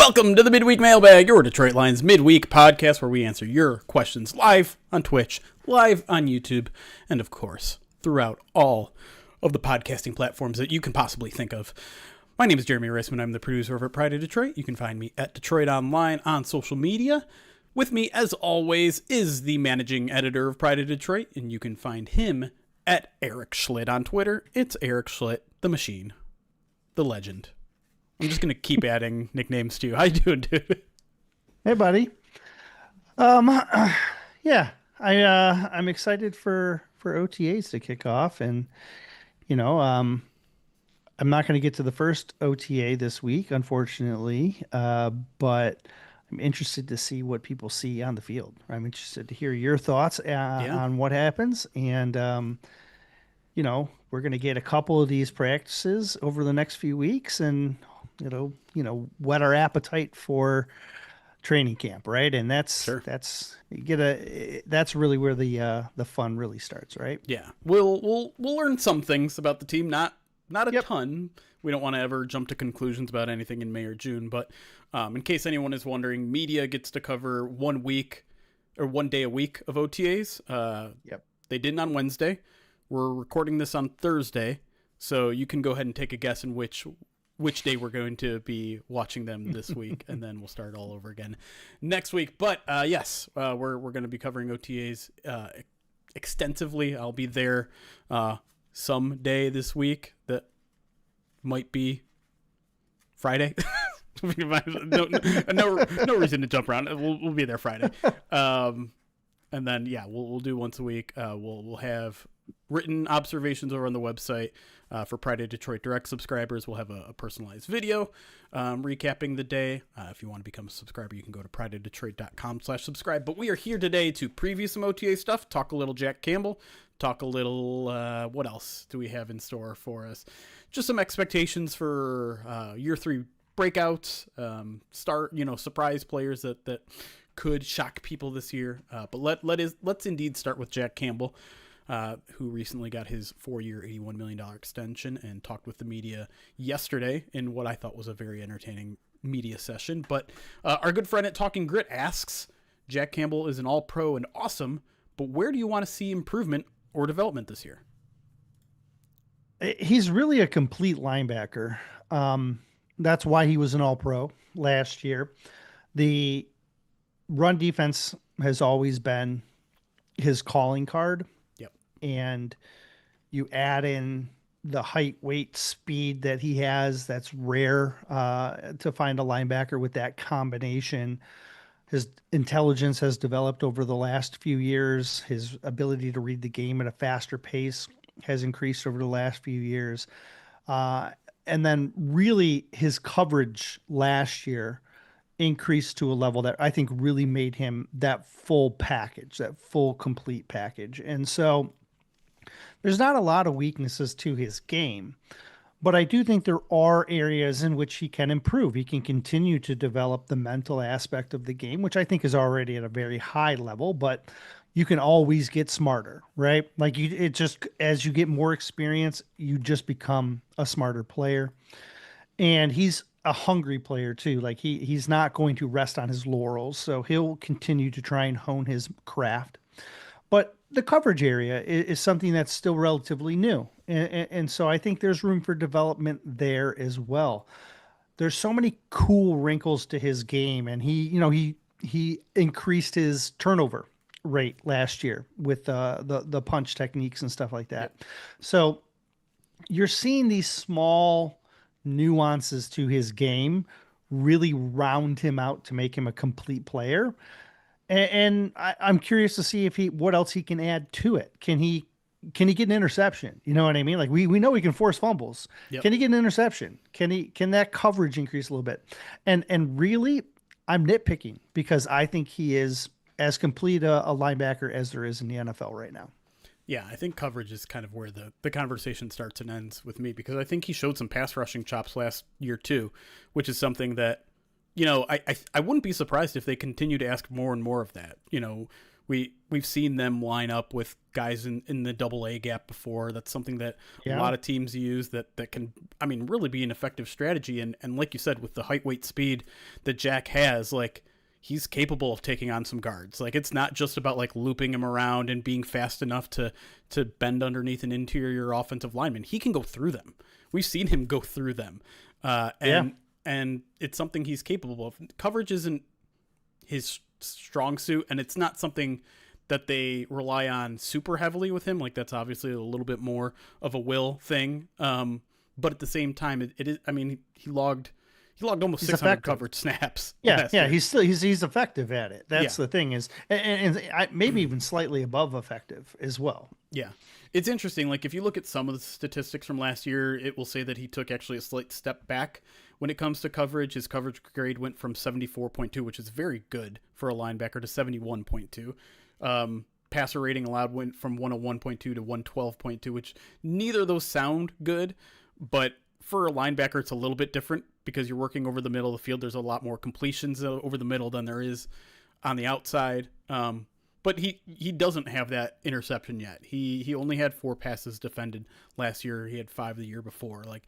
Welcome to the Midweek Mailbag, your Detroit Lions midweek podcast where we answer your questions live on Twitch, live on YouTube, and of course, throughout all of the podcasting platforms that you can possibly think of. My name is Jeremy Reisman. I'm the producer over at Pride of Detroit. You can find me at Detroit Online on social media. With me, as always, is the managing editor of Pride of Detroit, and you can find him at Erik Schlitt on Twitter. It's Erik Schlitt, the machine, the legend. I'm just going to keep adding nicknames to you. How you doing, dude? Hey, buddy. Yeah, I'm excited for OTAs to kick off, and I'm not going to get to the first OTA this week, unfortunately, but I'm interested to see what people see on the field. I'm interested to hear your thoughts on what happens, and we're going to get a couple of these practices over the next few weeks, and whet our appetite for training camp, right? And that's really where the fun really starts, right? Yeah, we'll learn some things about the team, not a ton. We don't want to ever jump to conclusions about anything in May or June, but in case anyone is wondering, media gets to cover 1 week or 1 day a week of OTAs. They didn't on Wednesday. We're recording this on Thursday, so you can go ahead and take a guess in which day we're going to be watching them this week, and then we'll start all over again next week. But yes, we're going to be covering OTAs extensively. I'll be there some day this week. That might be Friday. no reason to jump around. We'll be there Friday, and then we'll do once a week. We'll have written observations over on the website. For Pride of Detroit Direct subscribers, we'll have a personalized video recapping the day. If you want to become a subscriber, you can go to prideofdetroit.com/subscribe. But we are here today to preview some OTA stuff, talk a little Jack Campbell, talk a little, what else do we have in store for us? Just some expectations for year 3 breakouts, surprise players that could shock people this year. But let's indeed start with Jack Campbell, who recently got his 4-year, $81 million extension and talked with the media yesterday in what I thought was a very entertaining media session. But our good friend at Talking Grit asks, Jack Campbell is an all-pro and awesome, but where do you want to see improvement or development this year? He's really a complete linebacker. That's why he was an all-pro last year. The run defense has always been his calling card. And you add in the height, weight, speed that he has. That's rare to find a linebacker with that combination. His intelligence has developed over the last few years. His ability to read the game at a faster pace has increased over the last few years. And then really his coverage last year increased to a level that I think really made him that full package, that full complete package. And so there's not a lot of weaknesses to his game, but I do think there are areas in which he can improve. He can continue to develop the mental aspect of the game, which I think is already at a very high level, but you can always get smarter, right? Like as you get more experience, you just become a smarter player. And he's a hungry player too. Like he's not going to rest on his laurels, so he'll continue to try and hone his craft. But the coverage area is something that's still relatively new. And so I think there's room for development there as well. There's so many cool wrinkles to his game. And he increased his turnover rate last year with the punch techniques and stuff like that. Yep. So you're seeing these small nuances to his game really round him out to make him a complete player. And I'm curious to see what else he can add to it. Can he get an interception? You know what I mean? Like we know he can force fumbles. Yep. Can he get an interception? Can that coverage increase a little bit? And really, I'm nitpicking because I think he is as complete a linebacker as there is in the NFL right now. Yeah, I think coverage is kind of where the conversation starts and ends with me, because I think he showed some pass rushing chops last year too, which is something that, I wouldn't be surprised if they continue to ask more and more of that. We've seen them line up with guys in the double A gap before. That's something that a lot of teams use that can, I mean, really be an effective strategy. And like you said, with the height, weight, speed that Jack has, like, he's capable of taking on some guards. Like, it's not just about like looping him around and being fast enough to bend underneath an interior offensive lineman. He can go through them. We've seen him go through them. And it's something he's capable of. Coverage isn't his strong suit, and it's not something that they rely on super heavily with him. Like, that's obviously a little bit more of a will thing. But at the same time, it is, I mean, he logged almost 600 coverage snaps. Yeah. He's effective at it. That's the thing is, and maybe even slightly above effective as well. Yeah. It's interesting. Like, if you look at some of the statistics from last year, it will say that he took actually a slight step back when it comes to coverage. His coverage grade went from 74.2, which is very good for a linebacker, to 71.2. Passer rating allowed went from 101.2 to 112.2, which neither of those sound good, but for a linebacker, it's a little bit different because you're working over the middle of the field. There's a lot more completions over the middle than there is on the outside. But he doesn't have that interception yet. He only had 4 passes defended last year. He had 5 the year before. Like,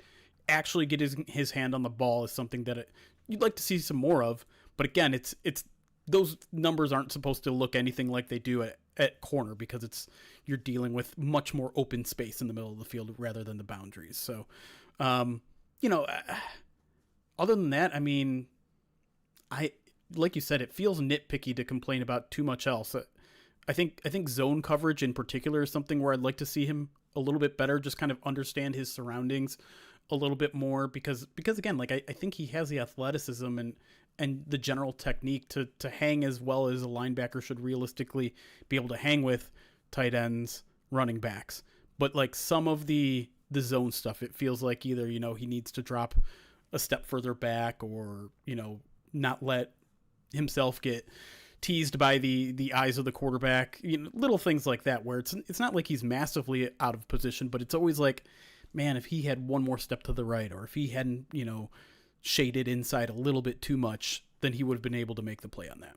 actually get his hand on the ball is something that you'd like to see some more of. But again, it's those numbers aren't supposed to look anything like they do at corner, because you're dealing with much more open space in the middle of the field rather than the boundaries. So, other than that, I mean, like you said, it feels nitpicky to complain about too much else. I think zone coverage in particular is something where I'd like to see him a little bit better, just kind of understand his surroundings a little bit more, because again, like I think he has the athleticism and the general technique to hang as well as a linebacker should realistically be able to hang with tight ends, running backs. But like some of the zone stuff, it feels like either, he needs to drop a step further back, or, not let himself get teased by the eyes of the quarterback, little things like that, where it's not like he's massively out of position, but it's always like, man, if he had one more step to the right, or if he hadn't, shaded inside a little bit too much, then he would have been able to make the play on that.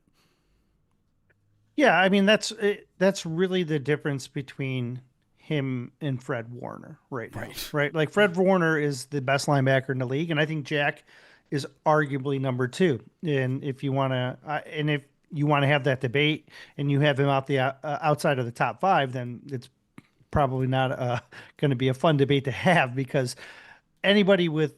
Yeah. I mean, that's really the difference between him and Fred Warner right now, right? Like, Fred Warner is the best linebacker in the league, and I think Jack is arguably number 2. And if you want to have that debate and you have him out the outside of the top 5, then it's probably not going to be a fun debate to have, because anybody with,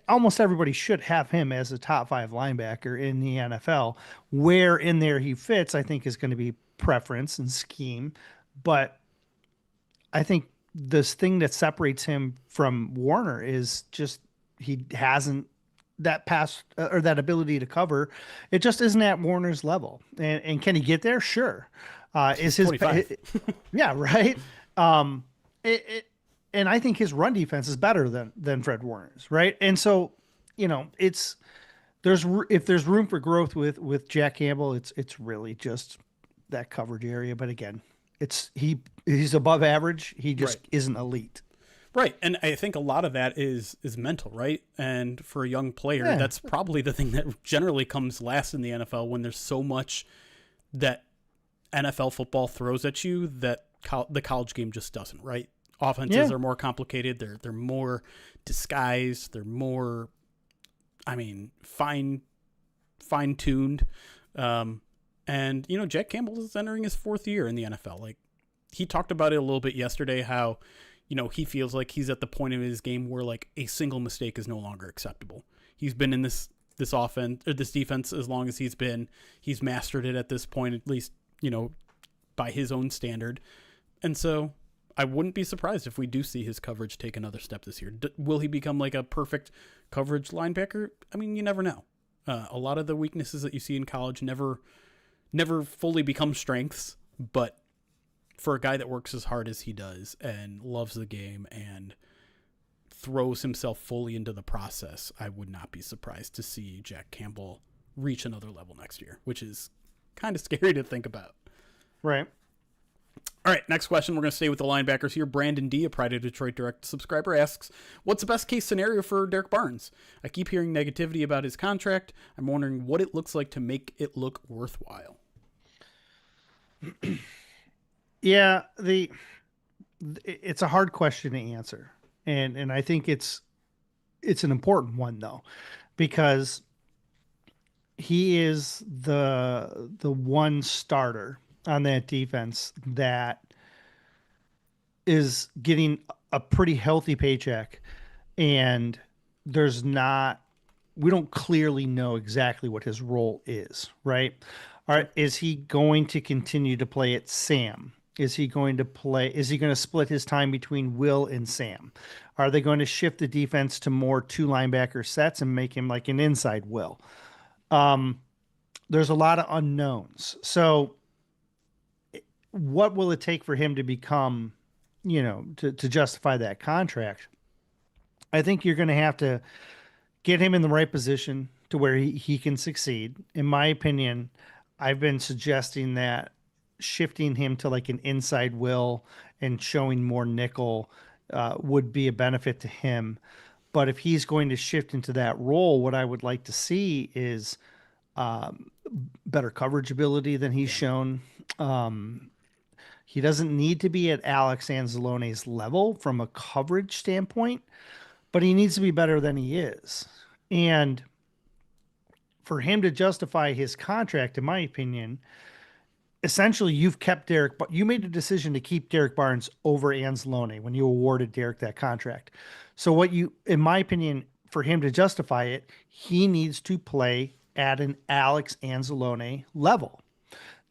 almost everybody should have him as a top 5 linebacker in the NFL. Where in there he fits, I think, is going to be preference and scheme. But I think this thing that separates him from Warner is just he hasn't that pass or that ability to cover. It just isn't at Warner's level. And can he get there? Sure. Is his yeah, right. And I think his run defense is better than Fred Warner's, right? And so, if there's room for growth with Jack Campbell, it's really just that coverage area. But again, he's above average. He just isn't elite. Right. And I think a lot of that is mental, right? And for a young player, that's probably the thing that generally comes last in the NFL, when there's so much that NFL football throws at you that the college game just doesn't, right? Offenses are more complicated. They're more disguised. They're more, fine-tuned. And, Jack Campbell is entering his 4th year in the NFL. Like, he talked about it a little bit yesterday, how, he feels like he's at the point of his game where, like, a single mistake is no longer acceptable. He's been in this offense or this defense as long as he's been. He's mastered it at this point, at least, by his own standard. And so I wouldn't be surprised if we do see his coverage take another step this year. Will he become like a perfect coverage linebacker? I mean, you never know. A lot of the weaknesses that you see in college never fully become strengths, but for a guy that works as hard as he does and loves the game and throws himself fully into the process, I would not be surprised to see Jack Campbell reach another level next year, which is kind of scary to think about. Right. All right, next question. We're going to stay with the linebackers here. Brandon D., a Pride of Detroit Direct subscriber, asks, what's the best case scenario for Derek Barnes? I keep hearing negativity about his contract. I'm wondering what it looks like to make it look worthwhile. Yeah, it's a hard question to answer. And I think it's an important one though, because he is the one starter on that defense that is getting a pretty healthy paycheck, and there's not we don't clearly know exactly what his role is, right? All right, Yep. is he going to continue to play at Sam? Is he going to split his time between Will and Sam? Are they going to shift the defense to more two linebacker sets and make him like an inside Will? There's a lot of unknowns. So what will it take for him to become, to justify that contract? I think you're going to have to get him in the right position to where he can succeed. In my opinion, I've been suggesting that shifting him to like an inside will and showing more nickel would be a benefit to him. But if he's going to shift into that role, what I would like to see is better coverage ability than he's Yeah. shown. He doesn't need to be at Alex Anzalone's level from a coverage standpoint, but he needs to be better than he is. And for him to justify his contract, in my opinion, essentially you've kept Derek, but you made a decision to keep Derek Barnes over Anzalone when you awarded Derek that contract. So in my opinion, for him to justify it, he needs to play at an Alex Anzalone level.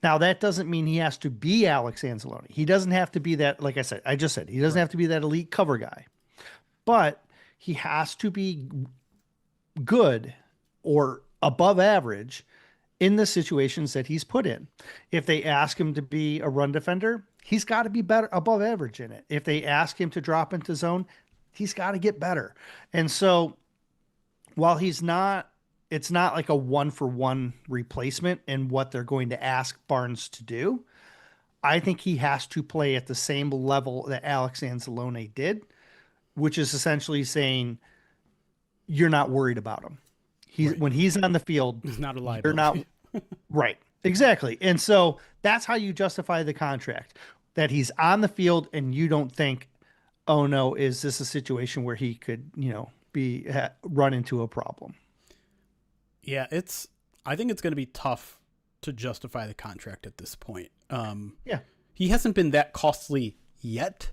Now that doesn't mean he has to be Alex Anzalone. He doesn't have to be that, like I just said, he doesn't Right. have to be that elite cover guy, but he has to be good or above average in the situations that he's put in. If they ask him to be a run defender, he's got to be better above average in it. If they ask him to drop into zone, he's got to get better. And so while it's not like a one for one replacement in what they're going to ask Barnes to do. I think he has to play at the same level that Alex Anzalone did, which is essentially saying you're not worried about him. Right. When he's on the field, He's not a you're not liability. right. Exactly. And so that's how you justify the contract, that he's on the field and you don't think, oh no, is this a situation where he could, run into a problem? Yeah, I think it's going to be tough to justify the contract at this point. Yeah. He hasn't been that costly yet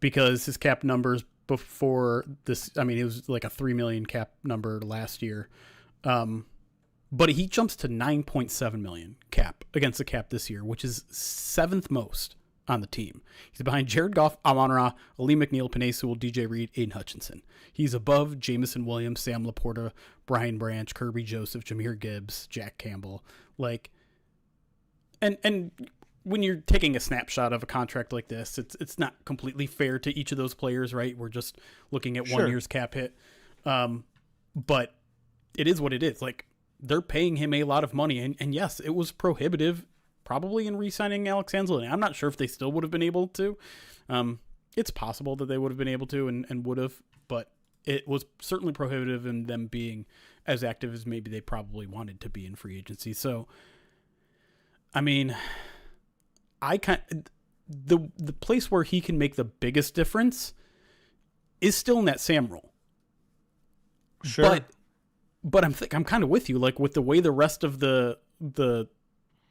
because his cap numbers before this, I mean, it was like a 3 million cap number last year. But he jumps to 9.7 million cap against the cap this year, which is seventh most on the team. He's behind Jared Goff, Amon-Ra, Ali McNeil, Penei Sewell, DJ Reed, Aiden Hutchinson. He's above Jamison Williams, Sam Laporta, Brian Branch, Kirby Joseph, Jahmyr Gibbs, Jack Campbell. Like, and when you're taking a snapshot of a contract like this, it's not completely fair to each of those players, right? We're just looking at one Sure. year's cap hit. But it is what it is. Like, they're paying him a lot of money. And yes, it was prohibitive, probably in re-signing Alex Anzalone. I'm not sure if they still would have been able to. It's possible that they would have been able to and would have, but it was certainly prohibitive in them being as active as maybe they probably wanted to be in free agency. So, I mean, the place where he can make the biggest difference is still in that Sam role. Sure. But I'm kind of with you. Like, with the way the rest of the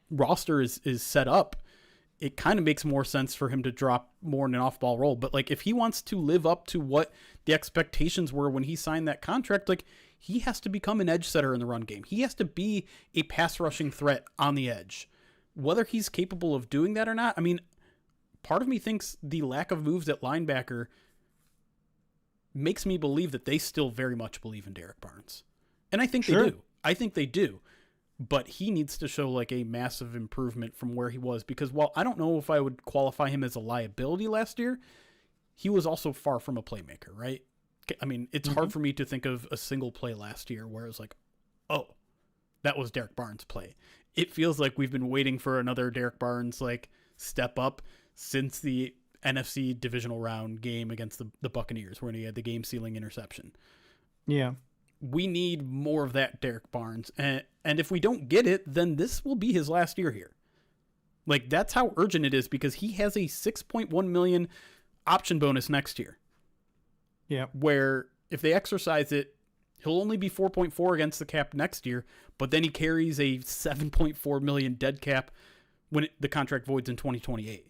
roster is set up, it kind of makes more sense for him to drop more in an off-ball role. But like, if he wants to live up to what the expectations were when he signed that contract, like, he has to become an edge setter in the run game. He has to be a pass rushing threat on the edge. Whether he's capable of doing that or not, I mean, part of me thinks the lack of moves at linebacker makes me believe that they still very much believe in Derek Barnes. And I think they do. I think they do. But he needs to show like a massive improvement from where he was, because while I don't know if I would qualify him as a liability last year, he was also far from a playmaker, right? I mean, it's hard for me to think of a single play last year where it was like, oh, that was Derek Barnes' play. It feels like we've been waiting for another Derek Barnes like step up since the NFC divisional round game against the Buccaneers, when he had the game sealing interception. Yeah. We need more of that Derek Barnes. And if we don't get it, then this will be his last year here. Like, that's how urgent it is, because he has a $6.1 million option bonus next year. Yeah. Where if they exercise it, he'll only be 4.4 against the cap next year, but then he carries a 7.4 million dead cap when the contract voids in 2028.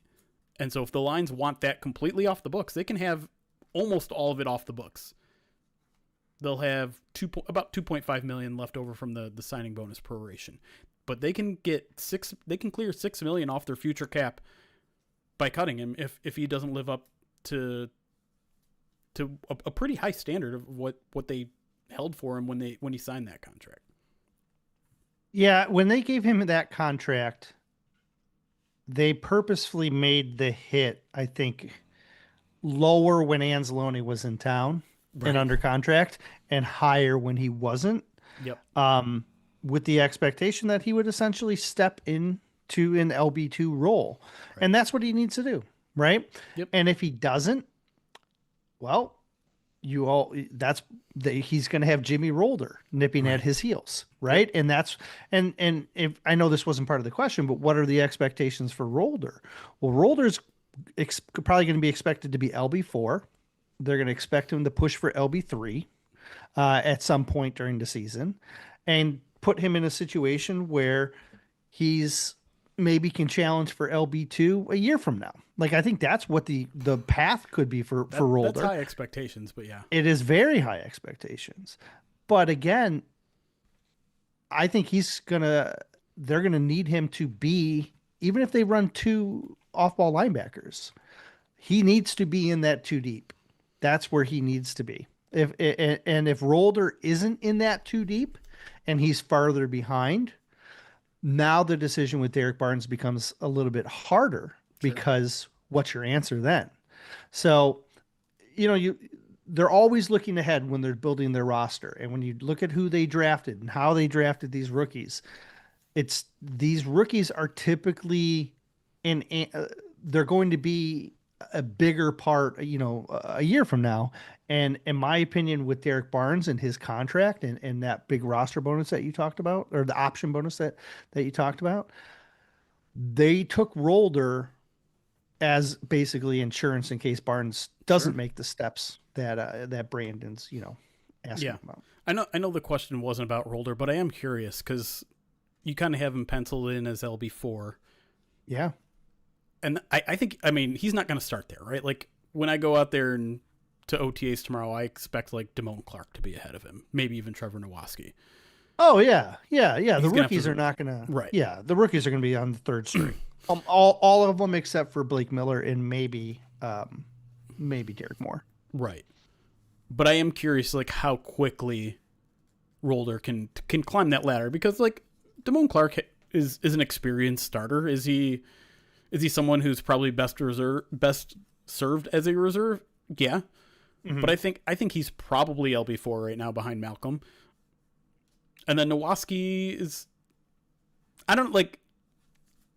And so if the Lions want that completely off the books, they can have almost all of it off the books. They'll have about 2.5 million left over from the signing bonus proration. But they can clear $6 million off their future cap by cutting him if he doesn't live up to a pretty high standard of what they held for him when he signed that contract. Yeah, when they gave him that contract, they purposefully made the hit, I think, lower when Anzalone was in town and under contract, and higher when he wasn't. Yep. With the expectation that he would essentially step into an LB2 role. Right. And that's what he needs to do, right? Yep. And if he doesn't, well, he's going to have Jimmy Rolder nipping at his heels, right? Yep. And if I know this wasn't part of the question, but what are the expectations for Rolder? Well, Rolder's probably going to be expected to be LB4. They're going to expect him to push for LB3 at some point during the season, and put him in a situation where he's maybe can challenge for LB2 a year from now. Like, I think that's what the path could be for Rolder. That's high expectations, but yeah. It is very high expectations. But again, I think they're going to need him to be, even if they run 2 off-ball linebackers, he needs to be in that 2 deep. That's where he needs to be. If Rolder isn't in that 2 deep and he's farther behind, now the decision with Derek Barnes becomes a little bit harder. Sure. Because what's your answer then? So, they're always looking ahead when they're building their roster. And when you look at who they drafted and how they drafted these rookies, these rookies are typically they're going to be a bigger part, a year from now. And in my opinion, with Derek Barnes and his contract and that big roster bonus that you talked about, or the option bonus that you talked about, they took Rolder as basically insurance in case Barnes doesn't make the steps that Brandon's, asking about. I know the question wasn't about Rolder, but I am curious because you kind of have him penciled in as LB4. Yeah. And I think, he's not going to start there, right? Like, when I go out there to OTAs tomorrow, I expect, like, Damone Clark to be ahead of him. Maybe even Trevor Nowaski. Oh, yeah. The rookies are not going to... Right. Yeah, the rookies are going to be on the third string. All of them except for Blake Miller and maybe Derek Moore. Right. But I am curious, like, how quickly Rolder can climb that ladder. Because, like, Damone Clark is an experienced starter. Is he someone who's probably best served as a reserve? Yeah. Mm-hmm. But I think he's probably LB4 right now behind Malcolm. And then Nowaski is, I don't like,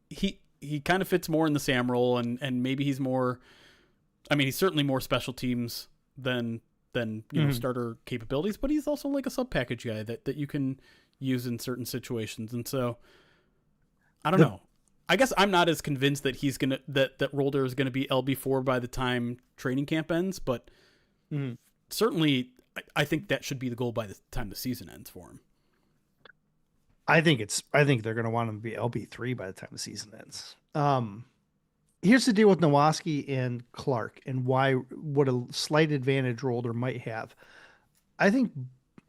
he kind of fits more in the Sam role, and maybe he's more, he's certainly more special teams than starter capabilities, but he's also like a sub package guy that you can use in certain situations. And so I don't know. I guess I'm not as convinced that that Rolder is gonna be LB4 by the time training camp ends, but certainly I think that should be the goal by the time the season ends for him. I think they're gonna want him to be LB3 by the time the season ends. Here's the deal with Nowaski and Clark, and what a slight advantage Rolder might have. I think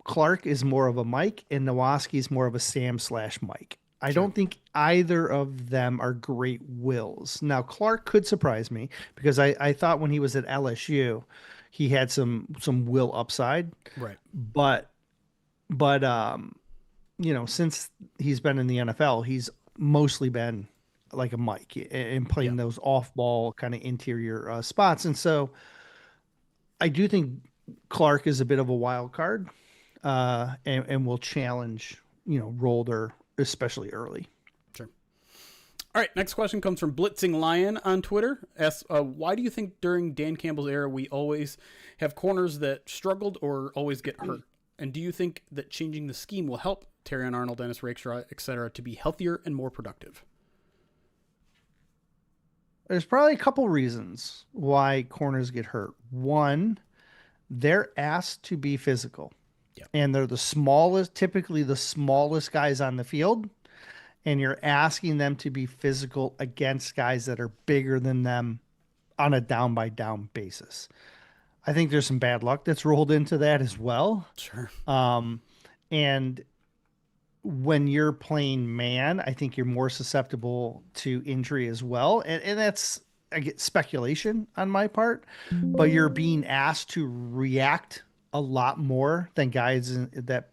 Clark is more of a Mike, and Nowaski is more of a Sam/Mike. I don't think either of them are great wills. Now, Clark could surprise me because I thought when he was at LSU, he had some will upside. Right. But since he's been in the NFL, he's mostly been like a Mike and playing those off-ball kind of interior spots. And so I do think Clark is a bit of a wild card and will challenge, Rolder, especially early. Sure. All right. Next question comes from Blitzing Lion on Twitter. Asks, why do you think during Dan Campbell's era, we always have corners that struggled or always get hurt? And do you think that changing the scheme will help Terrion Arnold, Dennis Rakestraw, et cetera, to be healthier and more productive? There's probably a couple reasons why corners get hurt. One, they're asked to be physical, Yeah. and they're the smallest, typically the smallest guys on the field, and you're asking them to be physical against guys that are bigger than them on a down by down basis. I think there's some bad luck that's rolled into that as well. Sure. And when you're playing man, I think you're more susceptible to injury as well. And that's, I get speculation on my part, but you're being asked to react a lot more than guys that,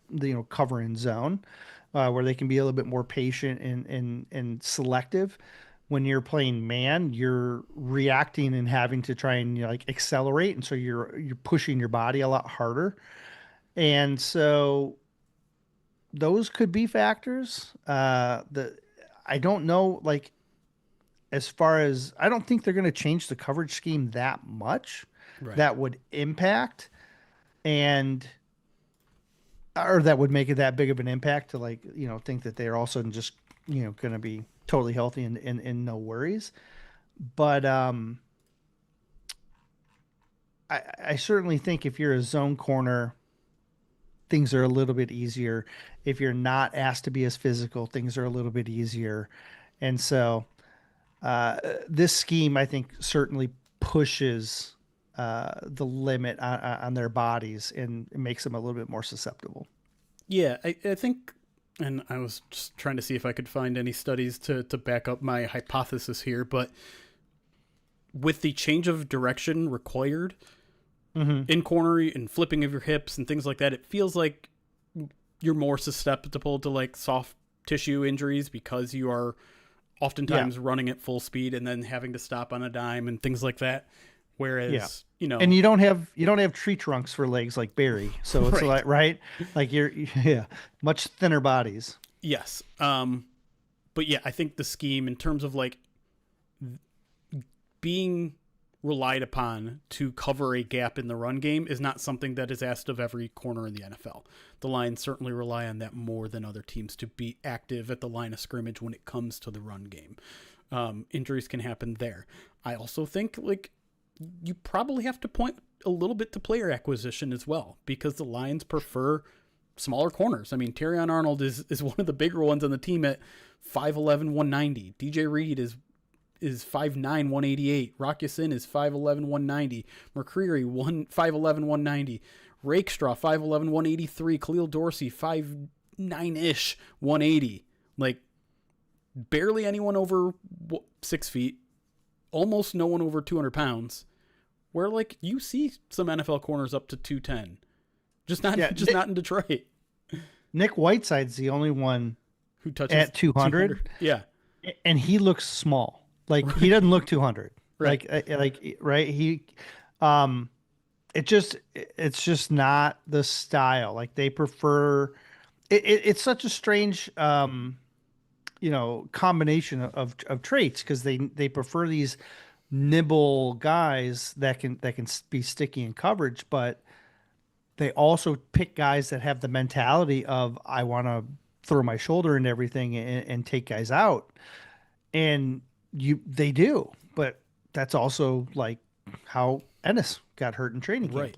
cover in zone, where they can be a little bit more patient and selective. When you're playing man, you're reacting and having to try and like accelerate, and so you're pushing your body a lot harder. And so those could be factors. The I don't know, like as far as I don't think they're going to change the coverage scheme that much Right. that would impact and or that would make it that big of an impact to think that they're also just going to be totally healthy and no worries. But I certainly think if you're a zone corner, things are a little bit easier. If you're not asked to be as physical, things are a little bit easier. And so this scheme, I think, certainly pushes the limit on their bodies and it makes them a little bit more susceptible. Yeah, I think, and I was just trying to see if I could find any studies to back up my hypothesis here, but with the change of direction required in cornery and flipping of your hips and things like that, it feels like you're more susceptible to like soft tissue injuries because you are oftentimes running at full speed and then having to stop on a dime and things like that. Whereas, and you don't have tree trunks for legs like Barry, so it's Right. right, like you're much thinner bodies. Yes. But yeah, I think the scheme in terms of like being relied upon to cover a gap in the run game is not something that is asked of every corner in the NFL. The Lions certainly rely on that more than other teams to be active at the line of scrimmage when it comes to the run game. Injuries can happen there. I also think like you probably have to point a little bit to player acquisition as well, because the Lions prefer smaller corners. I mean, Terrion Arnold is one of the bigger ones on the team at 5'11", 190. DJ Reed is 5'9", 188. Rock Ya-Sin is 5'11", 190. McCreary, 5'11", 190. Rakestraw, 5'11", 183. Khalil Dorsey, 5'9"-ish, 180. Like, barely anyone over 6 feet. Almost no one over 200 pounds. Where, like, you see some NFL corners up to 210. Just not in Detroit. Nick Whiteside's the only one Who touches at 200, Yeah. and he looks small. Like he doesn't look 200. Right. Right. It's just not the style. Like they prefer. It's such a strange, combination of traits because they prefer these nibble guys that can be sticky in coverage, but they also pick guys that have the mentality of I want to throw my shoulder into everything and take guys out. And they do, but that's also like how Ennis got hurt in training camp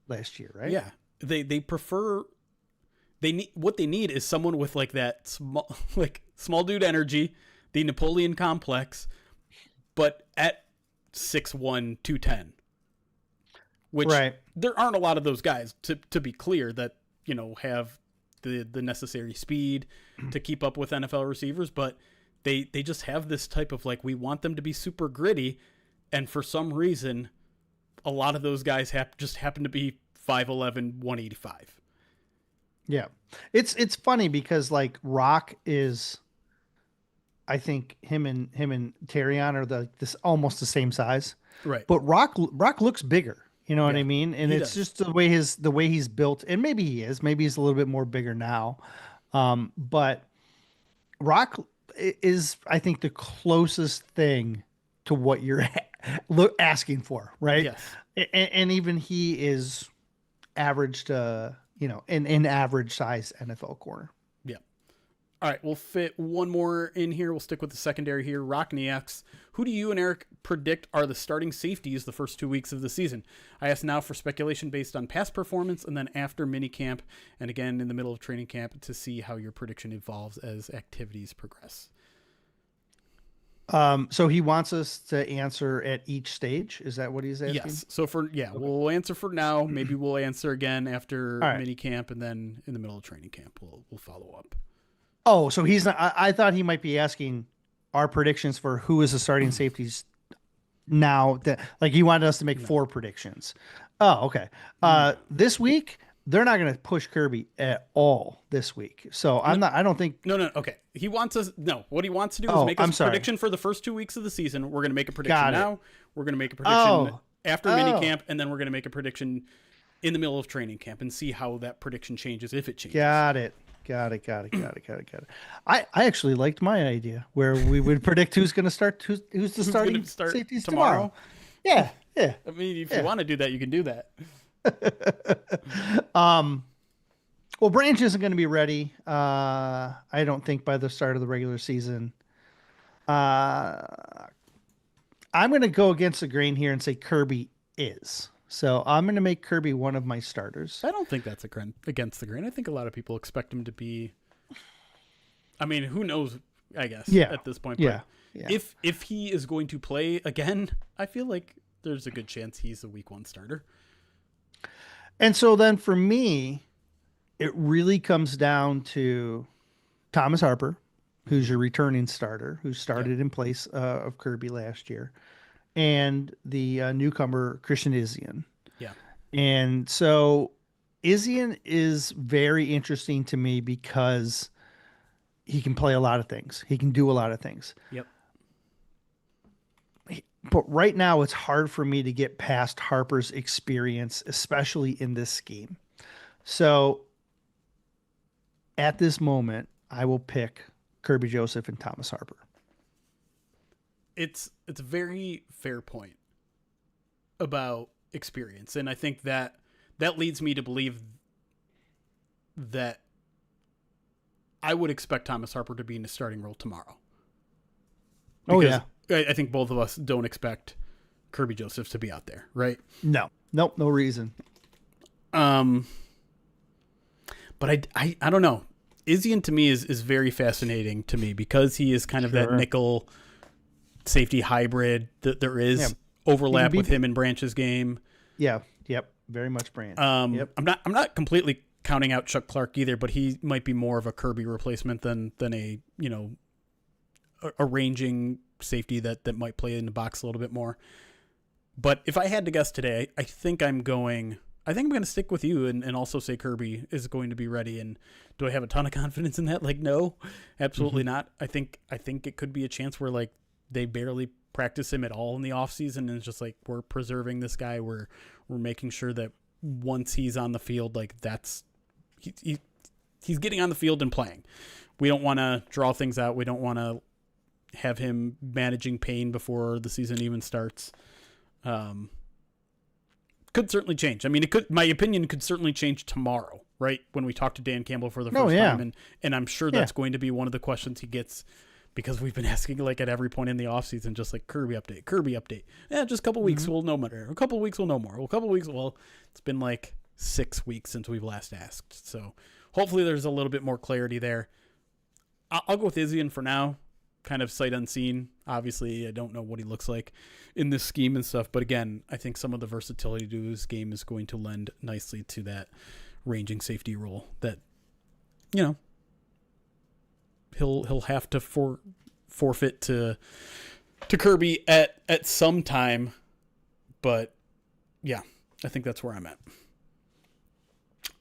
last year, right? Yeah. They prefer what they need is someone with like that small dude energy, the Napoleon complex, but at 6'1", 210. Which there aren't a lot of those guys to be clear that, have the necessary speed to keep up with NFL receivers, but they just have this type of like, we want them to be super gritty. And for some reason, a lot of those guys just happen to be 5'11", 185. Yeah. It's funny because like Rock is, I think him and Terrion are this almost the same size. Right. But Rock looks bigger. You know what I mean? And it's does. just the way he's built, and maybe he's a little bit more bigger now. But Rock is, I think, the closest thing to what you're asking for, right? Yes. And even he is averaged, an average size NFL corner. Yeah. All right, we'll fit one more in here. We'll stick with the secondary here. Rockney asks, who do you and Erik predict are the starting safeties the first 2 weeks of the season? I ask now for speculation based on past performance and then after minicamp and again in the middle of training camp to see how your prediction evolves as activities progress. So he wants us to answer at each stage. Is that what he's asking? Yes. So okay. We'll answer for now. Maybe we'll answer again after All right. minicamp and then in the middle of training camp. We'll follow up. Oh, so he's not. I thought he might be asking our predictions for who is the starting safeties now. That like he wanted us to make 4 predictions. Oh, okay. This week they're not going to push Kirby at all this week. So I'm not. I don't think. No. Okay. He wants us. No. What he wants to do is make us a prediction for the first 2 weeks of the season. We're going to make a prediction now. We're going to make a prediction after minicamp, and then we're going to make a prediction in the middle of training camp and see how that prediction changes if it changes. Got it. I actually liked my idea where we would predict who's going to start, who's the starting safeties tomorrow. Yeah. I mean, if you want to do that, you can do that. Well, Branch isn't going to be ready. I don't think by the start of the regular season. I'm going to go against the grain here and say Kirby is. So I'm going to make Kirby one of my starters. I don't think that's against the grain. I think a lot of people expect him to be. I mean, who knows? I guess at this point. Yeah. If he is going to play again, I feel like there's a good chance he's a week 1 starter. And so then for me, it really comes down to Thomas Harper, who's your returning starter, who started in place of Kirby last year, and the newcomer Christian Izien. Yeah. And so Izien is very interesting to me because he can play a lot of things. He can do a lot of things. Yep. But right now it's hard for me to get past Harper's experience, especially in this scheme. So at this moment, I will pick Kirby Joseph and Thomas Harper. It's a very fair point about experience, and I think that leads me to believe that I would expect Thomas Harper to be in the starting role tomorrow. Because I think both of us don't expect Kirby Joseph to be out there, right? No reason. But I don't know. Izien to me is very fascinating to me because he is kind of that nickel safety hybrid that there is overlap with him in Branch's game. Yeah. Yep. Very much Branch. I'm not completely counting out Chuck Clark either, but he might be more of a Kirby replacement than a, a ranging safety that might play in the box a little bit more. But if I had to guess today, I think I'm going to stick with you and also say Kirby is going to be ready. And do I have a ton of confidence in that? Like, no, absolutely not. I think it could be a chance where like they barely practice him at all in the offseason, and it's just like we're preserving this guy. We're making sure that once he's on the field, like he's getting on the field and playing. We don't want to draw things out. We don't want to have him managing pain before the season even starts. Could certainly change. I mean, my opinion could certainly change tomorrow, right? When we talk to Dan Campbell for the first time. And I'm sure that's going to be one of the questions he gets, because we've been asking like at every point in the offseason, just like Kirby update. Yeah, just a couple weeks, we'll know more. A couple weeks, we'll know more. It's been like 6 weeks since we've last asked. So hopefully there's a little bit more clarity there. I'll go with Izien for now, kind of sight unseen. Obviously, I don't know what he looks like in this scheme and stuff. But again, I think some of the versatility to his game is going to lend nicely to that ranging safety role that, he'll have to forfeit to Kirby at some time. But yeah, I think that's where I'm at.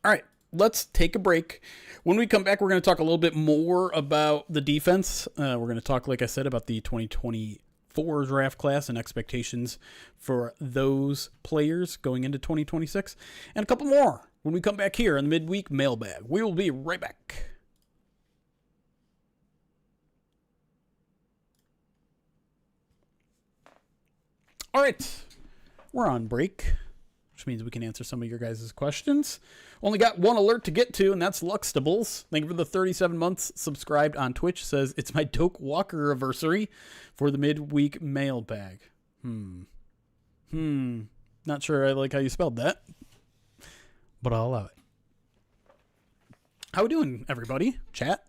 All right, let's take a break. When we come back, we're going to talk a little bit more about the defense. We're going to talk, like I said, about the 2024 draft class and expectations for those players going into 2026, and a couple more when we come back here on the midweek mailbag. We will be right back. All right, we're on break. which means we can answer some of your guys' questions. Only got one alert to get to, and that's Luxtables. Thank you for the 37 months subscribed on Twitch. Says, it's my Doak Walker anniversary for the midweek mailbag. Not sure I like how you spelled that, but I'll allow it. How we doing, everybody? Chat?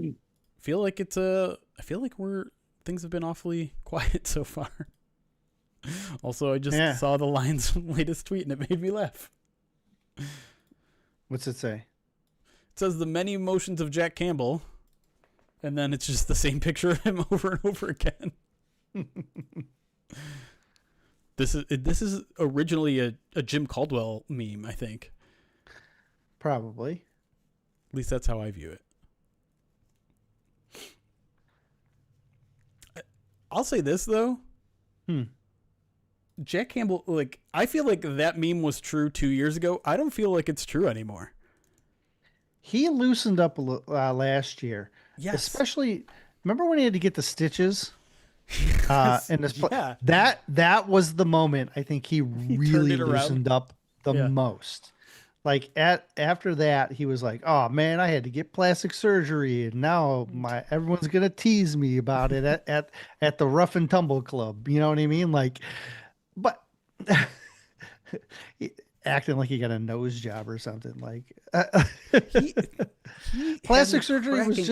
I feel like things have been awfully quiet so far. Also, I just saw the Lions' latest tweet and it made me laugh. What's it say? It says the many emotions of Jack Campbell, and then it's just the same picture of him over and over again. This is originally a Jim Caldwell meme, I think. Probably. At least that's how I view it. I'll say this though. Jack Campbell, like, I feel like that meme was true 2 years ago. I don't feel like it's true anymore. He loosened up last year. Yes. Especially, remember when he had to get the stitches? In this Yeah. That was the moment I think he really loosened up the most. Like after that, he was like, "Oh man, I had to get plastic surgery, and now everyone's gonna tease me about it at the Rough and Tumble Club." You know what I mean? Like, but acting like he got a nose job or something. Like, plastic surgery was he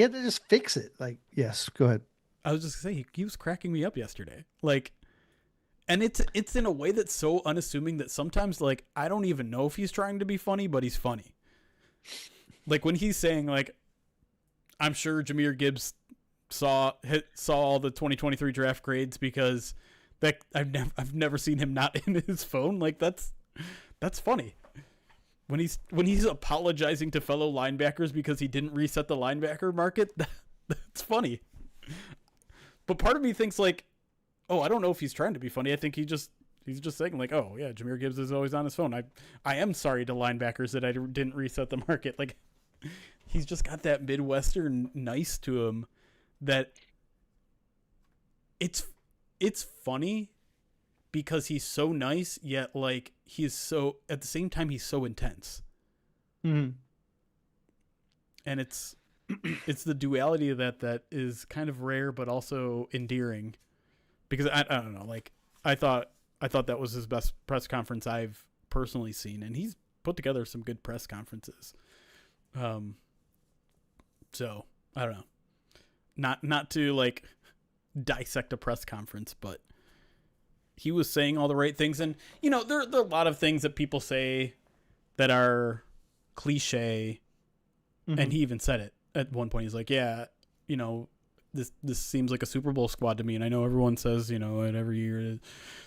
had to just fix it. Like, yes, go ahead. I was just gonna say he was cracking me up yesterday. Like, and it's in a way that's so unassuming that sometimes, like, I don't even know if he's trying to be funny, but he's funny. Like when he's saying, like, I'm sure Jahmyr Gibbs saw all the 2023 draft grades because that I've never seen him not in his phone. Like that's funny. When he's apologizing to fellow linebackers because he didn't reset the linebacker market, that's funny. But part of me thinks like, oh, I don't know if he's trying to be funny. I think he's just saying like, oh yeah, Jahmyr Gibbs is always on his phone. I am sorry to linebackers that I didn't reset the market. Like, he's just got that Midwestern nice to him that it's funny because he's so nice, yet like he's so at the same time he's so intense. Mm-hmm. And it's the duality of that is kind of rare but also endearing. Because I don't know, like I thought that was his best press conference I've personally seen, and he's put together some good press conferences. So I don't know, not to like dissect a press conference, but he was saying all the right things, and you know there are a lot of things that people say that are cliche, and he even said it at one point. He's like, yeah, you know. This seems like a Super Bowl squad to me, and I know everyone says, you know, every year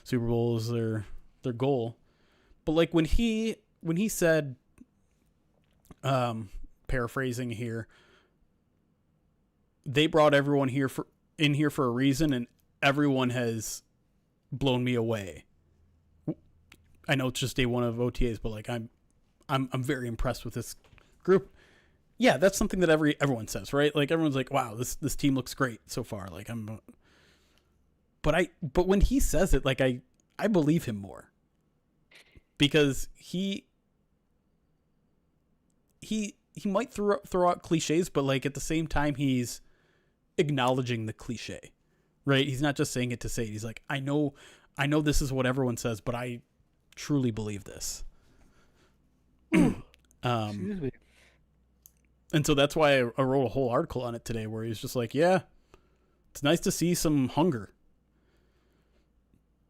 Super Bowl is their goal, but like when he said, paraphrasing here, they brought everyone in here for a reason, and everyone has blown me away. I know it's just day one of OTAs, but like I'm very impressed with this group. Yeah, that's something that everyone says, right? Like everyone's like, "Wow, this team looks great so far." Like but when he says it, like I believe him more because he might throw out cliches, but like at the same time he's acknowledging the cliche, right? He's not just saying it to say it. He's like, I know this is what everyone says, but I truly believe this. Excuse me. And so that's why I wrote a whole article on it today where he's just like, yeah, it's nice to see some hunger.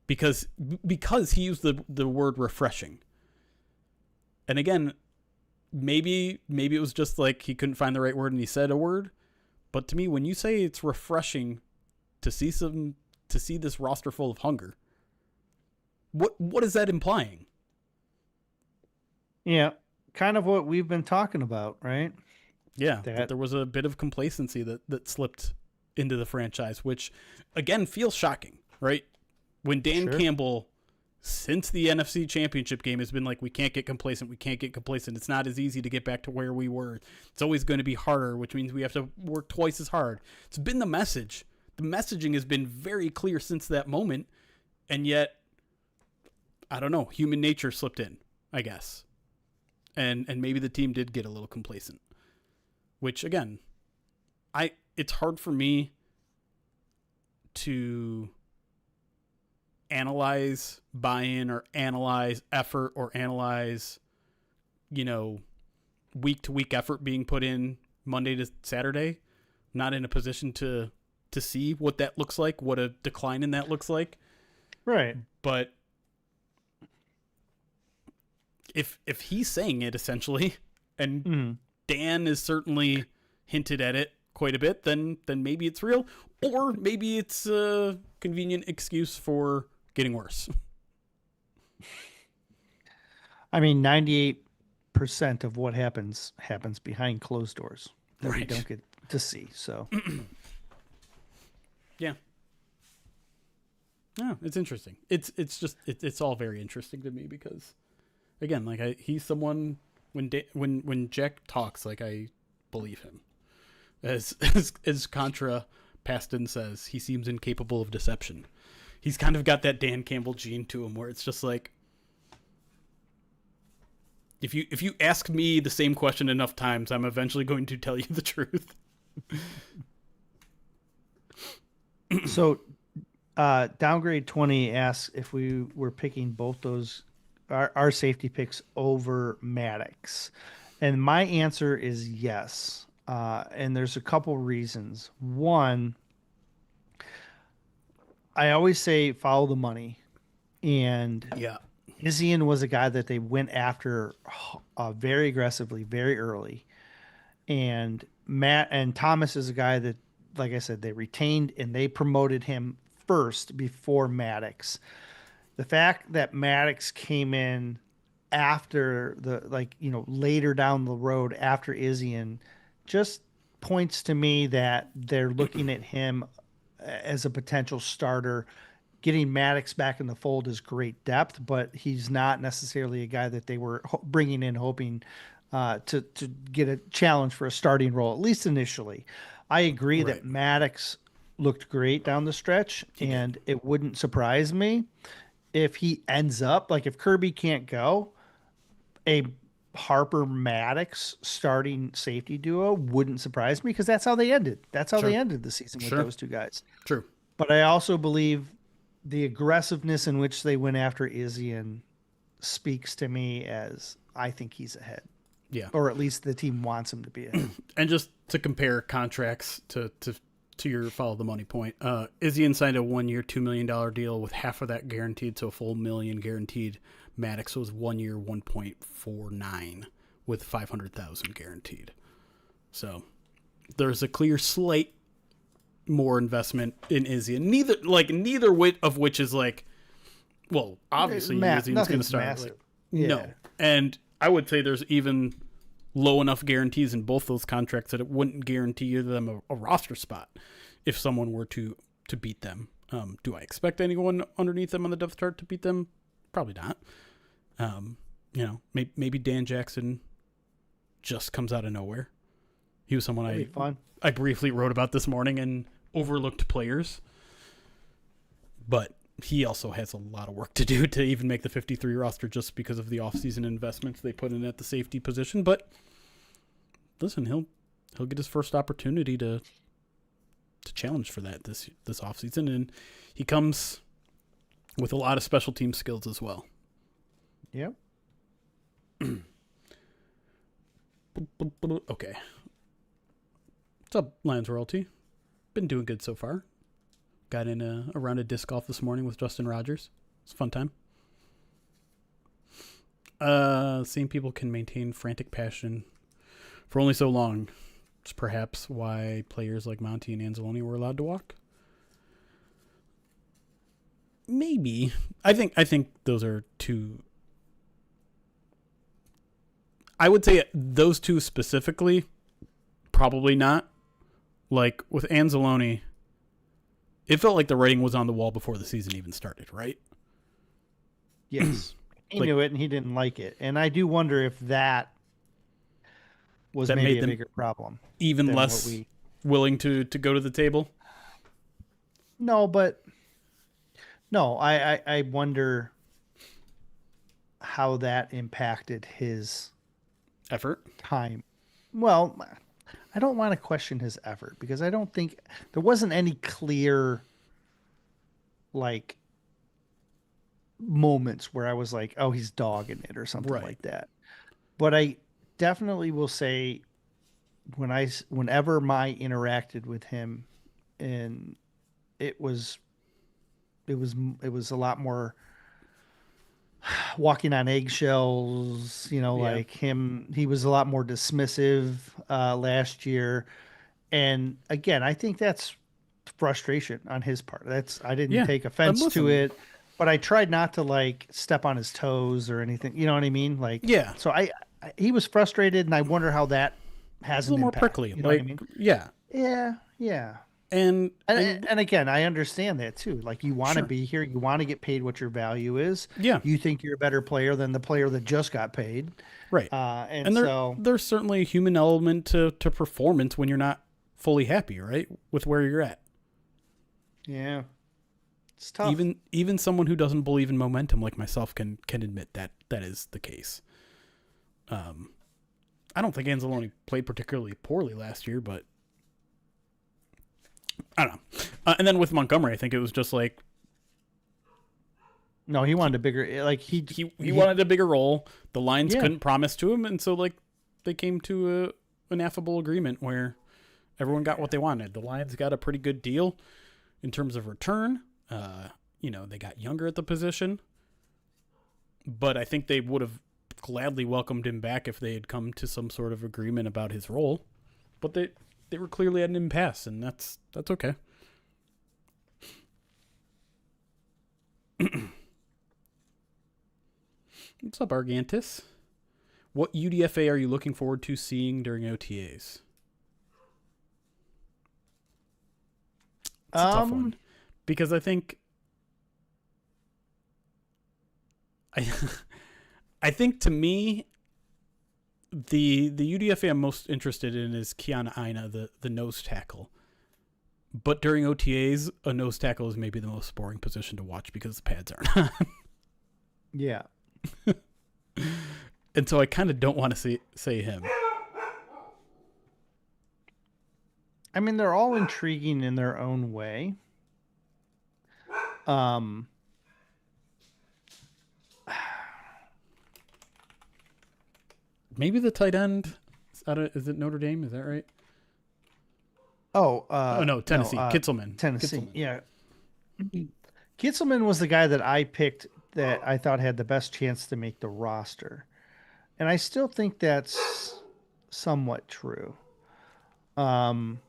Because he used the word refreshing. And again, maybe it was just like he couldn't find the right word and he said a word. But to me, when you say it's refreshing to see this roster full of hunger, what is that implying? Yeah, kind of what we've been talking about, right? Yeah, that there was a bit of complacency that slipped into the franchise, which, again, feels shocking, right? When Dan Campbell, since the NFC Championship game, has been like, we can't get complacent. It's not as easy to get back to where we were. It's always going to be harder, which means we have to work twice as hard. It's been the message. The messaging has been very clear since that moment, and yet I don't know, human nature slipped in, I guess. And maybe the team did get a little complacent. Which again, it's hard for me to analyze buy-in or analyze effort or analyze, week to week effort being put in Monday to Saturday. Not in a position to see what that looks like, what a decline in that looks like. Right. But if he's saying it essentially, and Dan is certainly hinted at it quite a bit, then maybe it's real, or maybe it's a convenient excuse for getting worse. I mean, 98% of what happens behind closed doors that we don't get to see. So, yeah. Yeah, it's interesting. It's all very interesting to me because, again, like he's someone when Jack talks, like I believe him. As Contra Paston says, he seems incapable of deception. He's kind of got that Dan Campbell gene to him, where it's just like, if you ask me the same question enough times, I'm eventually going to tell you the truth. So, Downgrade 20 asks if we were picking both those, our safety picks over Maddox. And my answer is yes. And there's a couple reasons. One, I always say follow the money. And Yeah. Izian was a guy that they went after very aggressively, very early. And Matt and Thomas is a guy that, like I said, they retained and they promoted him first before Maddox. The fact that Maddox came in after later down the road after Izian just points to me that they're looking at him as a potential starter. Getting Maddox back in the fold is great depth, but he's not necessarily a guy that they were bringing in hoping to get a challenge for a starting role, at least initially. I agree that Maddox looked great down the stretch, and it wouldn't surprise me if he ends up, like if Kirby can't go, a Harper Maddox starting safety duo wouldn't surprise me because that's how they ended. That's how they ended the season with those two guys. True. But I also believe the aggressiveness in which they went after Izian speaks to me as I think he's ahead. Yeah. Or at least the team wants him to be ahead. And just to compare contracts to your follow the money point, Izian signed a 1-year, $2 million deal with half of that guaranteed, so a full $1 million guaranteed. Maddox was 1 year, 1.49 with 500,000 guaranteed. So there's a clear slight more investment in Izian. Neither of which is like, well, obviously Izian's going to start. Like, no, and I would say there's even low enough guarantees in both those contracts that it wouldn't guarantee them a roster spot if someone were to beat them. Do I expect anyone underneath them on the depth chart to beat them? Probably not. Maybe Dan Jackson just comes out of nowhere. He was someone I briefly wrote about this morning and overlooked players, but he also has a lot of work to do to even make the 53 roster just because of the offseason investments they put in at the safety position. But listen, he'll get his first opportunity to challenge for that this offseason, and he comes with a lot of special team skills as well. Yep. Okay. What's up, Lions Royalty? Been doing good so far. Got in a round of disc golf this morning with Justin Rogers. It's a fun time. Seeing people can maintain frantic passion for only so long. It's perhaps why players like Monty and Anzalone were allowed to walk. Maybe. I think those are two. I would say those two specifically, probably not. Like with Anzalone, it felt like the writing was on the wall before the season even started, right? Yes. He knew it and he didn't like it. And I do wonder if that was maybe a bigger problem. Even less willing to go to the table? No, I wonder how that impacted his Effort. time. Well, I don't want to question his effort because I don't think there wasn't any clear like moments where I was like, oh, he's dogging it or something Right. like that. But I definitely will say whenever I interacted with him, and it was it was a lot more walking on eggshells, Yeah. like he was a lot more dismissive last year. And again, I think that's frustration on his part. I didn't Yeah. take And offense to listen, it, but I tried not to like step on his toes or anything. You know what I mean? Like, yeah, so he was frustrated, and I wonder how that it's has a an little more impact. prickly. You know what I Like, mean? yeah. Yeah, yeah. And And again, I understand that too. Like, you want to sure. be here, you want to get paid what your value is. Yeah. You think you're a better player than the player that just got paid. Right. And And so, there's certainly a human element to performance when you're not fully happy, right? With where you're at. yeah, it's tough. Even someone who doesn't believe in momentum like myself can admit that that is the case. Um I don't think Anzalone played particularly poorly last year, but I don't know. And then with Montgomery, I think it was just like No, he wanted a bigger, like he wanted a bigger role. The Lions yeah, couldn't promise to him, and so like they came to an affable agreement where everyone got what they wanted. The Lions got a pretty good deal in terms of return. They got younger at the position, but I think they would have gladly welcomed him back if they had come to some sort of agreement about his role. But they were clearly at an impasse, and that's okay. What's up, Argantis? What UDFA are you looking forward to seeing during OTAs? It's a tough one um, because I think I I think to me the UDFA I'm most interested in is Kiana Aina, the nose tackle. But during OTAs, a nose tackle is maybe the most boring position to watch because the pads aren't on. yeah. And so I kind of don't want to say him. I mean, they're all intriguing in their own way. Um, Maybe the tight end. Is it Notre Dame? Is that right? oh, Oh no, no, Tennessee. Kitzelman. Tennessee. Kitzelman. Yeah. Kitzelman was the guy that I picked that I thought had the best chance to make the roster. And I still think that's somewhat true. Um,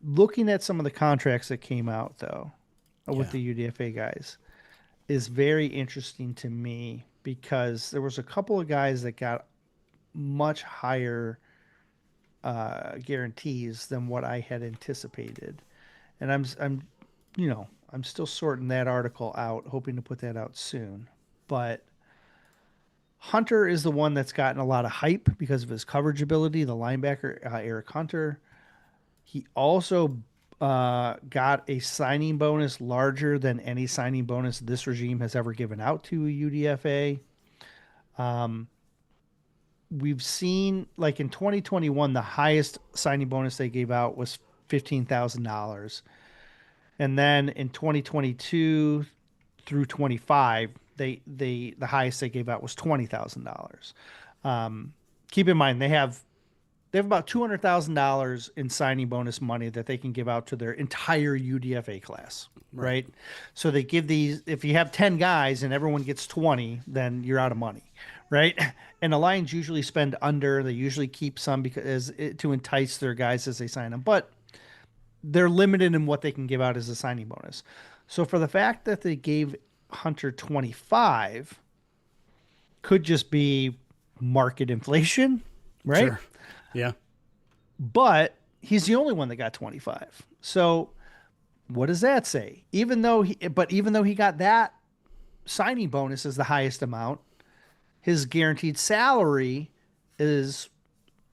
Looking at some of the contracts that came out though with Yeah. the UDFA guys is very interesting to me because there was a couple of guys that got much higher guarantees than what I had anticipated. And I'm still sorting that article out, hoping to put that out soon. But Hunter is the one that's gotten a lot of hype because of his coverage ability, the linebacker, Eric Hunter. He also got a signing bonus larger than any signing bonus this regime has ever given out to a UDFA. We've seen, like in 2021, the highest signing bonus they gave out was $15,000. And then in 2022 through 25, the highest they gave out was $20,000. Keep in mind they have about $200,000 in signing bonus money that they can give out to their entire UDFA class, Right. right? So they give these, if you have 10 guys and everyone gets 20, then you're out of money, right? And the Lions usually spend under, they usually keep some to entice their guys as they sign them, but they're limited in what they can give out as a signing bonus. So for the fact that they gave Hunter 25 could just be market inflation, right? Sure. Yeah. But he's the only one that got 25. So what does that say? Even though he got that signing bonus as the highest amount, his guaranteed salary is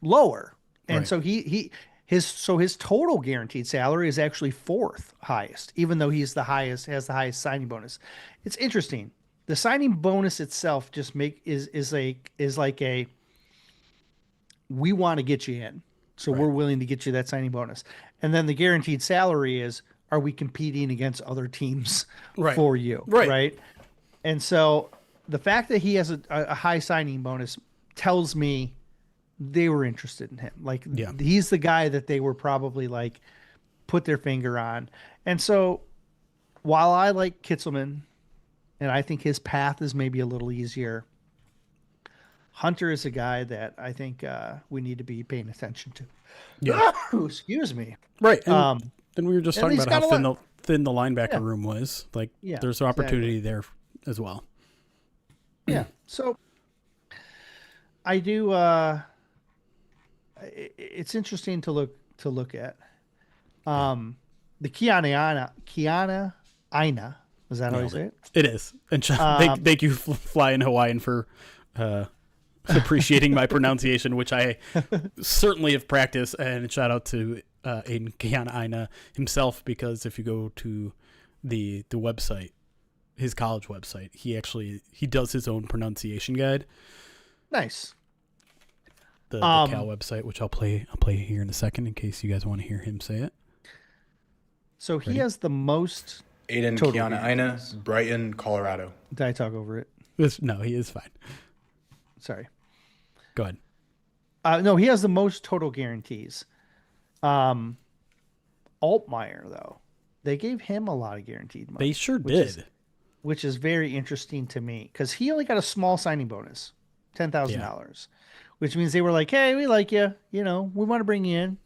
lower. And Right. so his total guaranteed salary is actually fourth highest, even though he's the highest, has the highest signing bonus. It's interesting. the signing bonus itself just is like a we want to get you in. So Right. we're willing to get you that signing bonus. And then the guaranteed salary is, are we competing against other teams Right. for you? Right. Right. And so the fact that he has a high signing bonus tells me they were interested in him. Like Yeah. he's the guy that they were probably like put their finger on. And so while I like Kitzelman and I think his path is maybe a little easier, Hunter is a guy that I think we need to be paying attention to. Yeah. Excuse me. Right. And we were just And talking he's about got how a lot. thin the linebacker Yeah. room was. Like, Yeah, there's opportunity there as well. Yeah. So I do. It's interesting to look at. The Kiana Aina. Is that how you Nailed say it? It is. And thank you, Flying Hawaiian, for appreciating my pronunciation, which I certainly have practiced. And shout out to Aiden Kiana Aina himself, because if you go to the website, his college website, he does his own pronunciation guide. Nice. The Cal website, which I'll play here in a second in case you guys want to hear him say it. So he has the most. Aiden Total Kiana Aina, Brighton, Colorado. Did I talk over it? No, he is fine. Sorry. Go ahead. No, he has the most total guarantees. Altmaier, though, they gave him a lot of guaranteed money. They sure did. Which is very interesting to me because he only got a small signing bonus, $10,000, which means they were like, "Hey, we like you. You know, we want to bring you in."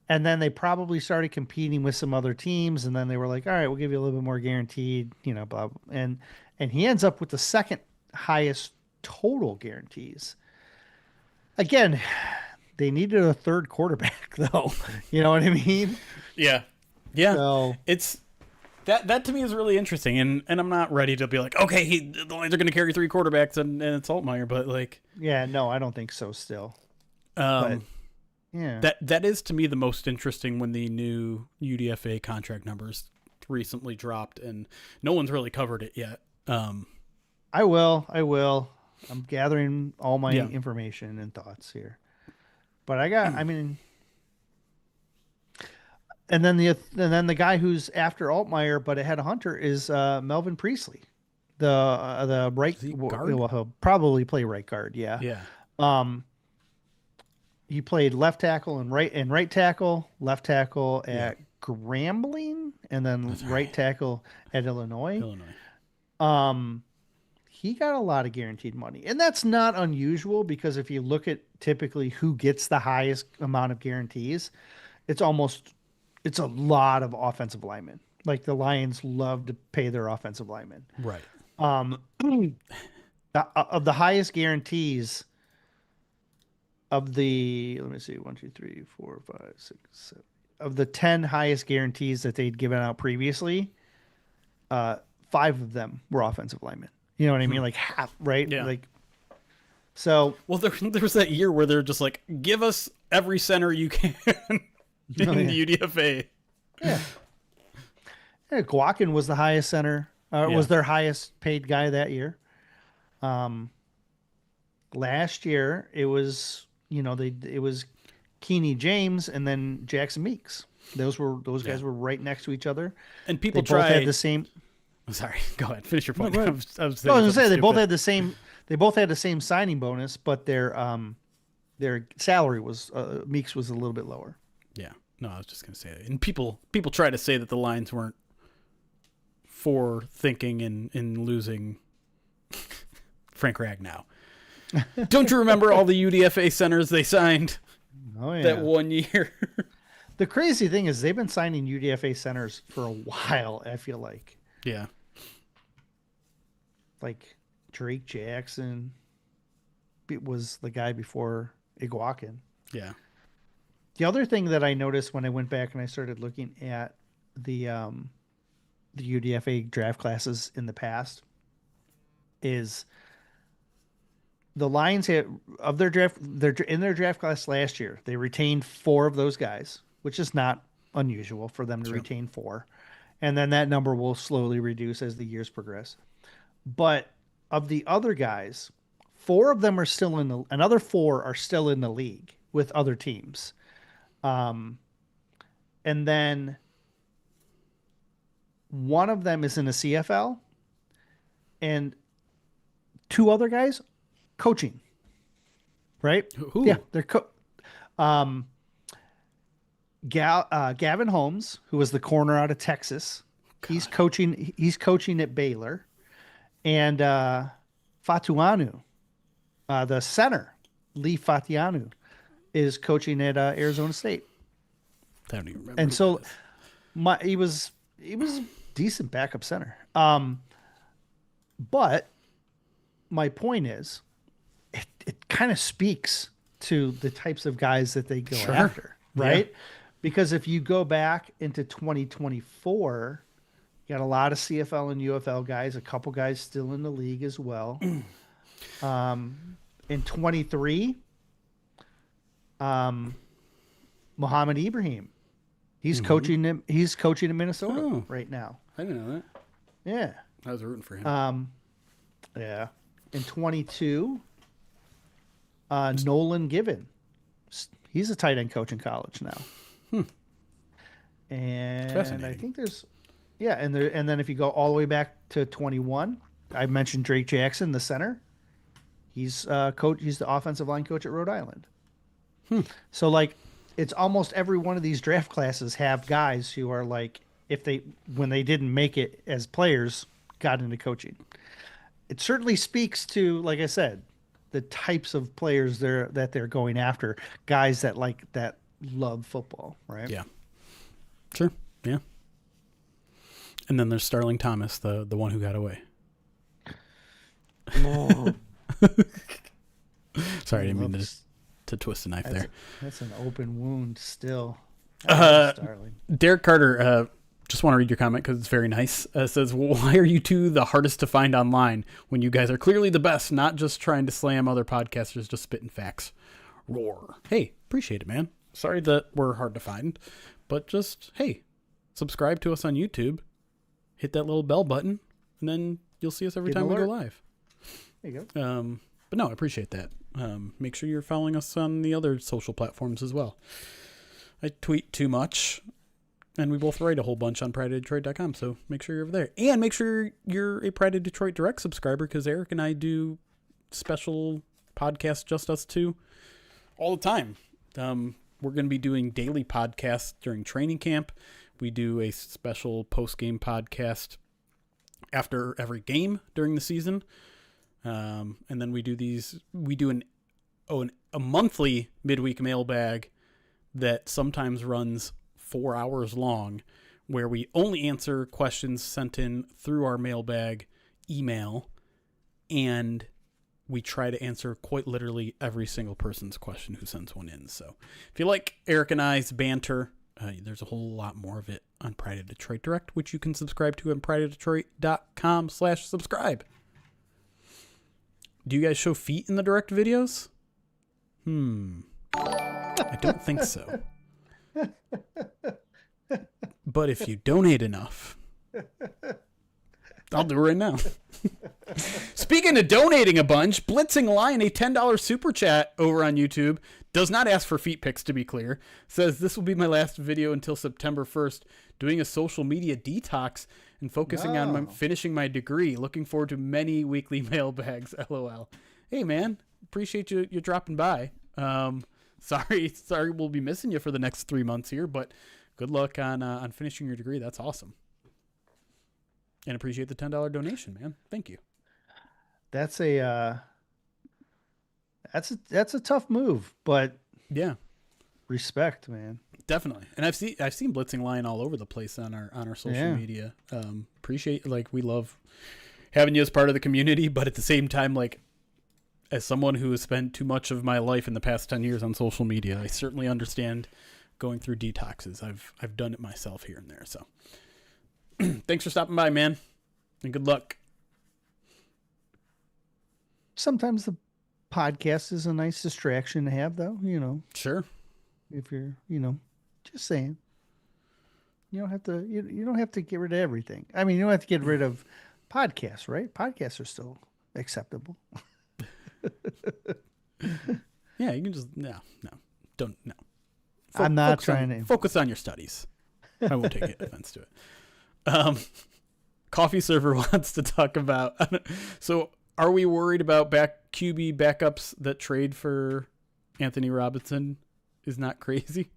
And then they probably started competing with some other teams, and then they were like, "All right, we'll give you a little bit more guaranteed." You know, blah blah. And he ends up with the second highest total guarantees. Again, they needed a third quarterback, though. You know what I mean? Yeah. So, It's that to me is really interesting, and I'm not ready to be like, okay, the Lions are going to carry 3 quarterbacks and it's Altmaier, but like, yeah, no, I don't think so. Still, but, yeah, that is to me the most interesting when the new UDFA contract numbers recently dropped, and no one's really covered it yet. I will. I'm gathering all my information and thoughts here, but I mean. And then the guy who's after Altmaier, but ahead of Hunter, is Melvin Priestley, the right guard? Well, he'll probably play right guard. Yeah. Yeah. He played left tackle and right tackle, left tackle at Grambling, and then right tackle at Illinois. He got a lot of guaranteed money, and that's not unusual because if you look at typically who gets the highest amount of guarantees, it's a lot of offensive linemen. Like the Lions love to pay their offensive linemen. Right. Of the highest guarantees of the, let me see, 1, 2, 3, 4, 5, 6, 7, of the 10 highest guarantees that they'd given out previously, 5 of them were offensive linemen. You know what I mean? Like half, right? Yeah. Like, so. Well, there was that year where they're just like, give us every center you can in the UDFA. Yeah. Guakin was the highest center, was their highest paid guy that year. Last year it was, it was Keeney James and then Jackson Meeks. Those guys were right next to each other. And people both had the same. I'm sorry. Go ahead. Finish your point. No, I was going to say they both had the same. They both had the same signing bonus, but their salary was Meeks was a little bit lower. Yeah. No, I was just going to say that. And people try to say that the Lions weren't thinking in losing Frank Ragnow. Don't you remember all the UDFA centers they signed that 1 year? The crazy thing is they've been signing UDFA centers for a while, I feel like. Yeah. Like Drake Jackson was the guy before Iguakin. Yeah. The other thing that I noticed when I went back and I started looking at the UDFA draft classes in the past is the Lions had of their draft in their draft class last year, they retained 4 of those guys, which is not unusual for them to retain 4. And then that number will slowly reduce as the years progress. But of the other guys, 4 of them are still another 4 are still in the league with other teams. And then one of them is in the CFL, and 2 other guys coaching. Right? Who? Yeah, they're Gavin Holmes, who was the corner out of Texas. God. He's coaching at Baylor. And Fatuanu, the center, Lee Fatianu, is coaching at Arizona State. I don't even remember. And so he was a decent backup center. But my point is, it kind of speaks to the types of guys that they go after, right? Yeah. Because if you go back into 2024, you got a lot of CFL and UFL guys, a couple guys still in the league as well. In 23, Muhammad Ibrahim, he's coaching in Minnesota right now. I didn't know that. Yeah, I was rooting for him. Yeah. In 22, Nolan Given, he's a tight end coach in college now. And I think there's, and then if you go all the way back to 21, I mentioned Drake Jackson, the center. He's coach. He's the offensive line coach at Rhode Island. So like, it's almost every one of these draft classes have guys who are like, when they didn't make it as players, got into coaching. It certainly speaks to, like I said, the types of players that they're going after, guys that love football, right? Yeah. Sure. Yeah. And then there's Starling Thomas, the one who got away. Oh. Sorry, I didn't mean to twist a knife there. That's an open wound still. Starling. Derek Carter, just want to read your comment because it's very nice. Says, why are you two the hardest to find online when you guys are clearly the best, not just trying to slam other podcasters, just spitting facts? Roar. Hey, appreciate it, man. Sorry that we're hard to find, but just, hey, subscribe to us on YouTube, hit that little bell button, and then you'll see us every time we go live. There you go. But no, I appreciate that. Make sure you're following us on the other social platforms as well. I tweet too much. And we both write a whole bunch on prideofdetroit.com, so make sure you're over there. And make sure you're a Pride of Detroit Direct subscriber, because Erik and I do special podcasts, just us two, all the time. We're going to be doing daily podcasts during training camp. We do a special post-game podcast after every game during the season. And then we do a monthly midweek mailbag that sometimes runs 4 hours long, where we only answer questions sent in through our mailbag email, and we try to answer quite literally every single person's question who sends one in. So if you like Erik and I's banter, there's a whole lot more of it on Pride of Detroit Direct, which you can subscribe to at prideofdetroit.com/subscribe. Do you guys show feet in the direct videos? I don't think so. But if you donate enough, I'll do it right now. Speaking of donating a bunch, Blitzing Lion, a $10 super chat over on YouTube, does not ask for feet pics, to be clear. Says, this will be my last video until September 1st, doing a social media detox and focusing on finishing my degree. Looking forward to many weekly mailbags, LOL. Hey, man, appreciate you dropping by. Sorry, we'll be missing you for the next 3 months here, but good luck on finishing your degree. That's awesome. And appreciate the $10 donation, man. Thank you. That's a tough move, but yeah, respect, man. Definitely. And I've seen Blitzing Lion all over the place on our social media. Appreciate, we love having you as part of the community, but at the same time, as someone who has spent too much of my life in the past 10 years on social media, I certainly understand going through detoxes. I've done it myself here and there. So thanks for stopping by, man, and good luck. Sometimes the podcast is a nice distraction to have, though, Sure. If you're, just saying. You don't have to you don't have to get rid of everything. I mean, you don't have to get rid of podcasts, right? Podcasts are still acceptable. Yeah, you can just don't. I'm not trying to focus on your studies. I won't take offense to it. Coffee Server wants to talk about. So, are we worried about QB backups that trade for Anthony Robinson? Is not crazy.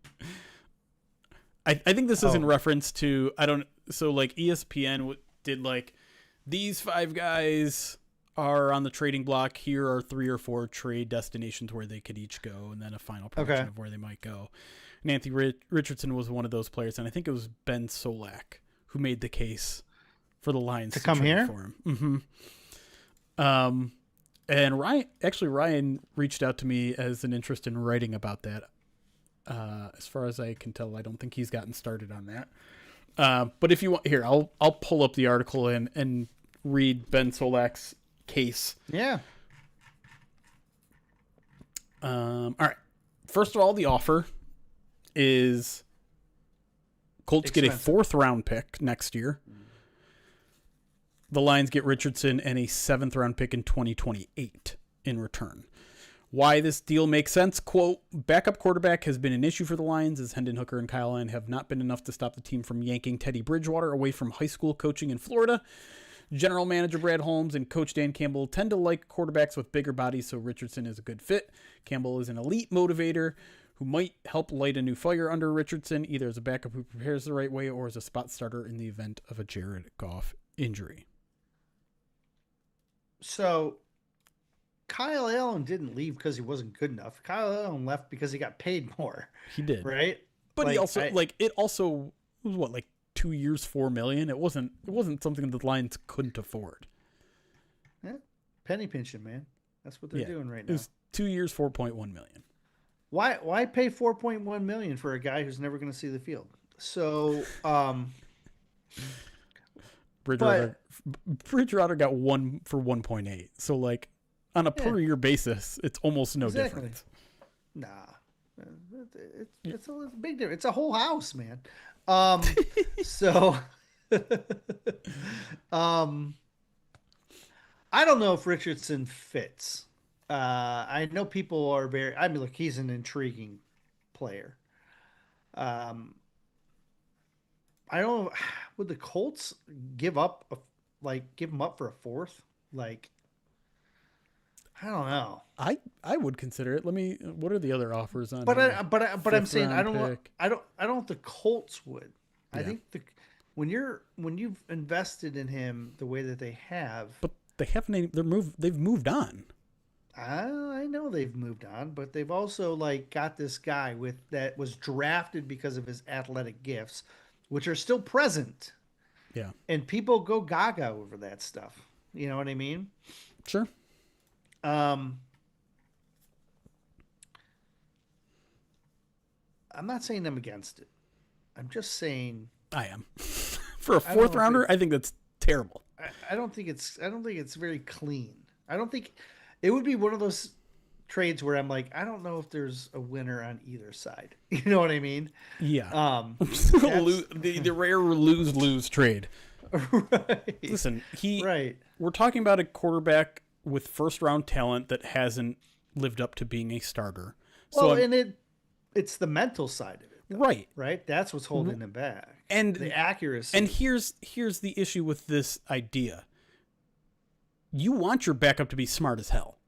I think this is in reference to So like ESPN did like these 5 guys are on the trading block. Here are 3 or 4 trade destinations where they could each go, and then a final prediction of where they might go. And Anthony Richardson was one of those players, and I think it was Ben Solak who made the case for the Lions to come here for him. And Ryan reached out to me as an interest in writing about that. As far as I can tell, I don't think he's gotten started on that. But if you want, here, I'll pull up the article and read Ben Solak's case. Yeah. All right. First of all, the offer is Colts get a 4th round pick next year. The Lions get Richardson and a 7th round pick in 2028 in return. Why this deal makes sense? Quote, backup quarterback has been an issue for the Lions as Hendon Hooker and Kyle Allen have not been enough to stop the team from yanking Teddy Bridgewater away from high school coaching in Florida. General manager Brad Holmes and coach Dan Campbell tend to like quarterbacks with bigger bodies, so Richardson is a good fit. Campbell is an elite motivator who might help light a new fire under Richardson, either as a backup who prepares the right way or as a spot starter in the event of a Jared Goff injury. So Kyle Allen didn't leave because he wasn't good enough. Kyle Allen left because he got paid more. He did. Right? But he also it was what, like 2 years, $4 million? It wasn't something that the Lions couldn't afford. Yeah. Penny pinching, man. That's what they're doing right now. It was 2 years, $4.1 million. Why pay $4.1 million for a guy who's never going to see the field? So, Bridgewater got 1 for 1.8. So like on a per year basis, it's almost no difference. Nah, it's a big difference. It's a whole house, man. So, I don't know if Richardson fits. I know people are look, he's an intriguing player. I don't know. Would the Colts give him up for a 4th? Like, I don't know. I would consider it. What are the other offers on? But I'm saying I don't know if the Colts would. Yeah. I think when you've invested in him the way that they have, but they haven't. They've moved on. I know they've moved on, but they've also got this guy that was drafted because of his athletic gifts, which are still present. Yeah. And people go gaga over that stuff. You know what I mean? Sure. I'm not saying I'm against it. I'm just saying I am. For a 4th rounder, I think that's terrible. I don't think it's very clean. I don't think it would be one of those trades where I'm like, I don't know if there's a winner on either side. You know what I mean? Yeah. The rare lose trade. Right. Listen, we're talking about a quarterback with 1st round talent that hasn't lived up to being a starter. It's the mental side of it. Though, right. Right. That's what's holding him back. And the accuracy. And here's the issue with this idea. You want your backup to be smart as hell.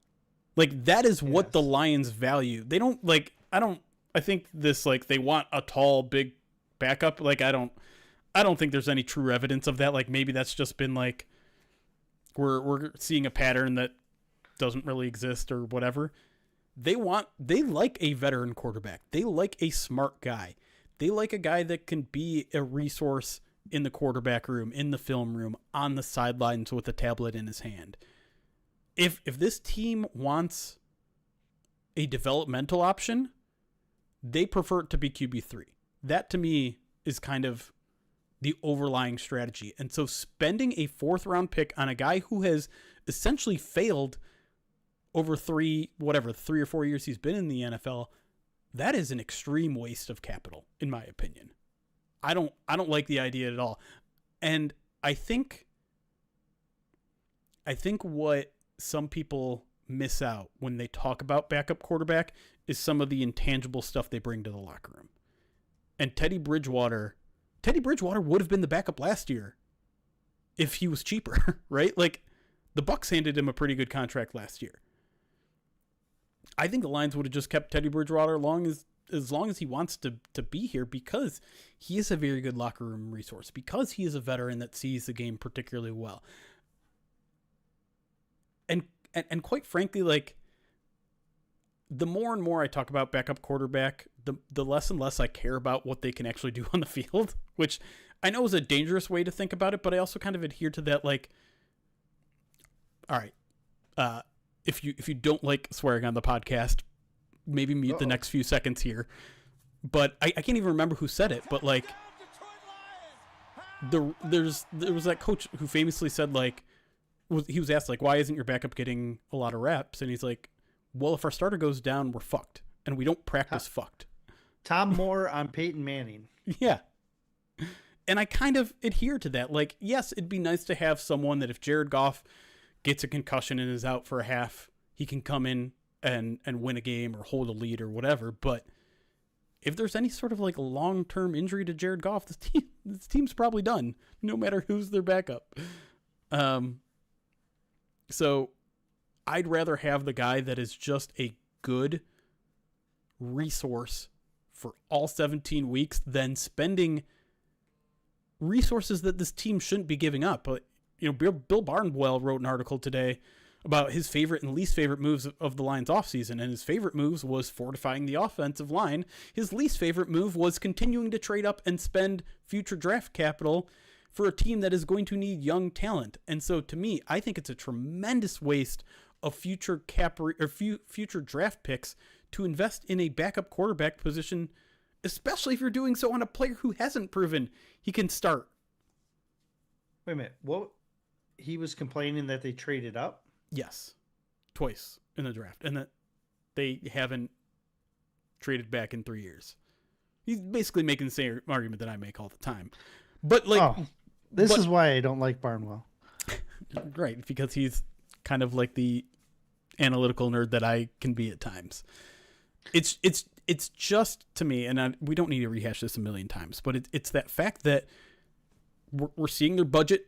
Like, that is what the Lions value. They don't I think this, they want a tall, big backup. I don't think there's any true evidence of that. Maybe that's just been we're seeing a pattern that doesn't really exist or whatever. They like a veteran quarterback. They like a smart guy. They like a guy that can be a resource in the quarterback room, in the film room, on the sidelines with a tablet in his hand. If this team wants a developmental option, they prefer it to be QB3. That to me is kind of the overlying strategy. And so spending a 4th round pick on a guy who has essentially failed over 3 or 4 years he's been in the NFL, that is an extreme waste of capital, in my opinion. I don't like the idea at all. And I think what some people miss out when they talk about backup quarterback is some of the intangible stuff they bring to the locker room. And Teddy Bridgewater would have been the backup last year if he was cheaper, right? Like, the Bucs handed him a pretty good contract last year. I think the Lions would have just kept Teddy Bridgewater as long as he wants to be here, because he is a very good locker room resource, because he is a veteran that sees the game particularly well. And quite frankly, like, the more and more I talk about backup quarterback, the less and less I care about what they can actually do on the field, which I know is a dangerous way to think about it, but I also kind of adhere to that, like, all right, if you don't like swearing on the podcast, maybe mute the next few seconds here. But I can't even remember who said it, but like, there was that coach who famously said, like, he was asked, like, why isn't your backup getting a lot of reps? And he's like, well, if our starter goes down, we're fucked, and we don't practice fucked. Tom Moore on Peyton Manning. Yeah. And I kind of adhere to that. Like, yes, it'd be nice to have someone that if Jared Goff gets a concussion and is out for a half, he can come in and win a game or hold a lead or whatever. But if there's any sort of like long-term injury to Jared Goff, this team's probably done, no matter who's their backup. So I'd rather have the guy that is just a good resource for all 17 weeks than spending resources that this team shouldn't be giving up. But, you know, Bill Barnwell wrote an article today about his favorite and least favorite moves of the Lions offseason, and his favorite moves was fortifying the offensive line. His least favorite move was continuing to trade up and spend future draft capital for a team that is going to need young talent. And so to me, I think it's a tremendous waste of future future draft picks to invest in a backup quarterback position, especially if you're doing so on a player who hasn't proven he can start. Wait a minute. What? He was complaining that they traded up? Yes. Twice in the draft, and that they haven't traded back in 3 years. He's basically making the same argument that I make all the time. But like, this is why I don't like Barnwell. Right, because he's kind of like the analytical nerd that I can be at times. It's just, to me, and we don't need to rehash this a million times, but it's that fact that we're seeing their budget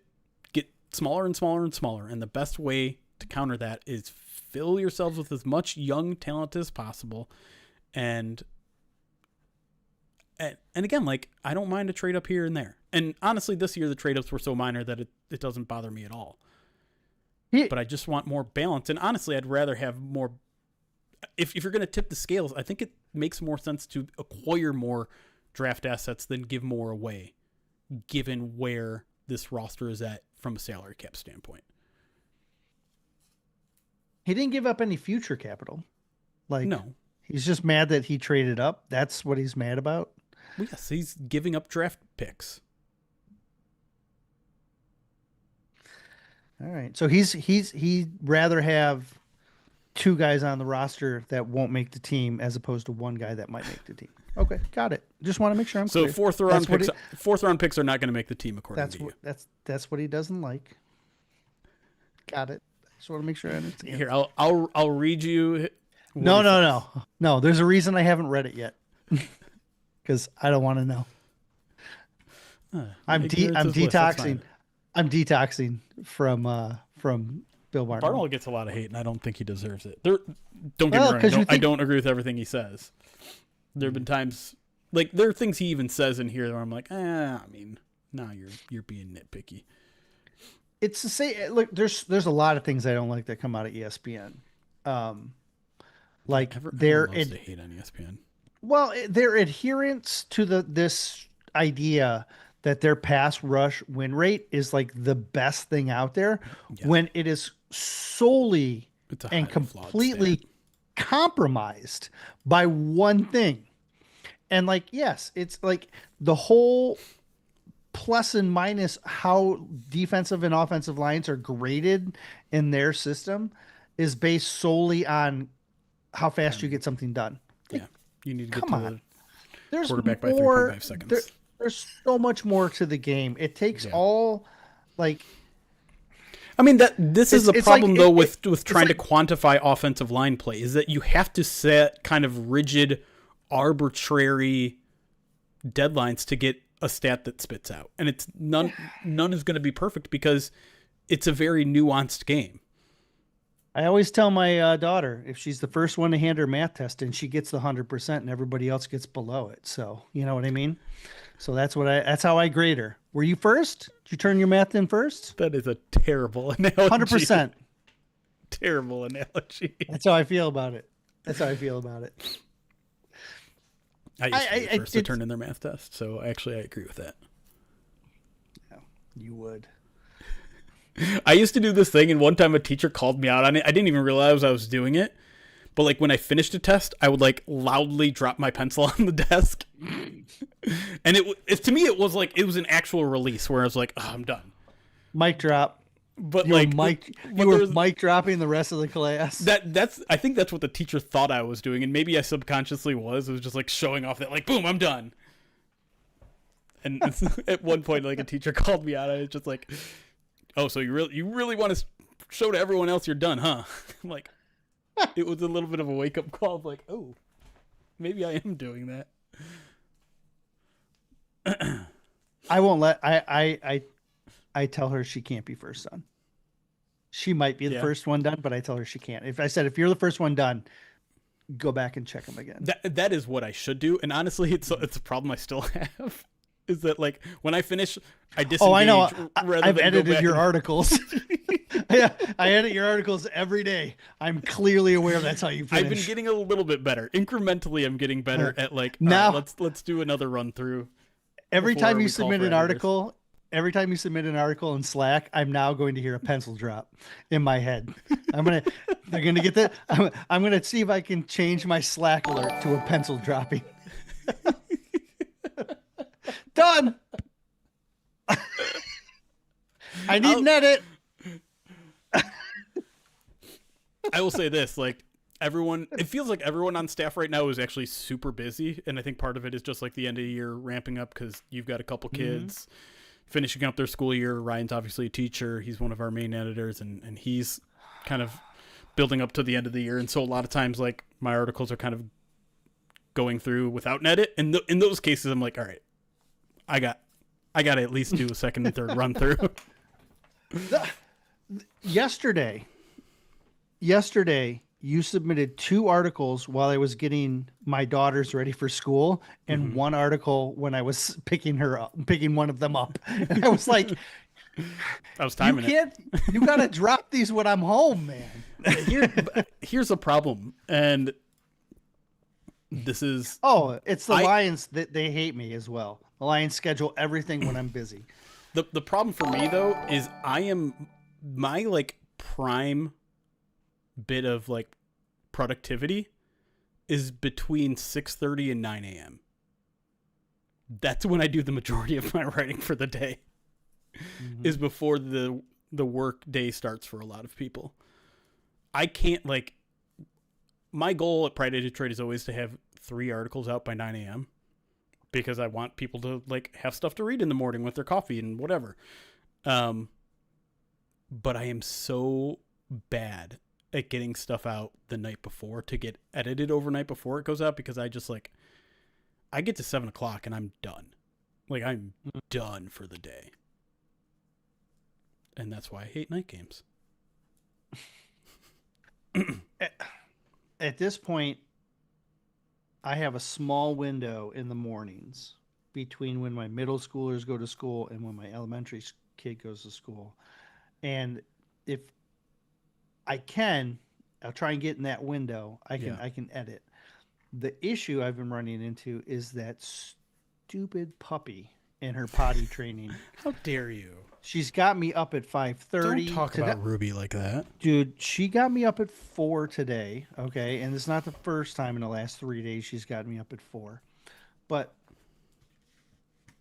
get smaller and smaller and smaller, and the best way to counter that is fill yourselves with as much young talent as possible. And again, like, I don't mind a trade up here and there. And honestly, this year the trade ups were so minor that it doesn't bother me at all. But I just want more balance. And honestly, I'd rather have more. If you're going to tip the scales, I think it makes more sense to acquire more draft assets than give more away, given where this roster is at from a salary cap standpoint. He didn't give up any future capital. Like, no. He's just mad that he traded up. That's what he's mad about. Well, yes, he's giving up draft picks. All right. So he'd rather have two guys on the roster that won't make the team as opposed to one guy that might make the team. Okay, got it. Just want to make sure I'm clear. So fourth round picks are not going to make the team according to you. That's what he doesn't like. Got it. I just want to make sure I understand. Here, I'll read you. No. There's a reason I haven't read it yet. Because I don't want to know. I'm detoxing. I'm detoxing from Bill Barnwell. Barnwell gets a lot of hate, and I don't think he deserves it. Don't get me wrong. I don't agree with everything he says. There have been times, like, there are things he even says in here where I'm like, I mean, no, you're being nitpicky. It's the same. Look, there's a lot of things I don't like that come out of ESPN. Like their hate on ESPN. Well, their adherence to this idea that their pass rush win rate is like the best thing out there, when it is solely and completely compromised by one thing. And like, yes, it's like the whole plus and minus how defensive and offensive lines are graded in their system is based solely on how fast you get something done. Yeah. You need to get to the quarterback by 3.5 seconds. There's so much more to the game. It takes all, like, I mean, this is the problem like, though with trying to quantify offensive line play, is that you have to set kind of rigid, arbitrary deadlines to get a stat that spits out, and it's none is going to be perfect because it's a very nuanced game. I always tell my daughter, if she's the first one to hand her math test and she gets the 100% and everybody else gets below it. So, you know what I mean? So that's how I grade her. Were you first? Did you turn your math in first? That is a terrible analogy. 100%. Terrible analogy. That's how I feel about it. I used to be first to turn in their math test, so actually I agree with that. Yeah, you would. I used to do this thing, and one time a teacher called me out on it. I didn't even realize I was doing it. But like when I finished a test, I would like loudly drop my pencil on the desk. And it to me, it was an actual release where I was like, oh, I'm done. Mic drop. But you were mic dropping the rest of the class. I think that's what the teacher thought I was doing. And maybe I subconsciously was. It was just like showing off that like, boom, I'm done. And at one point, like a teacher called me out. And it's just like, oh, so you really want to show to everyone else you're done, huh? I'm like, it was a little bit of a wake-up call. Like, oh, maybe I am doing that. I won't let I tell her she can't be first done. She might be the first one done, but I tell her she can't. If you're the first one done, go back and check them again. That is what I should do. And honestly, it's a problem I still have. Is that like when I finish, I disengage. Oh, I know. I've edited your articles. Yeah, I edit your articles every day. I'm clearly aware that's how you finish. I've been getting a little bit better. Incrementally, I'm getting better at like now. Right, let's do another run through. Every time you submit an article in Slack, I'm now going to hear a pencil drop in my head. They're gonna get that. I'm gonna see if I can change my Slack alert to a pencil dropping. Done. I need an edit. I will say this, like it feels like everyone on staff right now is actually super busy. And I think part of it is just like the end of the year ramping up because you've got a couple kids finishing up their school year. Ryan's obviously a teacher. He's one of our main editors and he's kind of building up to the end of the year. And so a lot of times like my articles are kind of going through without an edit. And in those cases, I'm like, all right, I got to at least do a second and third run through. Yesterday, you submitted 2 articles while I was getting my daughters ready for school, and 1 article when I was picking one of them up. And I was like, I was timing it. You got to drop these when I'm home, man. Here's a problem, and this is it's the Lions that they hate me as well. The Lions schedule everything when I'm busy. The problem for me though is my like prime bit of like productivity is between 6:30 and 9 a.m. That's when I do the majority of my writing for the day. Is before the work day starts for a lot of people. I can't like my goal at Pride of Detroit is always to have 3 articles out by 9 a.m. because I want people to like have stuff to read in the morning with their coffee and whatever. But I am so bad at getting stuff out the night before to get edited overnight before it goes out because I just like, I get to 7 o'clock and I'm done. Like I'm done for the day. And that's why I hate night games. At this point, I have a small window in the mornings between when my middle schoolers go to school and when my elementary kid goes to school. And if I can, I'll try and get in that window. I can edit. The issue I've been running into is that stupid puppy and her potty training. How dare you? She's got me up at 5:30. Don't talk about Ruby like that. Dude, she got me up at 4 today, okay? And it's not the first time in the last 3 days she's got me up at 4. But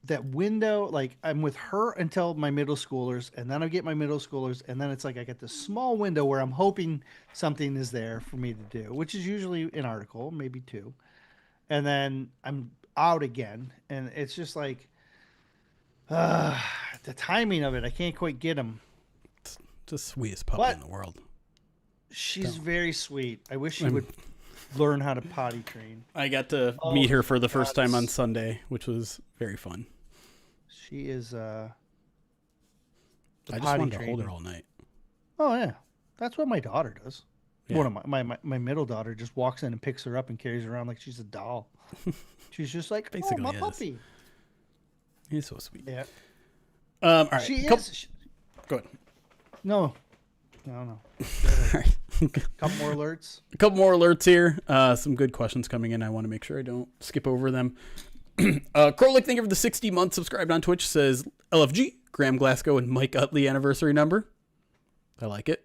that window, like I'm with her until my middle schoolers, and then I get my middle schoolers, and then it's like I get this small window where I'm hoping something is there for me to do, which is usually an article, maybe 2. And then I'm out again, and it's just like the timing of it, I can't quite get them. It's the sweetest puppy What? in the world. She's very sweet. I wish she would learn how to potty train. I got to meet her for the first time on this- Sunday, which was very fun. She is I just potty wanted to hold training. her all night. Oh yeah, that's what my daughter does. Yeah. One of my middle daughter just walks in and picks her up and carries her around like she's a doll. She's just like, Basically oh, my is. puppy. He's so sweet. Yeah, All right. she Couple- is. Go ahead. No. All right. Couple more alerts. A couple more alerts here. Some good questions coming in. I want to make sure I don't skip over them. Krolik, thank you for the 60 months subscribed on Twitch. Says LFG, Graham Glasgow, and Mike Utley anniversary number. I like it.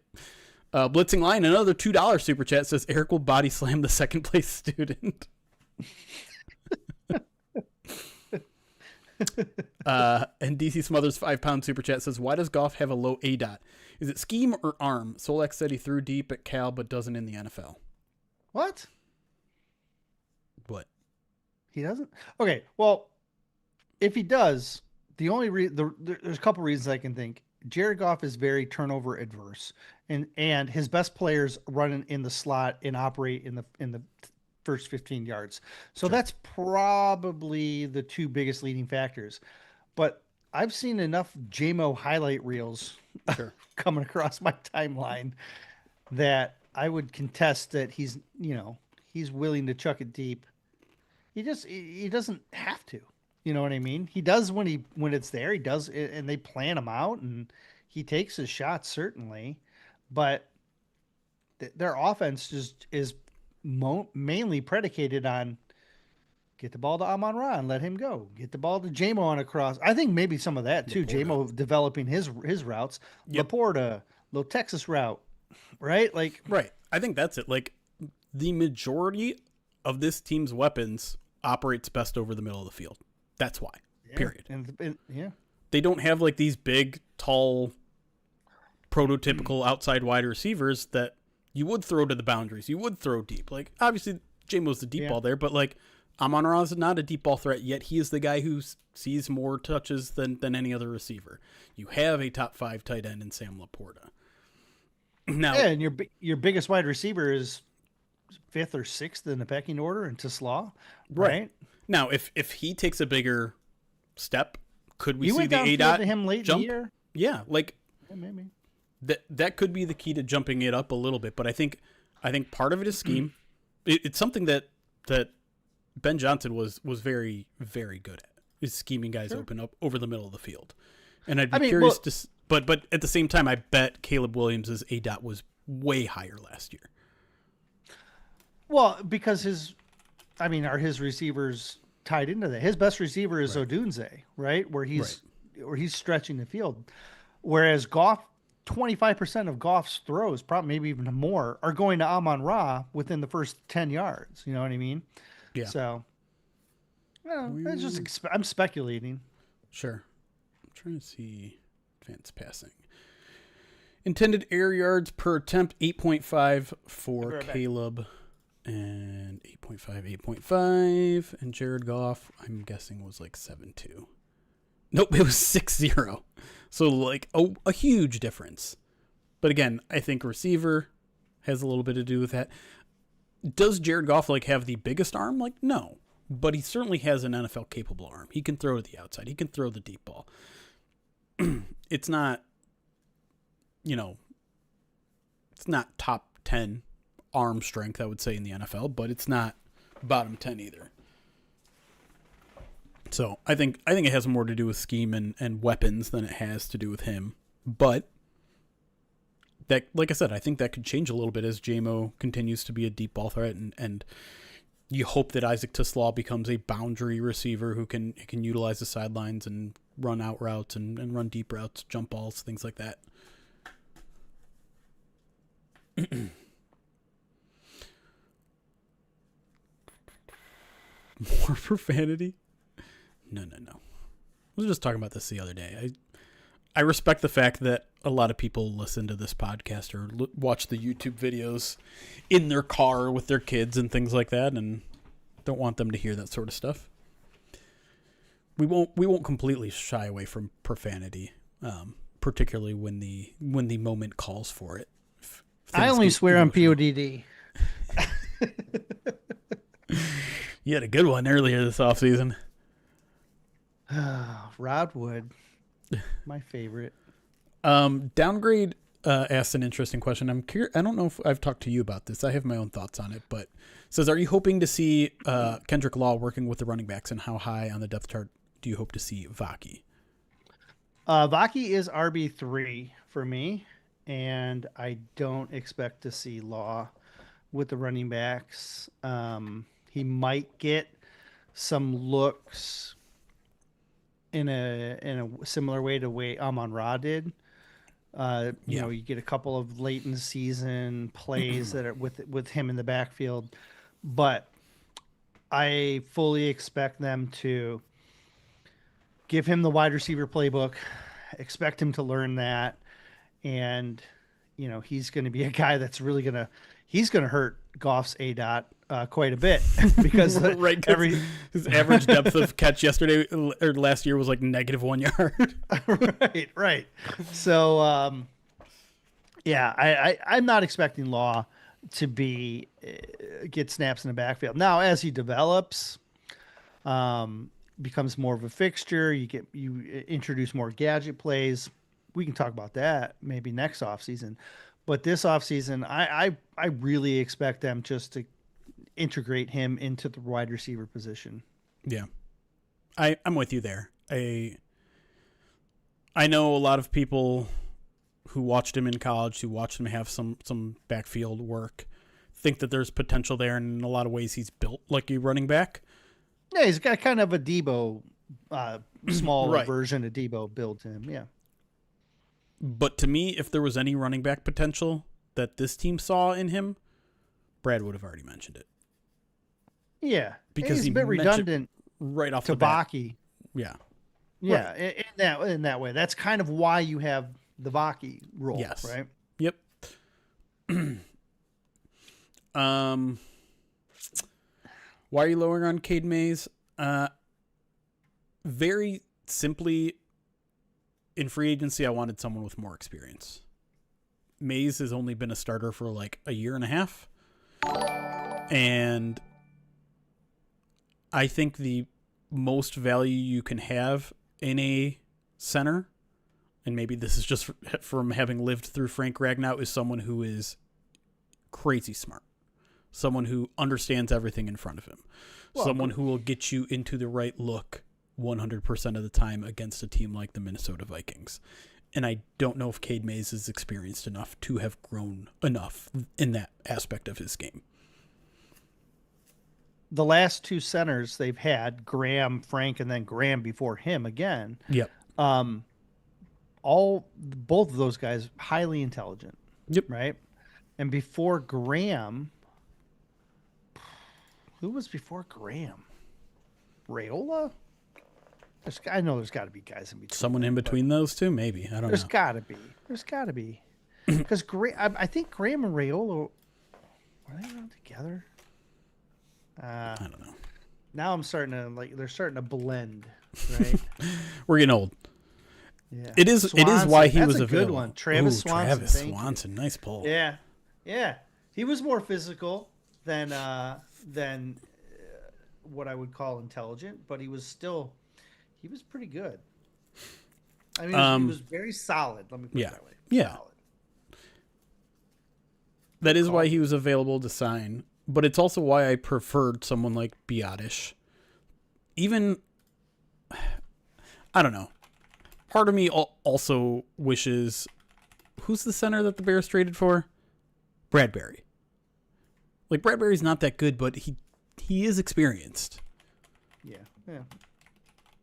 Blitzing Line, another $2 super chat, says Erik will body slam the second place student. And DC Smothers 5 pound super chat says, why does Goff have a low ADOT? Is it scheme or arm? Solak said he threw deep at Cal but doesn't in the NFL. What? What? He doesn't? Okay, well, if he does, the only there's a couple reasons I can think. Jared Goff is very turnover adverse, and his best players run in the slot and operate in the first 15 yards. So that's probably the two biggest leading factors. But I've seen enough JMO highlight reels coming across my timeline that I would contest that he's willing to chuck it deep. He doesn't have to. You know what I mean? He does when it's there. He does, and they plan him out, and he takes his shots certainly. But their offense just is mainly predicated on get the ball to Amon-Ra and let him go. Get the ball to JMO on a cross. I think maybe some of that too. JMO developing his routes. Yep. Laporta, little Texas route, right? Like Right. I think that's it. Like the majority of this team's weapons operates best over the middle of the field. That's why. Period. And yeah. They don't have like these big, tall, prototypical outside wide receivers that you would throw to the boundaries. You would throw deep. Like obviously JMO's the deep ball there, but like Amon-Ra is not a deep ball threat, yet he is the guy who sees more touches than any other receiver. You have a top 5 tight end in Sam Laporta. Now, yeah, and your biggest wide receiver is 5th or 6th in the pecking order in TSLAW, right? Now, if he takes a bigger step, could we You see went the downfield ADOT to him late jump? in the year? Yeah, like Yeah, maybe. that could be the key to jumping it up a little bit. But I think part of it is scheme. It's something that Ben Johnson was very, very good at, is scheming guys open up over the middle of the field. And I'd be curious to, but at the same time, I bet Caleb Williams' ADOT was way higher last year. Well, because are his receivers tied into that? His best receiver is Odunze, right? Where he's stretching the field. Whereas Goff, 25% of Goff's throws, probably maybe even more, are going to Amon-Ra within the first 10 yards. You know what I mean? Yeah. So, it's just I'm speculating. Sure. I'm trying to see advanced passing. Intended air yards per attempt, 8.5 for Caleb. And 8.5. And Jared Goff, I'm guessing, was like 7.2. Nope, it was 6.0. So, like, a huge difference. But again, I think receiver has a little bit to do with that. Does Jared Goff, like, have the biggest arm? Like, no. But he certainly has an NFL-capable arm. He can throw to the outside. He can throw the deep ball. It's not, it's not top 10 arm strength, I would say, in the NFL, but it's not bottom 10 either. So I think it has more to do with scheme and weapons than it has to do with him. But that, like I said, I think that could change a little bit as JMO continues to be a deep ball threat, and you hope that Isaac TSLAW becomes a boundary receiver who can utilize the sidelines and run out routes and run deep routes, jump balls, things like that. More profanity? No. I was just talking about this the other day. I respect the fact that a lot of people listen to this podcast or watch the YouTube videos in their car with their kids and things like that, and don't want them to hear that sort of stuff. We won't completely shy away from profanity, particularly when the moment calls for it. I only swear on PODD. You had a good one earlier this offseason. Rod Wood, my favorite. Downgrade asked an interesting question. I'm curious. I don't know if I've talked to you about this. I have my own thoughts on it, but says, are you hoping to see Kendrick Law working with the running backs, and how high on the depth chart do you hope to see Vaki? Vaki is RB3 for me, and I don't expect to see Law with the running backs. He might get some looks in a similar way to way Amon-Ra did. You know, you get a couple of late in the season plays that are with him in the backfield, but I fully expect them to give him the wide receiver playbook, expect him to learn that. And, you know, he's going to be a guy that's really going to hurt Goff's ADOT quite a bit because right, his average depth of catch yesterday or last year was like -1 yard. Right. So, yeah, I'm not expecting Law to get snaps in the backfield. Now, as he develops, becomes more of a fixture, you introduce more gadget plays. We can talk about that maybe next offseason. But this offseason, I really expect them just to integrate him into the wide receiver position. Yeah. I'm with you there. I know a lot of people who watched him in college, who watched him have some backfield work, think that there's potential there, and in a lot of ways he's built like a running back. Yeah, he's got kind of a Debo, small right. version of Debo built him. Yeah. But to me, if there was any running back potential that this team saw in him, Brad would have already mentioned it. Yeah, because he's a bit redundant right off to the bat. Baki. Yeah. Yeah, right. in that way. That's kind of why you have the Vaki role, yes. right? Yep. Why are you lowering on Cade Mays? Very simply, in free agency, I wanted someone with more experience. Mays has only been a starter for like a year and a half. And I think the most value you can have in a center, and maybe this is just from having lived through Frank Ragnow, is someone who is crazy smart. Someone who understands everything in front of him. Well, someone who will get you into the right look 100% of the time against a team like the Minnesota Vikings. And I don't know if Cade Mays is experienced enough to have grown enough in that aspect of his game. The last two centers they've had, Graham, Frank, and then Graham before him again. Yep. Both of those guys, highly intelligent. Yep. Right? And before Graham, who was before Graham? Raiola? I know there's got to be guys in between. Someone in between those two, maybe. I don't know. There's got to be. There's got to be. Because I think Graham and Raiola, were they around together? I don't know. Now I'm starting to they're starting to blend, right? We're getting old. Yeah. It is why he was a available. Good one. Travis Swanson, nice pull. Yeah. He was more physical than what I would call intelligent, but he was pretty good. I mean, he was very solid. Let me put it that way. Yeah. Solid. That is why he was available to sign, but it's also why I preferred someone like Biotish. Even, I don't know. Part of me also wishes, who's the center that the Bears traded for? Bradbury. Like, Bradbury's not that good, but he is experienced. Yeah.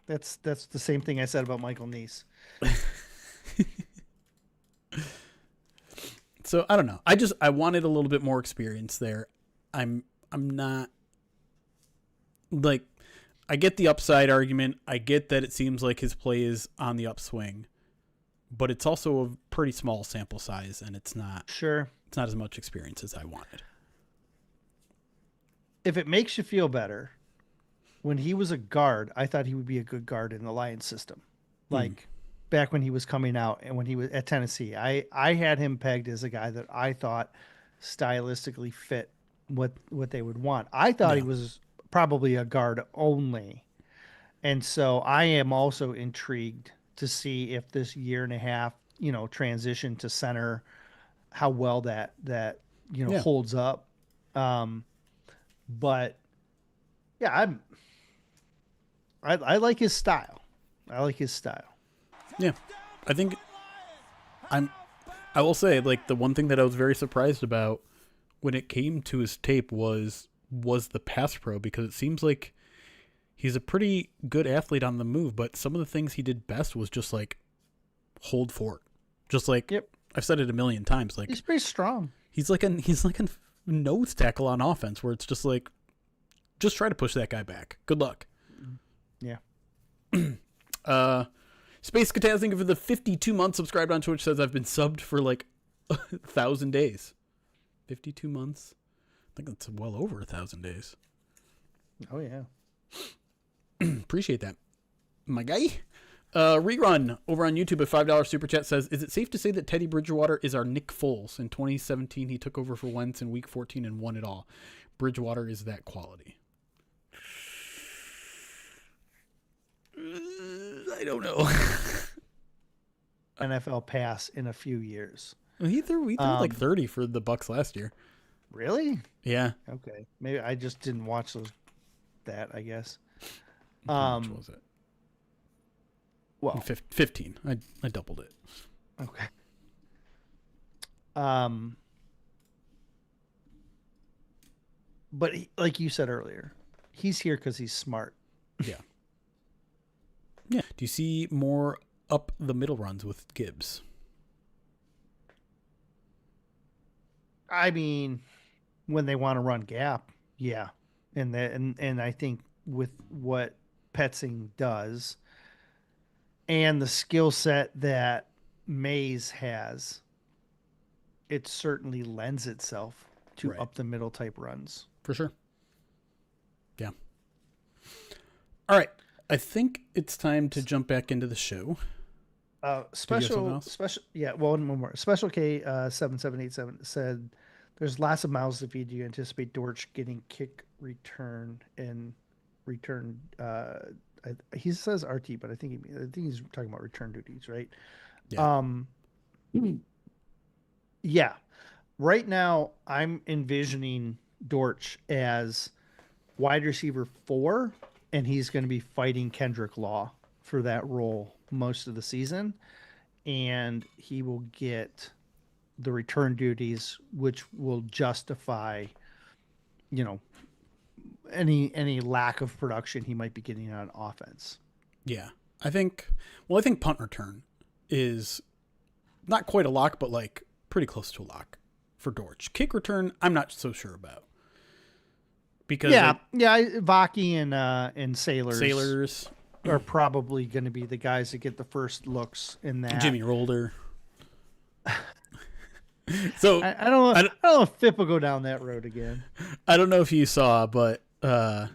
That's the same thing I said about Michael Neese. So I don't know. I wanted a little bit more experience there. I'm not like, I get the upside argument. I get that it seems like his play is on the upswing, but it's also a pretty small sample size, and it's not as much experience as I wanted. If it makes you feel better, when he was a guard, I thought he would be a good guard in the Lions system. Like back when he was coming out and when he was at Tennessee. I had him pegged as a guy that I thought stylistically fit what they would want. I thought he was probably a guard only. And so I am also intrigued to see if this year and a half, transition to center, how well that holds up. But yeah, I like his style. Yeah. I think I will say, like, the one thing that I was very surprised about when it came to his tape was the pass pro, because it seems like he's a pretty good athlete on the move, but some of the things he did best was just like hold fort. Just like, I've said it a million times. Like, he's pretty strong. He's like a nose tackle on offense where it's just like, just try to push that guy back. Good luck. Yeah. Space Catazing for the 52-month subscribed on Twitch says, I've been subbed for like 1,000 days. 52 months. I think that's well over 1,000 days. Oh yeah. Appreciate that, my guy. Rerun over on YouTube at $5 super chat says, is it safe to say that Teddy Bridgewater is our Nick Foles? In 2017, he took over for Wentz in week 14 and won it all. Bridgewater is that quality. I don't know. NFL pass in a few years. He threw like 30 for the Bucks last year. Really? Yeah. Okay. Maybe I just didn't watch that, I guess. How much was it? Well, 15. I doubled it. Okay. But like you said earlier, he's here because he's smart. Yeah. Yeah. Do you see more up the middle runs with Gibbs? I mean, when they want to run gap, yeah. And I think with what Petzing does and the skill set that Mays has, it certainly lends itself to up the middle type runs. For sure. Yeah. All right. I think it's time to jump back into the show. Special. Yeah. Well, one more. Special K 7787 said, "There's lots of mouths to feed. Do you anticipate Dortch getting kick return and return?" He says RT, but I think he's talking about return duties, right? Yeah. Yeah. Right now, I'm envisioning Dortch as wide receiver 4, and he's going to be fighting Kendrick Law for that role most of the season, and he will get the return duties, which will justify, any lack of production he might be getting on offense. Yeah. I think punt return is not quite a lock, but like pretty close to a lock for Dortch. Kick return, I'm not so sure about. Because Vaki and Sailors are probably going to be the guys that get the first looks in that. Jimmy Rolder. So I don't know if Fipp will go down that road again. I don't know if you saw, but there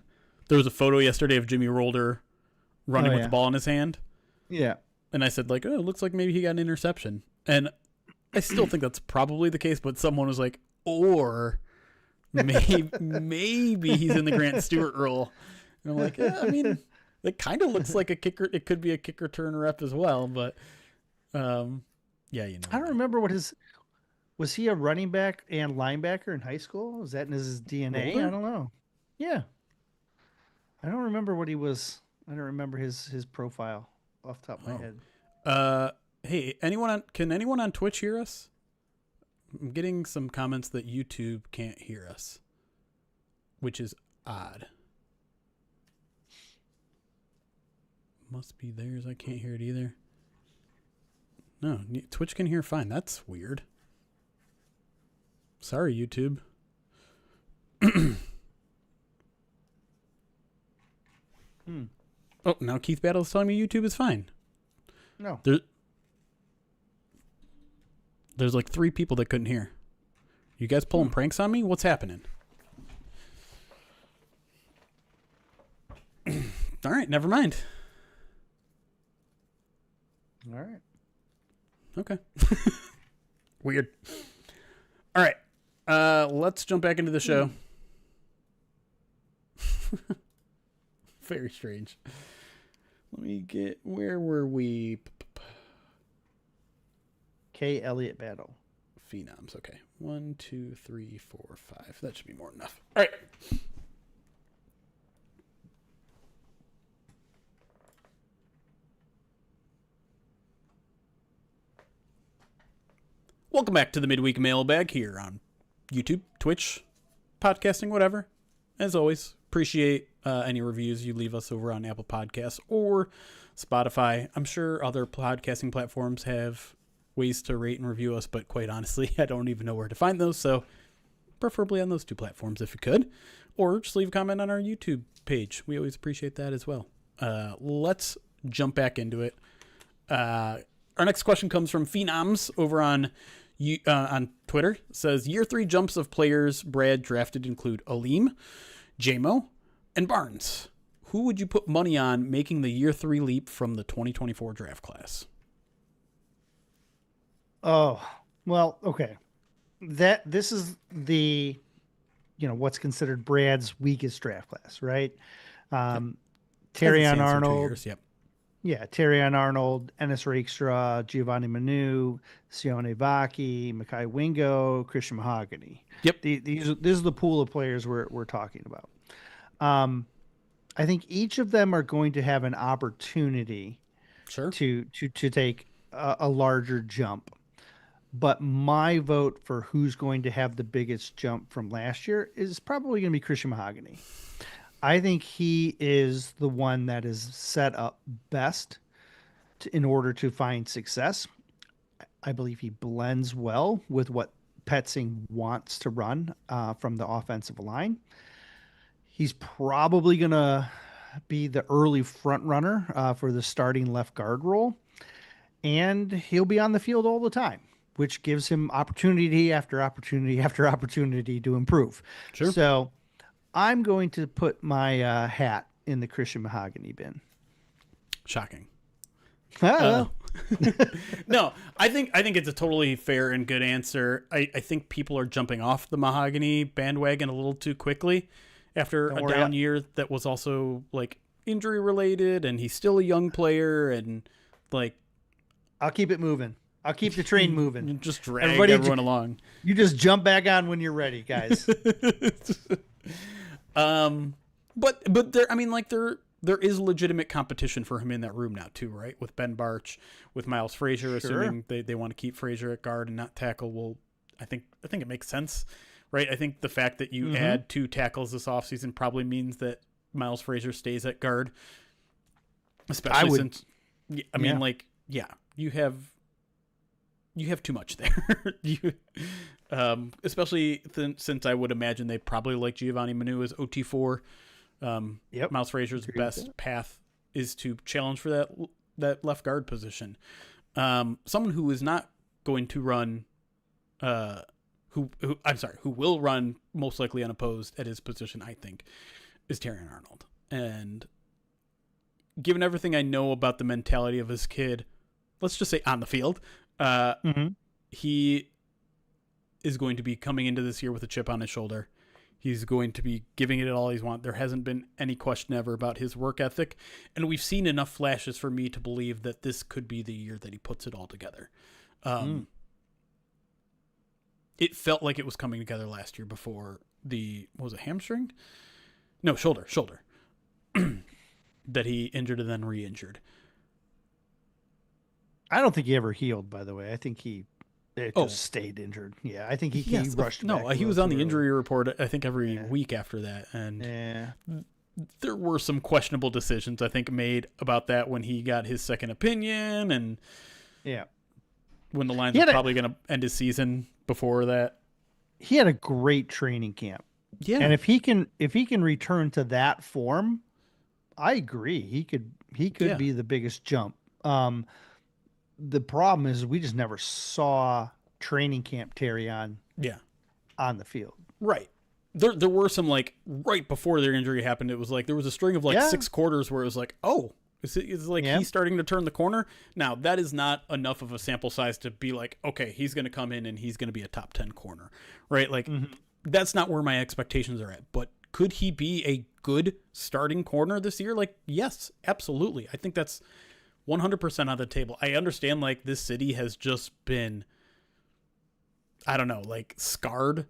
was a photo yesterday of Jimmy Rolder running with the ball in his hand. Yeah. And I said, like, oh, it looks like maybe he got an interception. And I still think that's probably the case, but someone was like, or maybe he's in the Grant Stewart role. And I'm like, I mean, it kind of looks like a kicker. It could be a kick return rep as well, but yeah, I don't remember was he a running back and linebacker in high school? Was that in his DNA? Rolder? I don't know. Yeah. I don't remember what he was. I don't remember his profile off the top of my head. Hey, can anyone on Twitch hear us? I'm getting some comments that YouTube can't hear us, which is odd. Must be theirs. I can't hear it either. No, Twitch can hear fine. That's weird. Sorry, YouTube. Oh, now Keith Battle is telling me YouTube is fine. No. There's like 3 people that couldn't hear. You guys pulling pranks on me? What's happening? All right, never mind. All right. Okay. Weird. All right. Let's jump back into the show. Very strange. Let me get, where were we? K. Elliott battle. Phenoms. Okay. 1, 2, 3, 4, 5. That should be more than enough. All right. Welcome back to the Midweek Mailbag here on YouTube, Twitch, podcasting, whatever. As always, appreciate any reviews you leave us over on Apple Podcasts or Spotify. I'm sure other podcasting platforms have ways to rate and review us, but quite honestly, I don't even know where to find those. So preferably on those two platforms if you could, or just leave a comment on our YouTube page. We always appreciate that as well. Let's jump back into it. Our next question comes from Phenoms over on Twitter. It says, year 3 jumps of players Brad drafted include Aleem, JMO, and Barnes. Who would you put money on making the year 3 leap from the 2024 draft class? Oh, well, okay. This is the, what's considered Brad's weakest draft class, right? Terrion Arnold. Yep. Yeah, Terrion Arnold, Ennis Rakestraw, Giovanni Manu, Sione Vaki, Makai Wingo, Christian Mahogany. Yep. This is the pool of players we're talking about. I think each of them are going to have an opportunity to take a larger jump. But my vote for who's going to have the biggest jump from last year is probably going to be Christian Mahogany. I think he is the one that is set up best in order to find success. I believe he blends well with what Petzing wants to run from the offensive line. He's probably going to be the early front runner for the starting left guard role, and he'll be on the field all the time, which gives him opportunity after opportunity after opportunity to improve. Sure. So I'm going to put my hat in the Christian Mahogany bin. Shocking. Oh. No, I think it's a totally fair and good answer. I think people are jumping off the Mahogany bandwagon a little too quickly after a down year that was also like injury related, and he's still a young player, and like I'll keep it moving. I'll keep the train moving. Just drag everyone along. You just jump back on when you're ready, guys. But there is legitimate competition for him in that room now too, right? With Ben Barch, with Miles Frazier, assuming they want to keep Frazier at guard and not tackle. Well, I think it makes sense, right? I think the fact that you add 2 tackles this offseason probably means that Miles Frazier stays at guard, especially since you have too much there. Especially since I would imagine they probably like Giovanni Manu as OT4. Miles Frazier's best path is to challenge for that left guard position. Someone who is not going to run, who will run most likely unopposed at his position, I think, is Terrion Arnold. And given everything I know about the mentality of this kid, let's just say on the field, he is going to be coming into this year with a chip on his shoulder. He's going to be giving it all he's want. There hasn't been any question ever about his work ethic, and we've seen enough flashes for me to believe that this could be the year that he puts it all together. It felt like it was coming together last year before was it hamstring? No, shoulder. That he injured and then re-injured. I don't think he ever healed, by the way. I think he just stayed injured. Yeah, I think he rushed back. No, he was on the injury report, I think, every week after that. And there were some questionable decisions, I think, made about that when he got his second opinion, and when the Lions were probably going to end his season before that. He had a great training camp. Yeah. And if he can return to that form, I agree. He could be the biggest jump. The problem is we just never saw training camp Terrion on the field. Right. There were some, like, right before their injury happened, it was like there was a string of 6 quarters where it was like, oh, It's like he's starting to turn the corner. Now, that is not enough of a sample size to be like, okay, he's going to come in and he's going to be a top 10 corner, right? Like, that's not where my expectations are at. But could he be a good starting corner this year? Like, yes, absolutely. I think that's 100% on the table. I understand, like, this city has just been, I don't know, like, scarred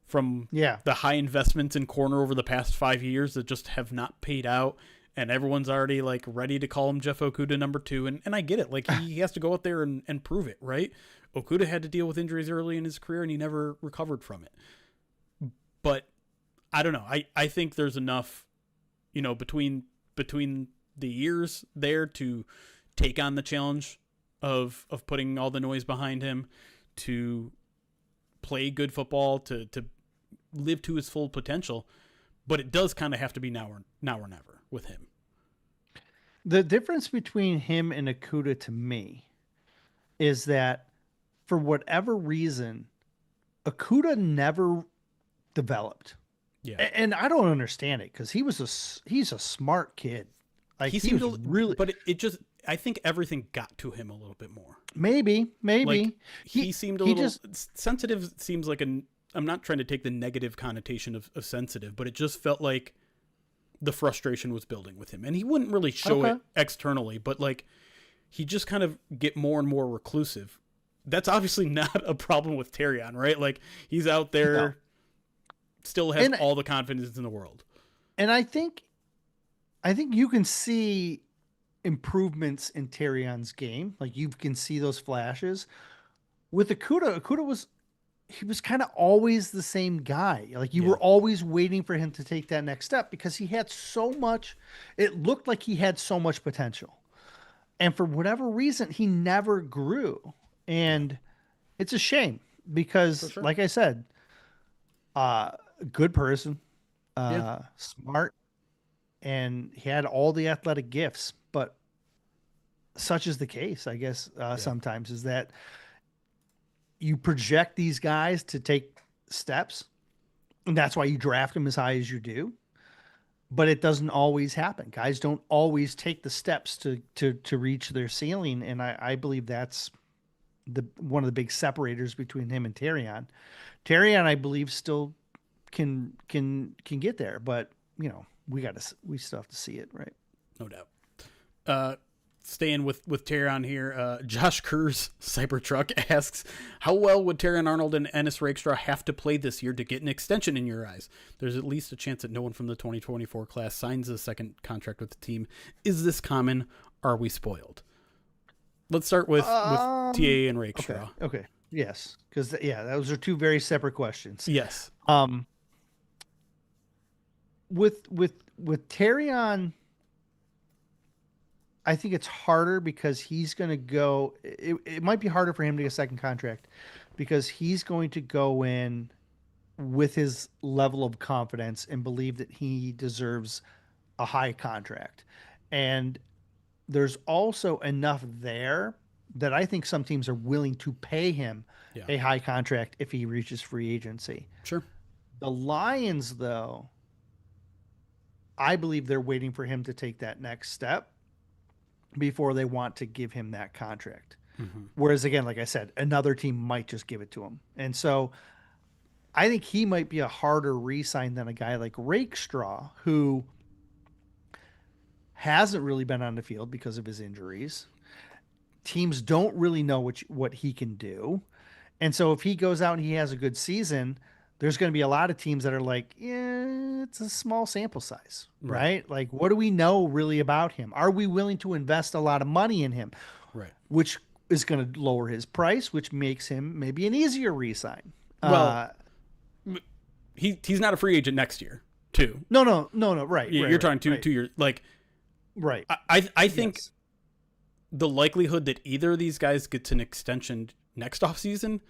from the high investments in corner over the past 5 years that just have not paid out. And everyone's already like ready to call him Jeff Okudah number 2. And I get it. Like he has to go out there and prove it, right? Okudah had to deal with injuries early in his career and he never recovered from it. But I don't know. I think there's enough, between the years there to take on the challenge of putting all the noise behind him, to play good football, to live to his full potential. But it does kind of have to be now or never with him. The difference between him and Okudah to me is that for whatever reason, Okudah never developed. Yeah. And I don't understand it because he's a smart kid. Like he was really, but it just, I think everything got to him a little bit more. Maybe. Like he seemed a little sensitive. Seems like I'm not trying to take the negative connotation of sensitive, but it just felt like the frustration was building with him. And he wouldn't really show it externally, but like he just kind of get more and more reclusive. That's obviously not a problem with Terrion, right? Like he's out there, still has all the confidence in the world. And I think you can see improvements in Terrion's game. Like you can see those flashes. With Okudah was kind of always the same guy. Like you were always waiting for him to take that next step because he had so much, it looked like he had so much potential. And for whatever reason, he never grew. And it's a shame because like I said, good person, smart, and he had all the athletic gifts, but such is the case, I guess, sometimes is that you project these guys to take steps, and that's why you draft them as high as you do. But it doesn't always happen. Guys don't always take the steps to reach their ceiling, and I believe that's one of the big separators between him and Terrion. Terrion, I believe, still can get there, but we still have to see it, right? No doubt. Staying with Terrion here, Josh Kerr's Cybertruck asks, how well would Terrion Arnold and Ennis Rakestraw have to play this year to get an extension in your eyes? There's at least a chance that no one from the 2024 class signs a second contract with the team. Is this common? Are we spoiled? Let's start with TA and Rakestraw. Okay. Yes. Because, those are two very separate questions. Yes. With Terrion, I think it's harder because he's going to go. It might be harder for him to get a second contract because he's going to go in with his level of confidence and believe that he deserves a high contract. And there's also enough there that I think some teams are willing to pay him a high contract if he reaches free agency. Sure. The Lions, though, I believe they're waiting for him to take that next step before they want to give him that contract. Mm-hmm. Whereas, again, like I said, another team might just give it to him. And so I think he might be a harder re-sign than a guy like Rakestraw, who hasn't really been on the field because of his injuries. Teams don't really know what he can do. And so if he goes out and he has a good season, there's going to be a lot of teams that are like, it's a small sample size, right? Like, what do we know really about him? Are we willing to invest a lot of money in him? Right. Which is going to lower his price, which makes him maybe an easier re-sign. Well, he's not a free agent next year, too. No. Right. You're talking 2 years. Like, right. I think the likelihood that either of these guys gets an extension next offseason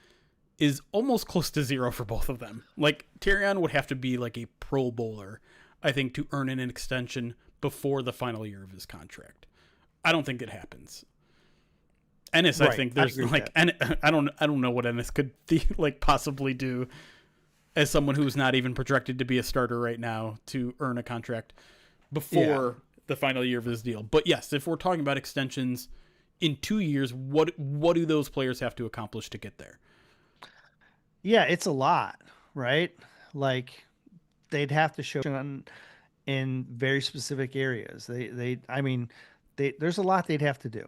is almost close to zero for both of them. Like, Terrion would have to be like a Pro Bowler, I think, to earn an extension before the final year of his contract. I don't think it happens. Ennis, I think there's I don't know what Ennis could possibly do as someone who's not even projected to be a starter right now to earn a contract before the final year of his deal. But yes, if we're talking about extensions in 2 years, what do those players have to accomplish to get there? Yeah, it's a lot, right? Like they'd have to show in very specific areas. There's a lot they'd have to do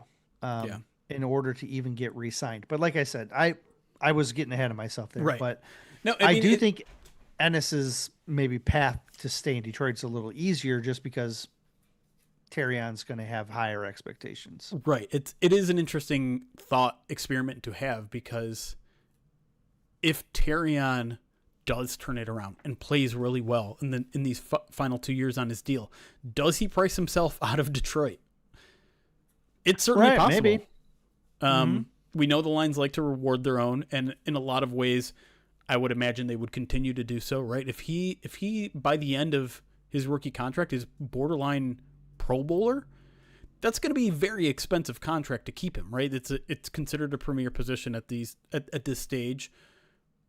in order to even get re-signed. But like I said, I was getting ahead of myself there. Right. But no, I do think Ennis's maybe path to stay in Detroit's a little easier just because Terrion's going to have higher expectations. Right. It is an interesting thought experiment to have, because if Terrion does turn it around and plays really well in these final 2 years on his deal, does he price himself out of Detroit? It's certainly possible. Maybe. We know the Lions like to reward their own, and in a lot of ways, I would imagine they would continue to do so, right? If he by the end of his rookie contract is borderline Pro Bowler, that's going to be a very expensive contract to keep him, right? It's considered a premier position at this stage,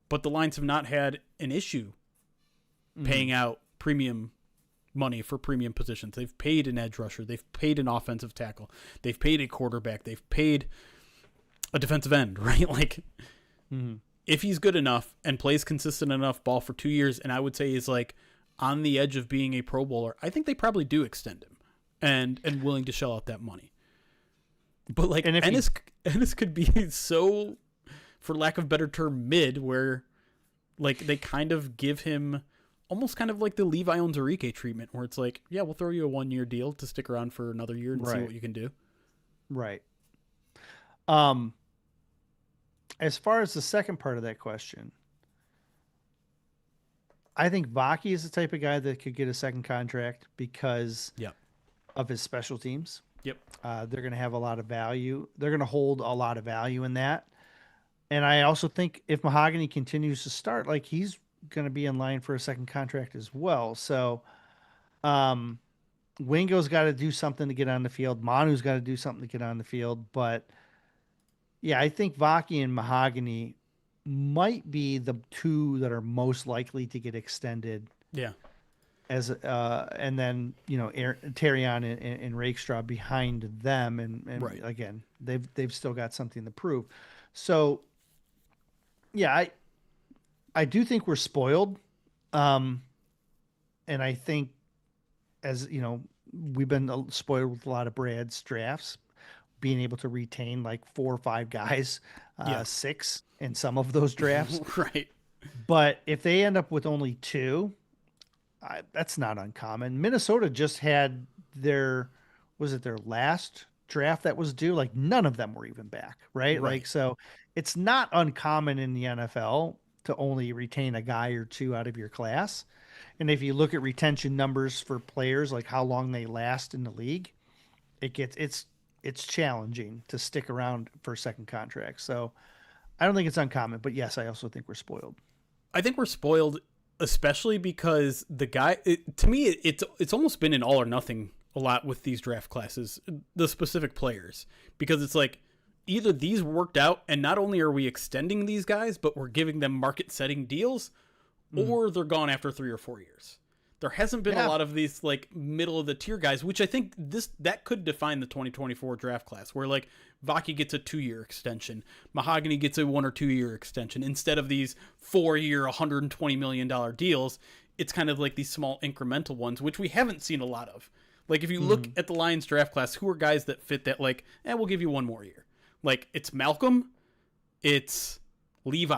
but the Lions have not had an issue paying out premium money for premium positions. They've paid an edge rusher, they've paid an offensive tackle, they've paid a quarterback, they've paid a defensive end, right? Like, if he's good enough and plays consistent enough ball for 2 years, and I would say is like on the edge of being a Pro Bowler, I think they probably do extend him and willing to shell out that money. But like, Ennis could be so, for lack of a better term, mid, where like they kind of give him almost kind of like the Levi Onwuzurike treatment, where it's like, yeah, we'll throw you a 1 year deal to stick around for another year and see what you can do. Right. As far as the second part of that question, I think Vaki is the type of guy that could get a second contract because of his special teams. Yep. They're going to have a lot of value. They're going to hold a lot of value in that. And I also think if Mahogany continues to start, like, he's going to be in line for a second contract as well. So Wingo's got to do something to get on the field. Manu's got to do something to get on the field. But yeah, I think Vaki and Mahogany might be the two that are most likely to get extended. Yeah. And then, Terrion and Rakestraw behind them. And again, they've still got something to prove. So yeah, I do think we're spoiled. And I think, as you know, we've been spoiled with a lot of Brad's drafts, being able to retain like 4 or 5 guys, 6 in some of those drafts. Right. But if they end up with only 2, that's not uncommon. Minnesota just had their last draft that was due? Like, none of them were even back, right? Like, so it's not uncommon in the NFL to only retain a guy or 2 out of your class. And if you look at retention numbers for players, like how long they last in the league, it's challenging to stick around for a second contract. So I don't think it's uncommon, but yes, I also think we're spoiled. I think we're spoiled, especially because the guy, to me, it's almost been an all or nothing a lot with these draft classes, the specific players, because it's like either these worked out and not only are we extending these guys, but we're giving them market setting deals, or they're gone after 3 or 4 years. There hasn't been a lot of these like middle of the tier guys, which I think that could define the 2024 draft class, where like Vaki gets a 2-year extension, Mahogany gets a 1 or 2 year extension instead of these 4-year, $120 million deals. It's kind of like these small incremental ones, which we haven't seen a lot of. Like, if you look at the Lions draft class, who are guys that fit that, like, we'll give you 1 more year. Like, it's Malcolm, it's Levi,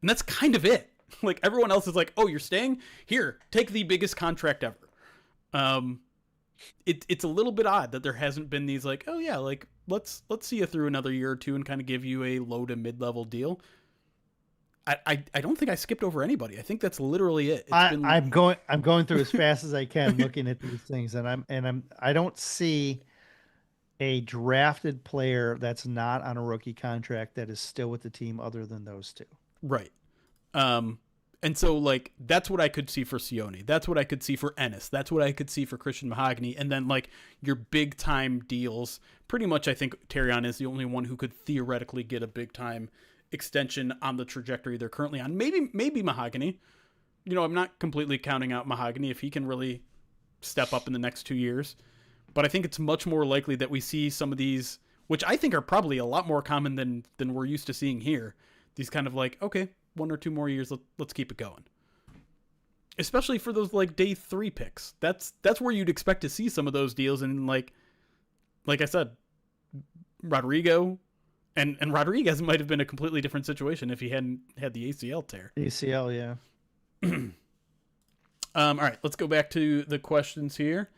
and that's kind of it. Like, everyone else is like, oh, you're staying? Here, take the biggest contract ever. It's a little bit odd that there hasn't been these, like, oh yeah, like, let's see you through another year or 2 and kind of give you a low to mid-level deal. I don't think I skipped over anybody. I think that's literally it. I'm going through as fast as I can looking at these things, and I don't see a drafted player that's not on a rookie contract that is still with the team other than those 2. Right. And so like that's what I could see for Sione. That's what I could see for Ennis. That's what I could see for Christian Mahogany. And then like your big time deals, pretty much I think Terrion is the only one who could theoretically get a big time extension on the trajectory they're currently on. Maybe Mahogany. I'm not completely counting out Mahogany if he can really step up in the next 2 years. But I think it's much more likely that we see some of these, which I think are probably a lot more common than we're used to seeing here. These kind of like, okay, 1 or 2 more years, let's keep it going. Especially for those like day 3 picks. That's where you'd expect to see some of those deals. And like I said, Rodrigo and Rodriguez might have been a completely different situation if he hadn't had the ACL tear. ACL, yeah. All right, let's go back to the questions here.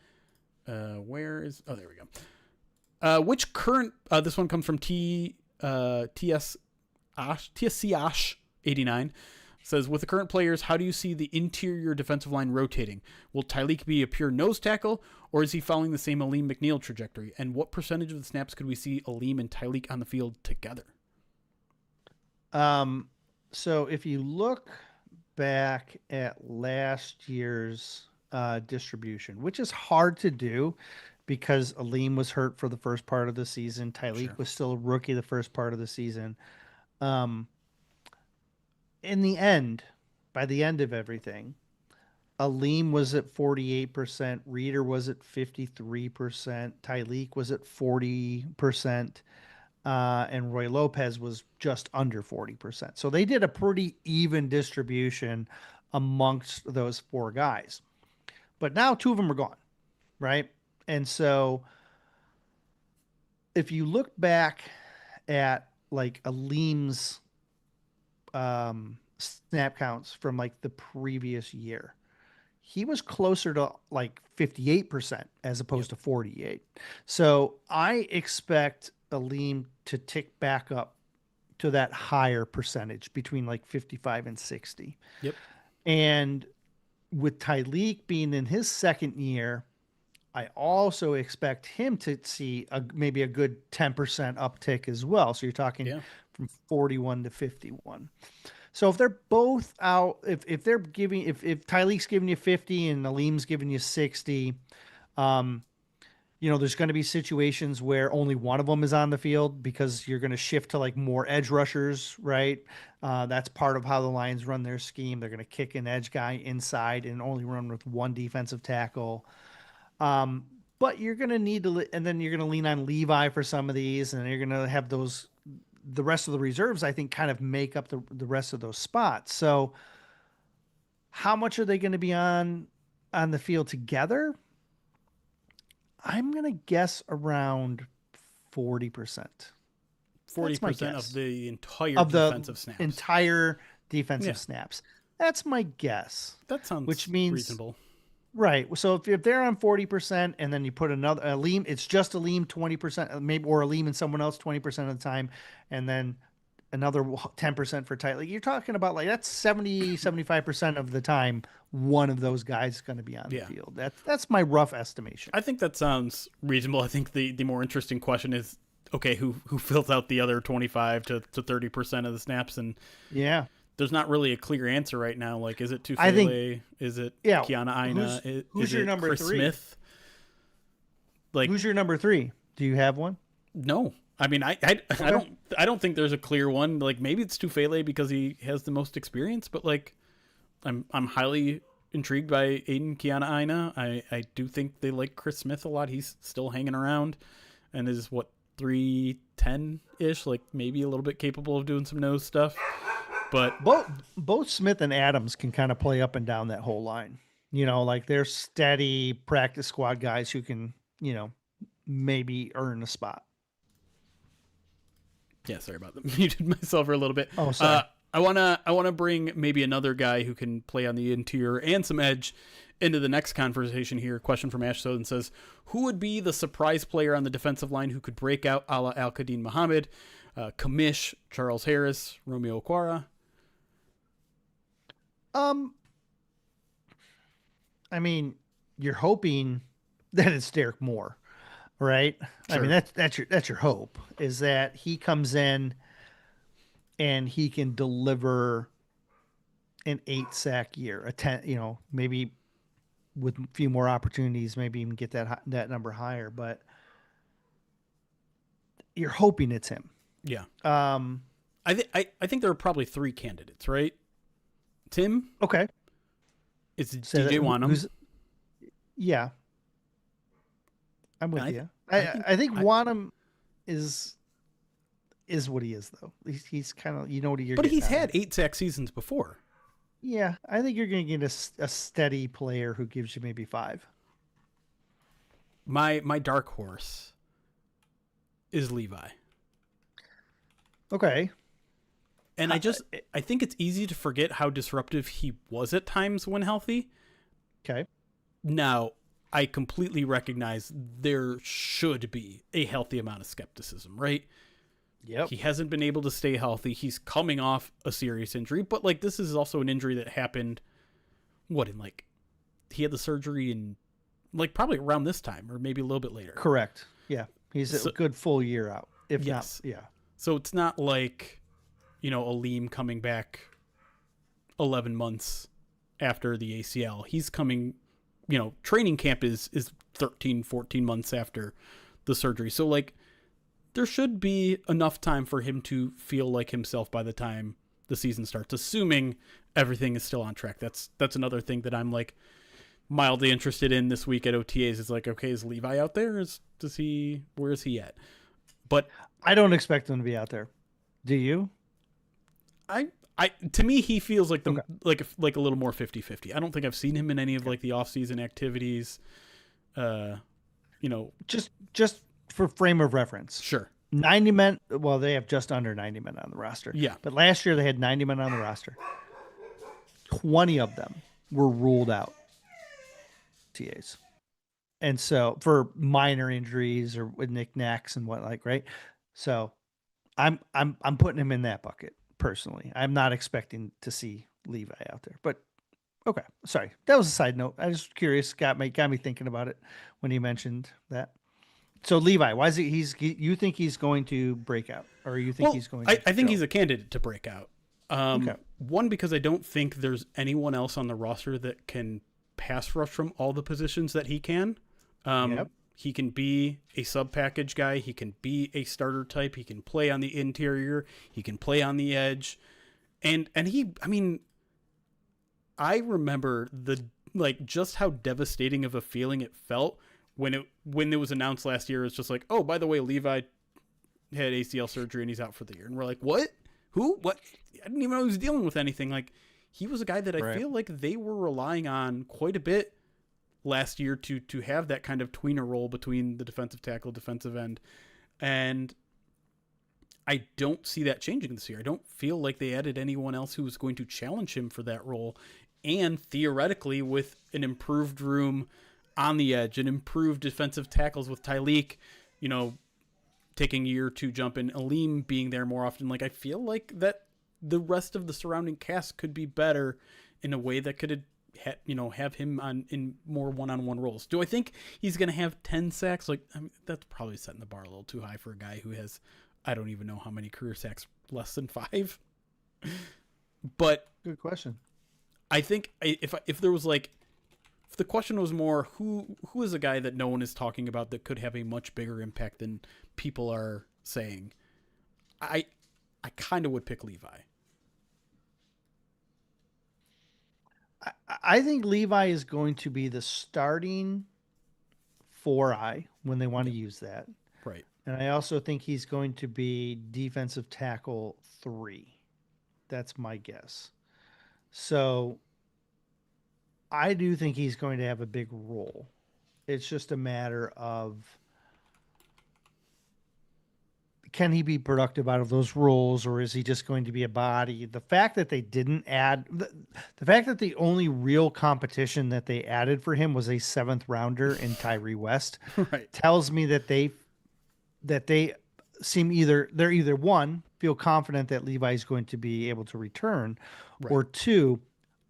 There we go. Which current, this one comes from TSC Ash 89. Says, with the current players, how do you see the interior defensive line rotating? Will Tyleek be a pure nose tackle, or is he following the same Aleem McNeil trajectory? And what percentage of the snaps could we see Aleem and Tyleek on the field together? So if you look back at last year's distribution, which is hard to do because Aleem was hurt for the first part of the season. Tyleek was still a rookie the first part of the season. In the end, by the end of everything, Aleem was at 48%, Reeder was at 53%, Tyleek was at 40%, and Roy Lopez was just under 40%. So they did a pretty even distribution amongst those 4 guys. But now 2 of them are gone, right? And so if you look back at like Aleem's snap counts from like the previous year, he was closer to like 58% as opposed to 48. So I expect Aleem to tick back up to that higher percentage between like 55 and 60. Yep. And with Tyleek being in his second year, I also expect him to see maybe a good 10% uptick as well. So you're talking from 41 to 51. So if they're both out, if Tyleek's giving you 50 and Aleem's giving you 60, there's going to be situations where only one of them is on the field because you're going to shift to like more edge rushers, right? That's part of how the Lions run their scheme. They're going to kick an edge guy inside and only run with one defensive tackle. But you're going to need to, and then you're going to lean on Levi for some of these, and you're going to have the rest of the reserves, I think, kind of make up the rest of those spots. So how much are they going to be on the field together? I'm going to guess around 40%. 40% of the entire defensive snaps. Entire defensive snaps. That's my guess. That sounds reasonable. Right. So if they're on 40% and then you put another Aleem, it's just Aleem 20%, maybe, or Aleem and someone else 20% of the time, and then another 10% for Tyleek. You're talking about like that's 75% of the time one of those guys is going to be on the field. That's my rough estimation. I think that sounds reasonable. I think the more interesting question is, okay, who fills out the other 25 to 30% of the snaps? And there's not really a clear answer right now. Like, is it Tufele? Is it Kiana Aina? Who's your number Chris 3? Smith? Like, who's your number 3? Do you have one? No. I mean, I don't think there's a clear one. Like, maybe it's Tufele because he has the most experience, but like, I'm highly intrigued by Aiden Kiana Aina. I do think they like Chris Smith a lot. He's still hanging around and is 310-ish, like maybe a little bit capable of doing some nose stuff. But both Smith and Adams can kind of play up and down that whole line. Like they're steady practice squad guys who can, maybe earn a spot. Yeah, sorry about that. Muted myself for a little bit. Oh, sorry. I wanna bring maybe another guy who can play on the interior and some edge into the next conversation here. Question from Ash Soden says, who would be the surprise player on the defensive line who could break out a la Al-Qadim Muhammad, Kamish, Charles Harris, Romeo Okwara? I mean, you're hoping that it's Derek Moore, right? Sure. I mean, that's your hope, is that he comes in and he can deliver an 8-sack year, a 10, maybe with a few more opportunities, maybe even get that number higher, but you're hoping it's him. Yeah. I think there are probably 3 candidates, right? Tim? Okay. It's DJ Wanham. Yeah, I'm with And you. think I think I, Wanham is what he is though. He's kind of, you know what you're but getting he's out of had him. 8 sack seasons before. Yeah, I think you're going to get a steady player who gives you maybe 5. My dark horse is Levi. Okay. And I think it's easy to forget how disruptive he was at times when healthy. Okay. Now, I completely recognize there should be a healthy amount of skepticism, right? Yep. He hasn't been able to stay healthy. He's coming off a serious injury, but like this is also an injury that happened he had the surgery in like probably around this time or maybe a little bit later. Correct. Yeah. He's a good full year out. If yes. not, yeah. So it's not like, Aleem coming back 11 months after the ACL. He's coming, training camp is 13, 14 months after the surgery. So like there should be enough time for him to feel like himself by the time the season starts, assuming everything is still on track. That's another thing that I'm like mildly interested in this week at OTAs. Is like, okay, is Levi out there? Where is he at? But I don't expect him to be out there. Do you? To me, he feels like like a little more 50-50. I don't think I've seen him in any of like the off-season activities. Just for frame of reference. Sure. 90 men. Well, they have just under 90 men on the roster. Yeah. But last year they had 90 men on the roster. 20 of them were ruled out. TAs. And so for minor injuries or with knickknacks and what right? So I'm putting him in that bucket personally. I'm not expecting to see Levi out there. But okay, sorry. That was a side note. I was curious, got me thinking about it when he mentioned that. So Levi, why is you think he's going to break out, or you think he's going to I think he's a candidate to break out. Okay. One, because I don't think there's anyone else on the roster that can pass rush from all the positions that he can. Yep. He can be a sub package guy. He can be a starter type. He can play on the interior. He can play on the edge. And I remember just how devastating of a feeling it felt when it was announced last year. It's just like, oh, by the way, Levi had ACL surgery and he's out for the year. And we're like, what? Who? What? I didn't even know he was dealing with anything. Like, he was a guy that I feel like they were relying on quite a bit last year to have that kind of tweener role between the defensive tackle, defensive end. And I don't see that changing this year. I don't feel like they added anyone else who was going to challenge him for that role. And theoretically, with an improved room on the edge and improved defensive tackles with Tyleek, taking a year or two jump and Aleem being there more often. Like, I feel like that the rest of the surrounding cast could be better in a way that could, have him in more one-on-one roles. Do I think he's going to have 10 sacks? Like, that's probably setting the bar a little too high for a guy who has, I don't even know how many career sacks, less than 5. But good question. I think if there was like, if the question was more who is a guy that no one is talking about that could have a much bigger impact than people are saying, I kind of would pick Levi. I think Levi is going to be the starting 4-eye when they want to use that. Right. And I also think he's going to be defensive tackle 3. That's my guess. So I do think he's going to have a big role. It's just a matter of, can he be productive out of those roles, or is he just going to be a body? The fact that they didn't add, the fact that the only real competition that they added for him was a 7th rounder in Tyree West, right, tells me that they they're either one, feel confident that Levi's going to be able to return, right, or 2,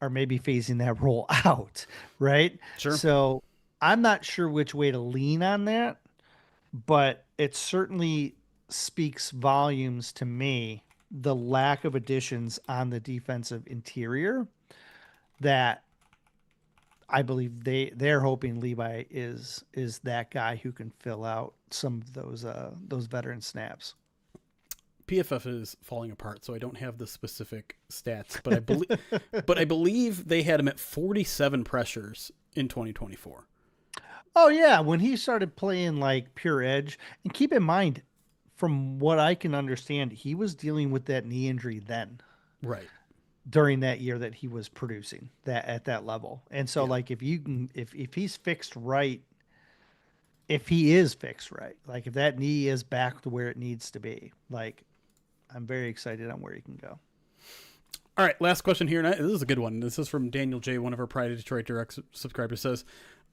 are maybe phasing that role out, right? Sure. So I'm not sure which way to lean on that, but it certainly speaks volumes to me, the lack of additions on the defensive interior, that I believe they're hoping Levi is that guy who can fill out some of those veteran snaps. PFF is falling apart, so I don't have the specific stats, but I believe they had him at 47 pressures in 2024. Oh yeah, when he started playing like pure edge, and keep in mind, from what I can understand, he was dealing with that knee injury then Right. during that year that he was producing that at that level. And so Yeah. like if you can if he's fixed right, if he is fixed right, like if that knee is back to where it needs to be, like I'm very excited on where he can go. All right, last question here. And this is a good one. This is from Daniel J., one of our Pride of Detroit Direct subscribers, says,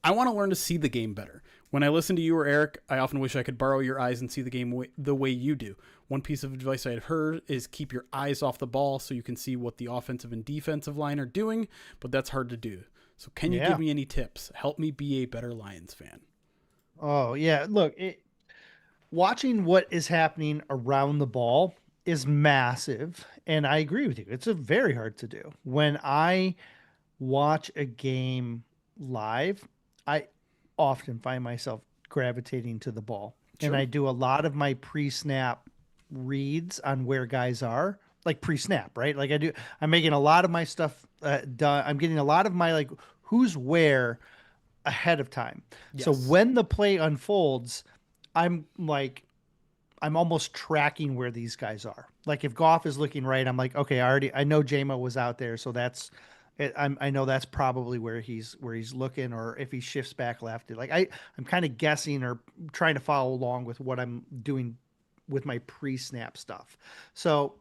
I want to learn to see the game better. When I listen to you or Erik, I often wish I could borrow your eyes and see the game the way you do. One piece of advice I had heard is keep your eyes off the ball so you can see what the offensive and defensive line are doing, but that's hard to do. So can you give me any tips? Help me be a better Lions fan. Oh yeah, look, watching what is happening around the ball is massive, and I agree with you. It's a very hard to do. When I watch a game live, I often find myself gravitating to the ball. And Sure. I do a lot of my pre-snap reads on where guys are, like pre-snap, right? Like I'm making a lot of my stuff done. I'm getting a lot of my like who's where ahead of time. So Yes. when the play unfolds, I'm like I'm almost tracking where these guys are. Like if Goff is looking right, I'm like, okay, I know JMO was out there, so I know that's probably where he's looking, or if he shifts back left. Like I'm kind of guessing or trying to follow along with what I'm doing with my pre-snap stuff. So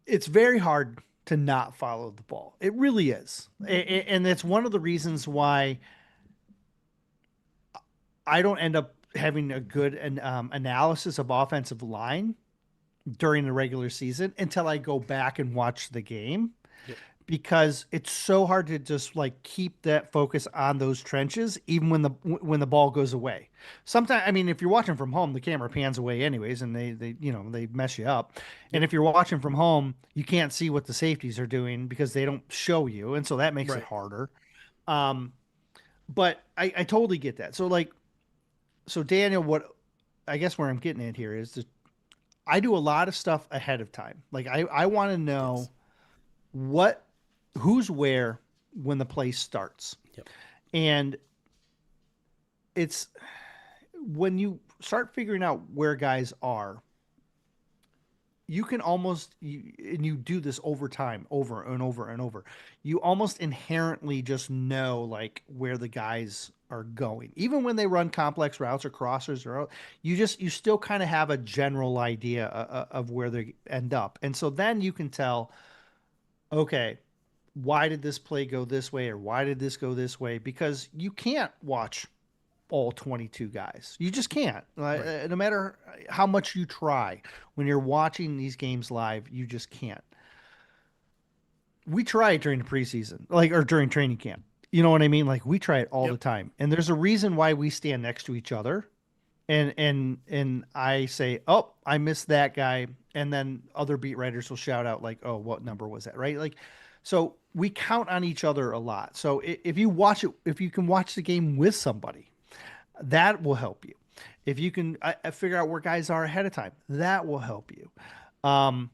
it's very hard to not follow the ball. It really is, and it's one of the reasons why I don't end up having a good analysis of offensive line during the regular season until I go back and watch the game, Yep. because it's so hard to just like keep that focus on those trenches even when the ball goes away. Sometimes, I mean, if you're watching from home, the camera pans away anyways, and they mess you up. And Yep. if you're watching from home, you can't see what the safeties are doing because they don't show you, and so that makes it Right. harder. Um, but I totally get that. So Daniel, what I guess where I'm getting at here is that I do a lot of stuff ahead of time. Like I want to know Yes. what who's where when the play starts. Yep. And it's when you start figuring out where guys are, you can and you do this over time, over and over and over. You almost inherently just know like where the guys are going, even when they run complex routes or crossers, or you still kind of have a general idea of where they end up, and so then you can tell, okay, why did this play go this way or why did this go this way? Because you can't watch all 22 guys. You just can't. Right. No matter how much you try. When you're watching these games live, you just can't. We try it during the preseason, like, or during training camp. You know what I mean? Like we try it all the Yep. time. And there's a reason why we stand next to each other. And I say, "Oh, I missed that guy." And then other beat writers will shout out like, "Oh, what number was that?" Right? Like, so we count on each other a lot. So if you watch it, if you can watch the game with somebody, that will help you. If you can figure out where guys are ahead of time, that will help you. Um,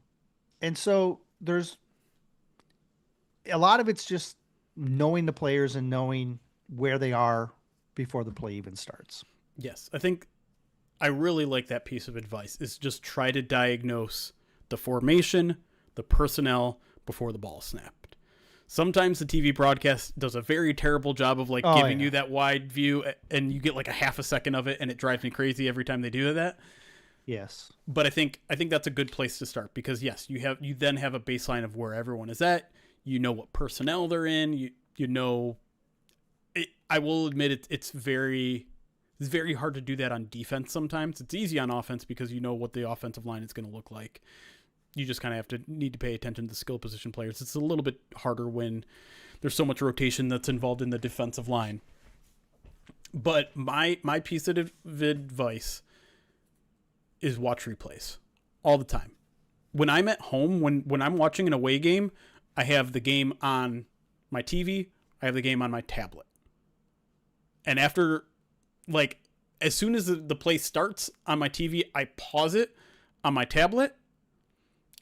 and so there's a lot of it's just knowing the players and knowing where they are before the play even starts. Yes. I think I really like that piece of advice is just try to diagnose the formation, the personnel before the ball snapped. Sometimes the TV broadcast does a very terrible job of like giving you that wide view, and you get like a half a second of it, and it drives me crazy every time they do that. Yes. But I think that's a good place to start, because yes, you then have a baseline of where everyone is at. You know what personnel they're in. You know, I will admit it's very hard to do that on defense sometimes. It's easy on offense because you know what the offensive line is going to look like. You just kind of need to pay attention to the skill position players. It's a little bit harder when there's so much rotation that's involved in the defensive line. But my piece of advice is watch replays all the time. When I'm at home, when I'm watching an away game, I have the game on my TV. I have the game on my tablet. And after, like, as soon as the play starts on my TV, I pause it on my tablet.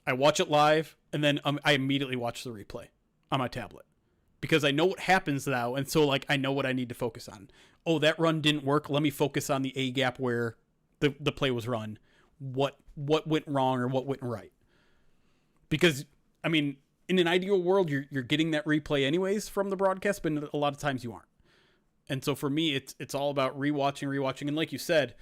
I watch it live, and then I immediately watch the replay on my tablet, because I know what happens now. And so like, I know what I need to focus on. Oh, that run didn't work. Let me focus on the A gap where the play was run. What went wrong or what went right? Because I mean, in an ideal world, you're getting that replay anyways from the broadcast, but a lot of times you aren't. And so for me, it's all about rewatching. And like you said,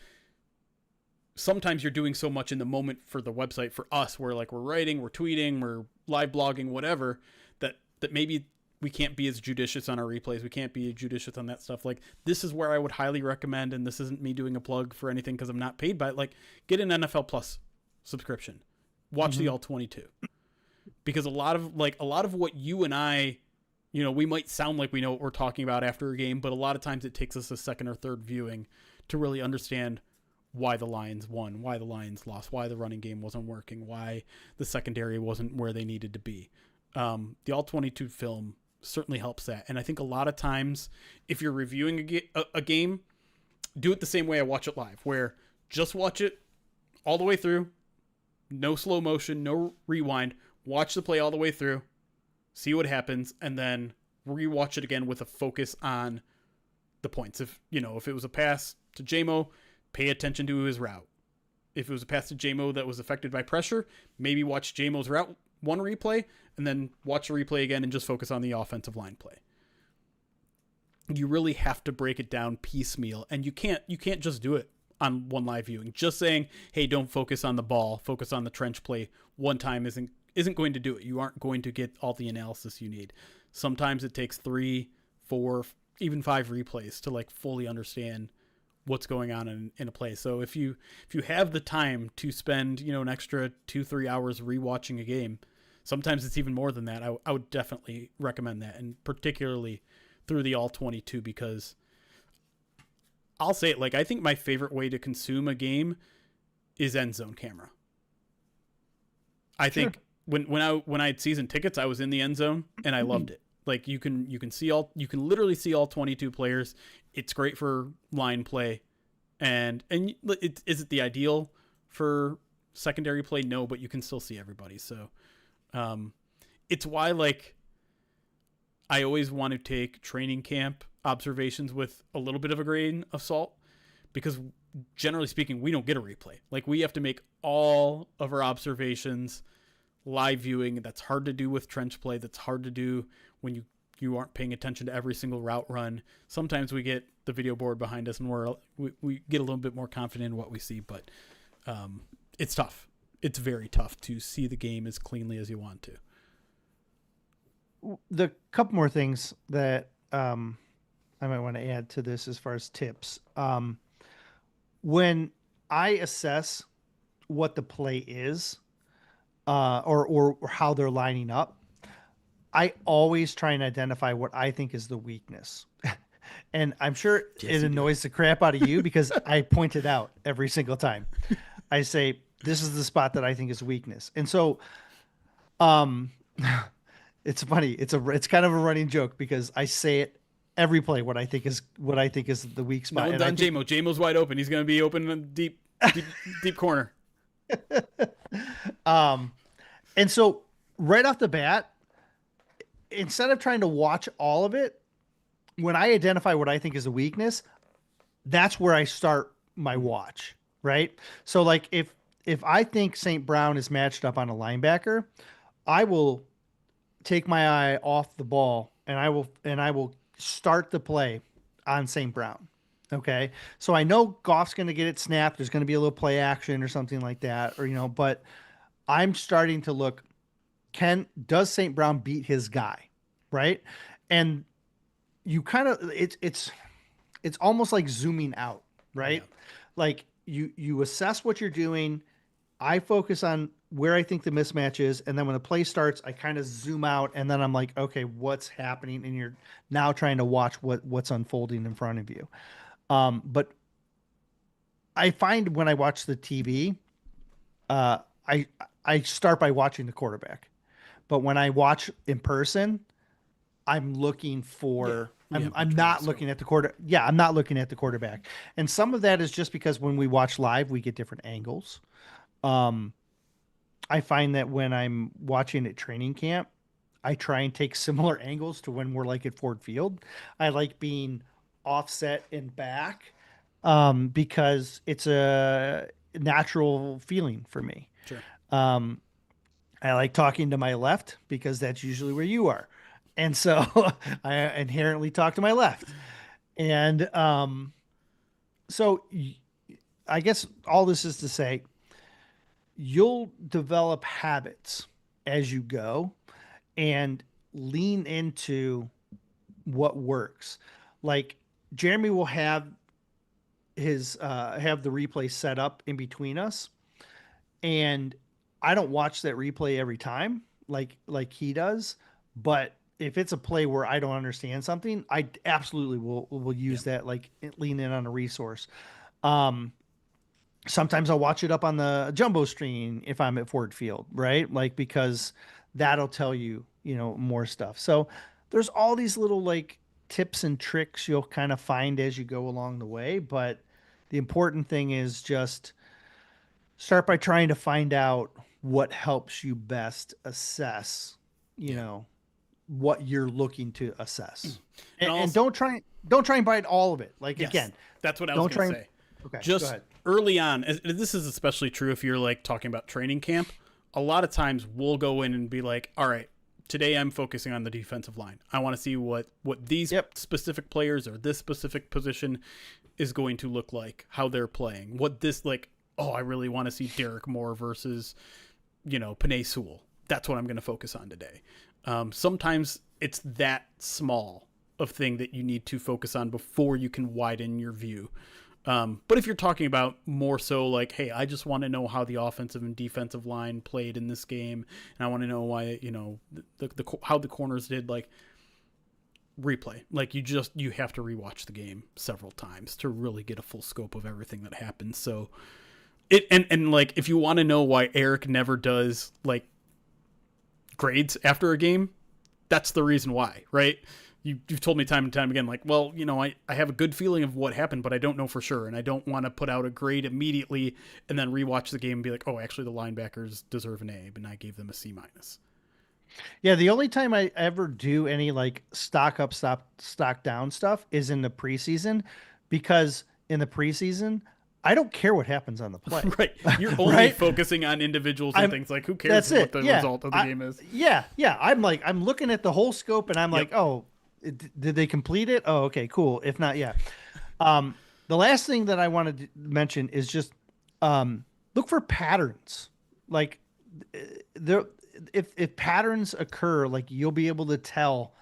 sometimes you're doing so much in the moment for the website for us, where like we're writing, we're tweeting, we're live blogging, whatever, that maybe we can't be as judicious on our replays. We can't be judicious on that stuff. Like, this is where I would highly recommend, and this isn't me doing a plug for anything because I'm not paid by it, like, get an NFL Plus subscription. Watch the All 22. Because a lot of what you and I, we might sound like we know what we're talking about after a game, but a lot of times it takes us a second or third viewing to really understand why the Lions won, why the Lions lost, why the running game wasn't working, why the secondary wasn't where they needed to be. The All 22 film certainly helps that. And I think a lot of times, if you're reviewing a game, do it the same way I watch it live, where just watch it all the way through, no slow motion, no rewind, watch the play all the way through, see what happens, and then rewatch it again with a focus on the points. If it was a pass to JMO, pay attention to his route. If it was a pass to JMO that was affected by pressure, maybe watch JMO's route one replay and then watch the replay again and just focus on the offensive line play. You really have to break it down piecemeal, and you can't just do it on one live viewing. Just saying, hey, don't focus on the ball, focus on the trench play one time isn't going to do it. You aren't going to get all the analysis you need. Sometimes it takes 3, 4, even 5 replays to like fully understand what's going on in a play. So if you have the time to spend, an extra 2-3 hours rewatching a game, sometimes it's even more than that. I would definitely recommend that, and particularly through the All 22, because I'll say it, like, I think my favorite way to consume a game is end zone camera. I think when I had season tickets, I was in the end zone and I loved it. Like, you can literally see all 22 players. It's great for line play, and is it the ideal for secondary play? No, but you can still see everybody. So, it's why, like, I always want to take training camp observations with a little bit of a grain of salt, because generally speaking, we don't get a replay. Like, we have to make all of our observations live viewing. That's hard to do with trench play. That's hard to do when you aren't paying attention to every single route run. Sometimes we get the video board behind us and we get a little bit more confident in what we see, but it's tough. It's very tough to see the game as cleanly as you want to. The couple more things that I might want to add to this as far as tips. When I assess what the play is, or how they're lining up, I always try and identify what I think is the weakness. And I'm sure it annoys the crap out of you because I point it out every single time. I say, this is the spot that I think is weakness. And so, it's funny. It's kind of a running joke because I say it every play, what I think is the weak spot. No, done JMO. JMO's wide open. He's going to be open in deep corner. And so right off the bat, instead of trying to watch all of it, when I identify what I think is a weakness, that's where I start my watch, right? So like if I think St. Brown is matched up on a linebacker, I will take my eye off the ball and I will start the play on St. Brown. Okay. So I know Goff's going to get it snapped. There's going to be a little play action or something like that, or, but I'm starting to look, does St. Brown beat his guy? Right. And you kind of, it's almost like zooming out, right? Yeah. Like you assess what you're doing. I focus on where I think the mismatch is. And then when the play starts, I kind of zoom out and then I'm like, okay, what's happening? And you're now trying to watch what's unfolding in front of you. But I find when I watch the TV, I start by watching the quarterback, but when I watch in person, I'm looking for, I'm not looking at the quarter. Yeah. I'm not looking at the quarterback. And some of that is just because when we watch live, we get different angles. I find that when I'm watching at training camp, I try and take similar angles to when we're like at Ford Field. I like being offset and back because it's a natural feeling for me. Sure. I like talking to my left because that's usually where you are. And so I inherently talk to my left. And so I guess all this is to say, you'll develop habits as you go and lean into what works. Like Jeremy will have have the replay set up in between us, and I don't watch that replay every time like he does, but if it's a play where I don't understand something, I absolutely will use that, like lean in on a resource. Sometimes I'll watch it up on the jumbo screen if I'm at Ford Field, right? Like, because that'll tell you, more stuff. So there's all these little like tips and tricks you'll kind of find as you go along the way. But the important thing is just start by trying to find out what helps you best assess, what you're looking to assess. And don't try and bite all of it. Like, yes, again, that's what I was going to say. Okay, just go ahead. Early on, and this is especially true if you're like talking about training camp, a lot of times we'll go in and be like, all right, today I'm focusing on the defensive line. I want to see what these specific players or this specific position is going to look like, how they're playing, what this like, I really want to see Derek Moore versus, Penei Sewell. That's what I'm going to focus on today. Sometimes it's that small of thing that you need to focus on before you can widen your view. But if you're talking about more so like, hey, I just want to know how the offensive and defensive line played in this game, and I want to know why, how the corners did, like, replay. Like, you have to rewatch the game several times to really get a full scope of everything that happens. So and like, if you want to know why Erik never does like grades after a game, that's the reason why, right? You've told me time and time again, like, well, I have a good feeling of what happened, but I don't know for sure. And I don't want to put out a grade immediately and then rewatch the game and be like, oh, actually the linebackers deserve an A, but I gave them a C-. Yeah. The only time I ever do any like stock up, stock down stuff is in the preseason, because in the preseason, I don't care what happens on the play. Right. You're only focusing on individuals and things like, who cares what the result of the game is? Yeah. Yeah. I'm looking at the whole scope and I'm like, oh, did they complete it? Oh, okay, cool. If not, yeah. The last thing that I wanted to mention is just look for patterns. Like if patterns occur, like you'll be able to tell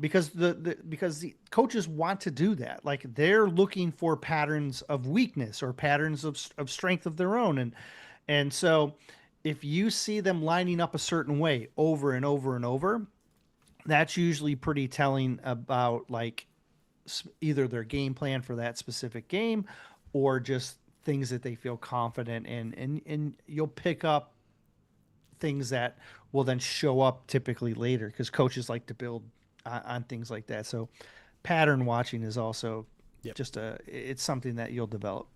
because the coaches want to do that. Like they're looking for patterns of weakness or patterns of strength of their own, and so if you see them lining up a certain way over and over and over, that's usually pretty telling about like either their game plan for that specific game or just things that they feel confident in. And you'll pick up things that will then show up typically later, because coaches like to build on things like that. So pattern watching is also it's something that you'll develop.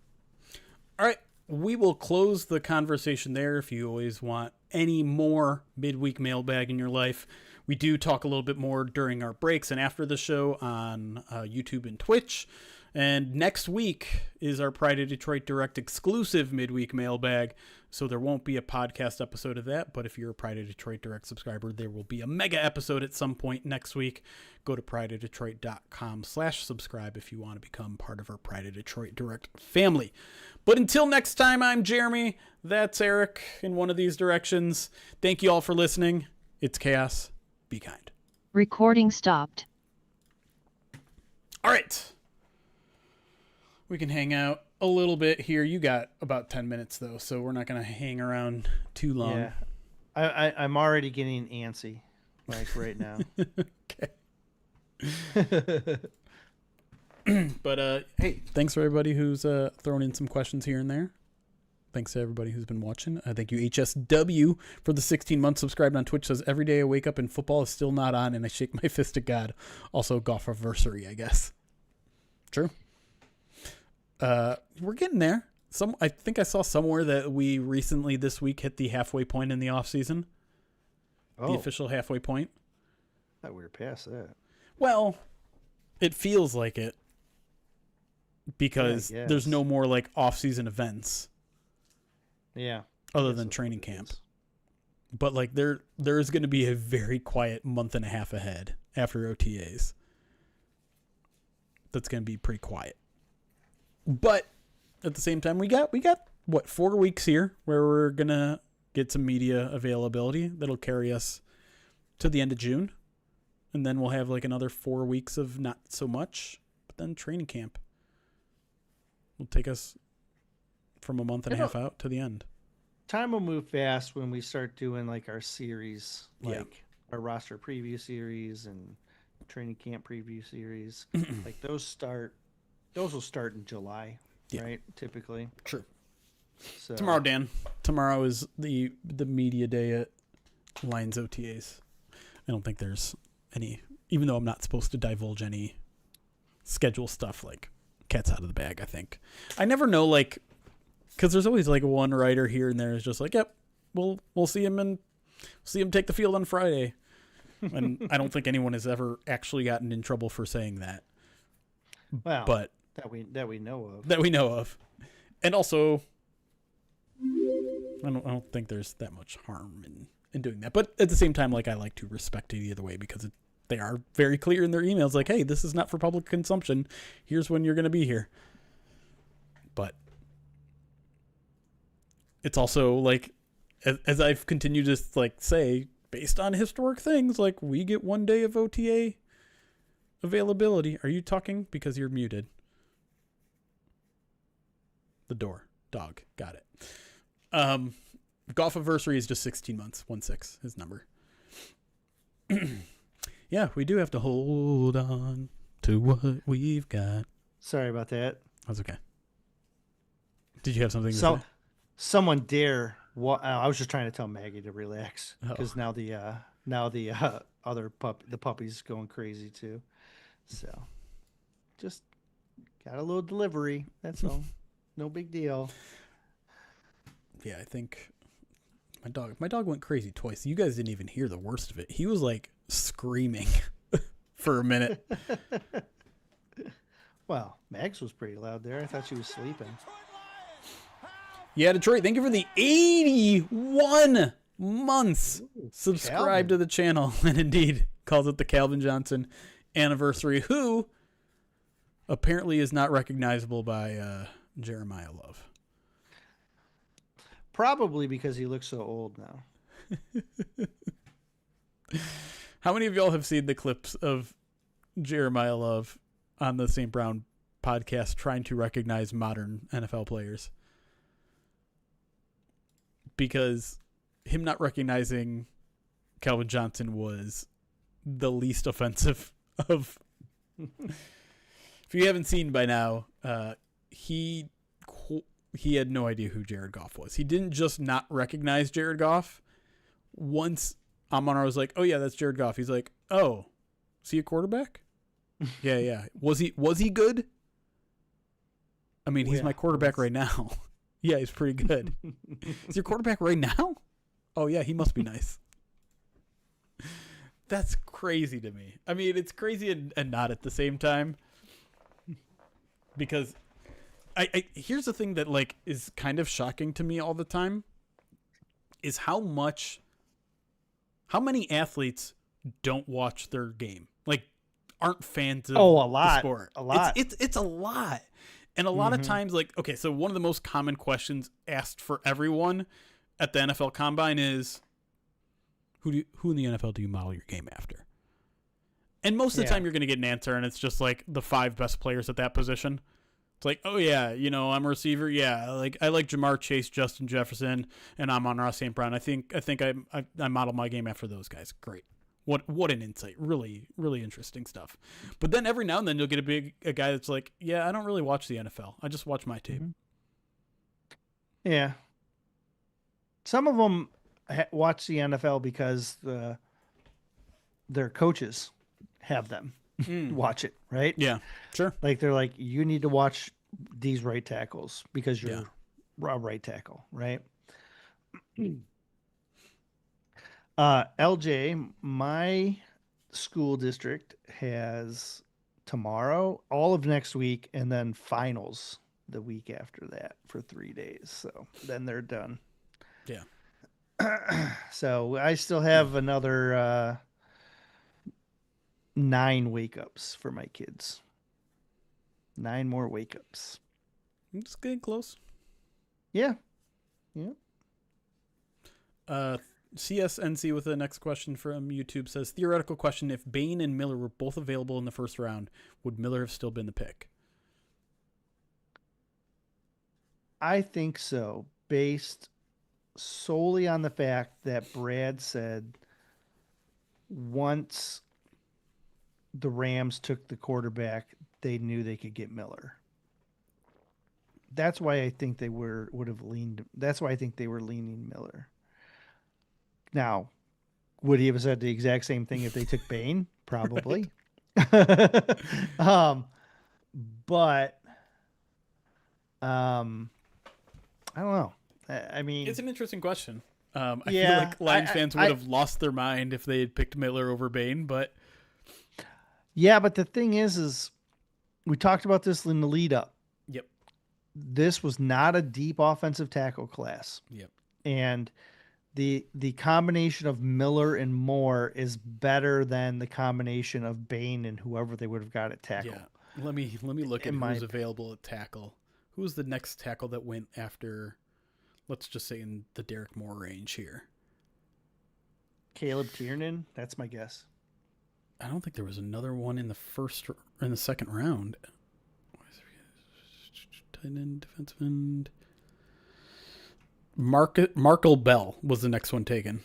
All right. We will close the conversation there. If you always want any more midweek mailbag in your life, we do talk a little bit more during our breaks and after the show on YouTube and Twitch. And next week is our Pride of Detroit Direct exclusive midweek mailbag. So there won't be a podcast episode of that. But if you're a Pride of Detroit Direct subscriber, there will be a mega episode at some point next week. Go to prideofdetroit.com/subscribe if you want to become part of our Pride of Detroit Direct family. But until next time, I'm Jeremy. That's Erik in one of these directions. Thank you all for listening. It's chaos. Be kind. Recording stopped. All right. We can hang out a little bit here. You got about 10 minutes, though, so we're not going to hang around too long. Yeah. I'm already getting antsy, like right now. Okay. But, hey, thanks for everybody who's thrown in some questions here and there. Thanks to everybody who's been watching. Thank you, HSW, for the 16 months subscribed on Twitch. Says, every day I wake up and football is still not on, and I shake my fist at God. Also, golf-anniversary, I guess. True. We're getting there. I think I saw somewhere that we recently this week hit the halfway point in the off season. the official halfway point. I thought we were past that. Well, it feels like it because Yeah, I there's guess. no more like off-season events Yeah. other Guess than that's training what it camp. is. But like there is going to be a very quiet month and a half ahead after OTAs. That's going to be pretty quiet. But at the same time, we got what, 4 weeks here where we're going to get some media availability that'll carry us to the end of June. And then we'll have like another 4 weeks of not so much, but then training camp will take us from a month and a half out to the end. Time will move fast when we start doing like our series, Yeah. like our roster preview series and training camp preview series. Like those will start in July, Yeah. right? Typically. True. So Tomorrow, Dan. Tomorrow is the media day at Lions OTAs. I don't think there's any, even though I'm not supposed to divulge any schedule stuff, like cat's out of the bag, I think. I never know, like, because there's always like one writer here and there is just like, yep, we'll see him take the field on Friday. And I don't think anyone has ever actually gotten in trouble for saying that. well, But that we know of. that we know of. And also, I don't think there's that much harm in doing that. But at the same time, like, I like to respect it either way because they are very clear in their emails, like, hey, this is not for public consumption. Here's when you're going to be here. But it's also like, as I've continued to like say, based on historic things, like we get 1 day of OTA availability. Are you talking? Because you're muted. The door. Dog. Got it. Golf anniversary is just 16 months. 16, his number. Yeah, we do have to hold on to what we've got. Sorry about that. That's okay. Did you have something to So, say? someone dare. I was just trying to tell Maggie to relax Oh. because now the other the puppy's going crazy too. So, just got a little delivery. That's all. No big deal. Yeah, I think my dog went crazy twice. You guys didn't even hear the worst of it. He was like screaming for a minute. Well, Mags was pretty loud there. I thought she was sleeping. Yeah, Detroit, thank you for the 81 months subscribed Calvin. to the channel. And indeed, calls it the Calvin Johnson anniversary, who apparently is not recognizable by Jeremiah Love. Probably because he looks so old now. How many of y'all have seen the clips of Jeremiah Love on the St. Brown podcast trying to recognize modern NFL players? Because him not recognizing Calvin Johnson was the least offensive of. If you haven't seen by now, he had no idea who Jared Goff was. He didn't just not recognize Jared Goff. Once Amon was like, "Oh yeah, that's Jared Goff." He's like, "Oh, is he a quarterback?" Yeah. Was he good? I mean, he's Yeah, my quarterback right now. Yeah, he's pretty good. Is your quarterback right now? Oh yeah, he must be nice. That's crazy to me. I mean, it's crazy and not at the same time. Because I here's the thing that like is kind of shocking to me all the time is how many athletes don't watch their game. Like aren't fans of A lot. the sport. A lot. It's a lot. And a lot of times, like, okay, so one of the most common questions asked for everyone at the NFL Combine is, who in the NFL do you model your game after? And most of the time you're going to get an answer, and it's just, like, the 5 best players at that position. It's like, oh, yeah, I'm a receiver. Yeah, like, I like Jamar Chase, Justin Jefferson, and I'm on Ross St. Brown. I think I model my game after those guys. Great. What an insight. Really, really interesting stuff. But then every now and then you'll get a guy that's like, yeah, I don't really watch the NFL. I just watch my tape. Yeah. Some of them watch the NFL because their coaches have them watch it, right? Yeah, sure. Like they're like, you need to watch these right tackles because you're a right tackle, right? LJ, my school district has tomorrow, all of next week, and then finals the week after that for 3 days. So then they're done. Yeah. So I still have another 9 wake ups for my kids. 9 more wake ups. I'm just getting close. Yeah. Yeah. CSNC with the next question from YouTube says, theoretical question, if Bain and Miller were both available in the first round, would Miller have still been the pick? I think so, based solely on the fact that Brad said once the Rams took the quarterback, they knew they could get Miller. That's why I think they would have leaned. That's why I think they were leaning Miller. Now, would he have said the exact same thing if they took Bain? Probably. But I don't know. I mean, It's an interesting question. I feel yeah, like Lions fans would have lost their mind if they had picked Miller over Bain, but yeah, but the thing is we talked about this in the lead up. yep. This was not a deep offensive tackle class. Yep. And the combination of Miller and Moore is better than the combination of Bain and whoever they would have got at tackle. Yeah. Let me look at In my who's available at tackle. Who's the next tackle that went after, let's just say in the Derek Moore range here? Caleb Tiernan, that's my guess. I don't think there was another one in the second round. Tight end, defensive end. Markel Bell was the next one taken.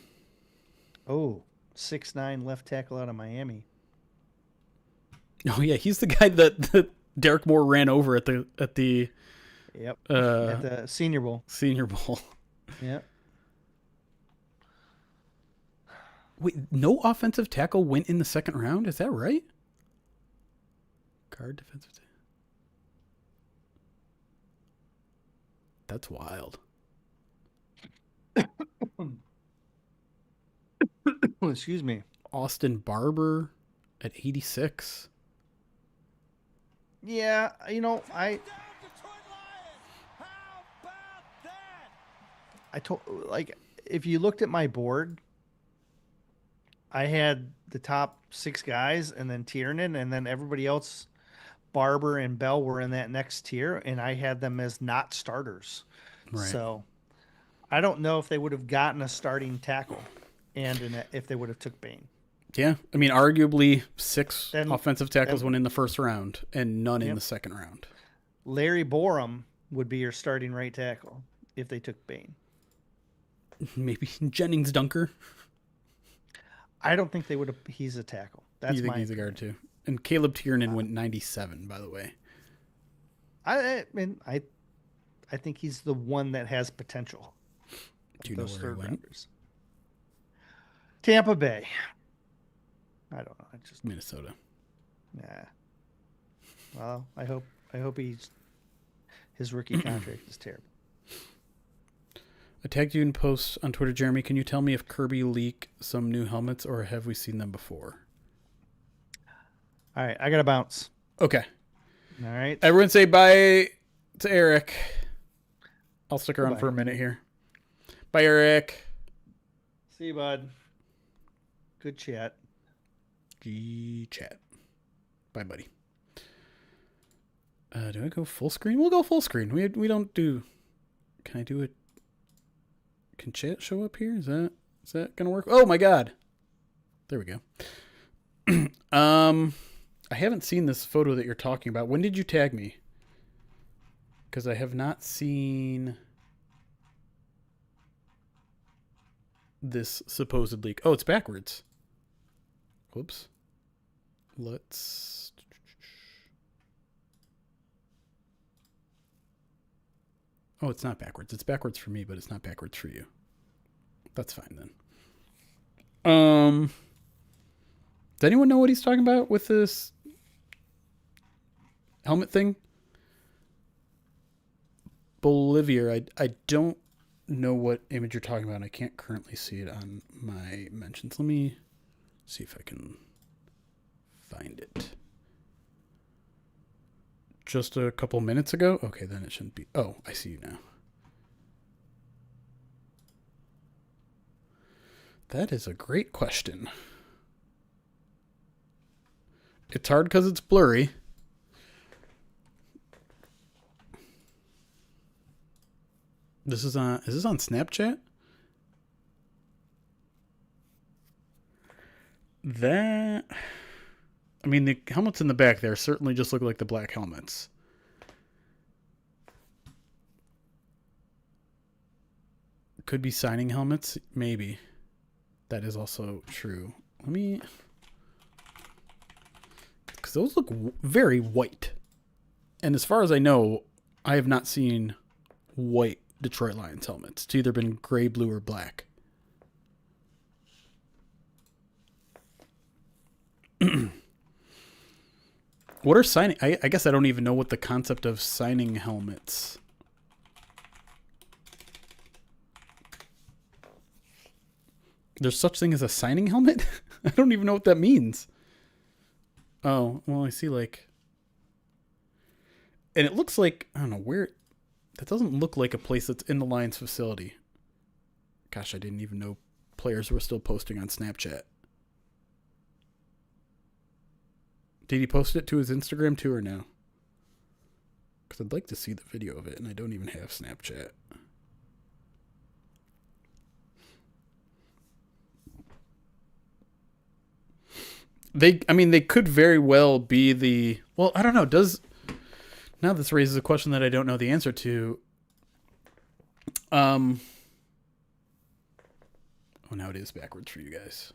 Oh, 6'9" left tackle out of Miami. Oh yeah, he's the guy that Derek Moore ran over at the Yep. At the Senior Bowl. Senior Bowl. Yep. Wait, no offensive tackle went in the second round? Is that right? Guard, defensive tackle. That's wild. Excuse me. Austin Barber at 86. Yeah, I told, like, if you looked at my board, I had the top 6 guys and then Tiernan, and then everybody else, Barber and Bell, were in that next tier, and I had them as not starters. Right. So I don't know if they would have gotten a starting tackle if they would have took Bain. Yeah, I mean, arguably 6 Then- offensive tackles went in the first round and none in Yep. the second round. Larry Borum would be your starting right tackle if they took Bain. Maybe Jennings Dunker. I don't think they would have. He's a tackle. That's You think my he's a guard too? And Caleb Tiernan went 97, by the way. I mean, I think he's the one that has potential. Do you know Those where he third went? rounders. Tampa Bay. I don't know. I just Minnesota. nah. Well, I hope his rookie contract is terrible. I tagged you in posts on Twitter, Jeremy. Can you tell me if Kirby leaked some new helmets or have we seen them before? All right, I got to bounce. Okay. All right. Everyone say bye to Erik. I'll stick around Bye. for a minute here. Bye, Erik. See you, bud. Good chat. G-chat. Bye, buddy. Do I go full screen? We'll go full screen. We don't do... Can I do it? Can chat show up here? Is that gonna work? Oh my god. There we go. I haven't seen this photo that you're talking about. When did you tag me? Because I have not seen this supposed leak. Oh, it's backwards. Whoops. Let's... Oh, it's not backwards. It's backwards for me, but it's not backwards for you. That's fine then. Does anyone know what he's talking about with this helmet thing? Bolivia, I don't know what image you're talking about. I can't currently see it on my mentions. Let me see if I can find it. Just a couple minutes ago? Okay, then it shouldn't be. Oh, I see you now. That is a great question. It's hard because it's blurry. Is this on Snapchat? The helmets in the back there certainly just look like the black helmets. Could be signing helmets, maybe. That is also true. Because those look very white. And as far as I know, I have not seen white Detroit Lions helmets. It's either been gray, blue, or black. What are signing? I guess I don't even know what the concept of signing helmets. There's such thing as a signing helmet? I don't even know what that means. Oh, well, I see like... And it looks like... I don't know where... That doesn't look like a place that's in the Lions facility. Gosh, I didn't even know players were still posting on Snapchat. Did he post it to his Instagram too or no? Because I'd like to see the video of it, and I don't even have Snapchat. They could very well be the... Well, I don't know. Now this raises a question that I don't know the answer to. Oh, now it is backwards for you guys.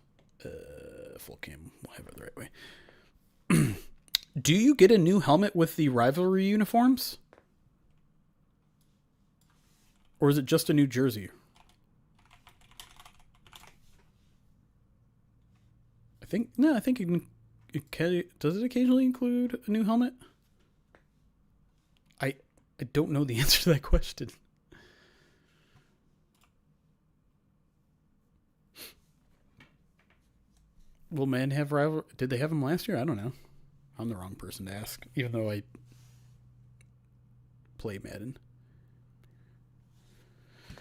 Full cam. We'll have it the right way. Do you get a new helmet with the rivalry uniforms? Or is it just a new jersey? I think does it occasionally include a new helmet? I don't know the answer to that question. Will man have rival? Did they have him last year? I don't know. I'm the wrong person to ask, even though I play Madden. I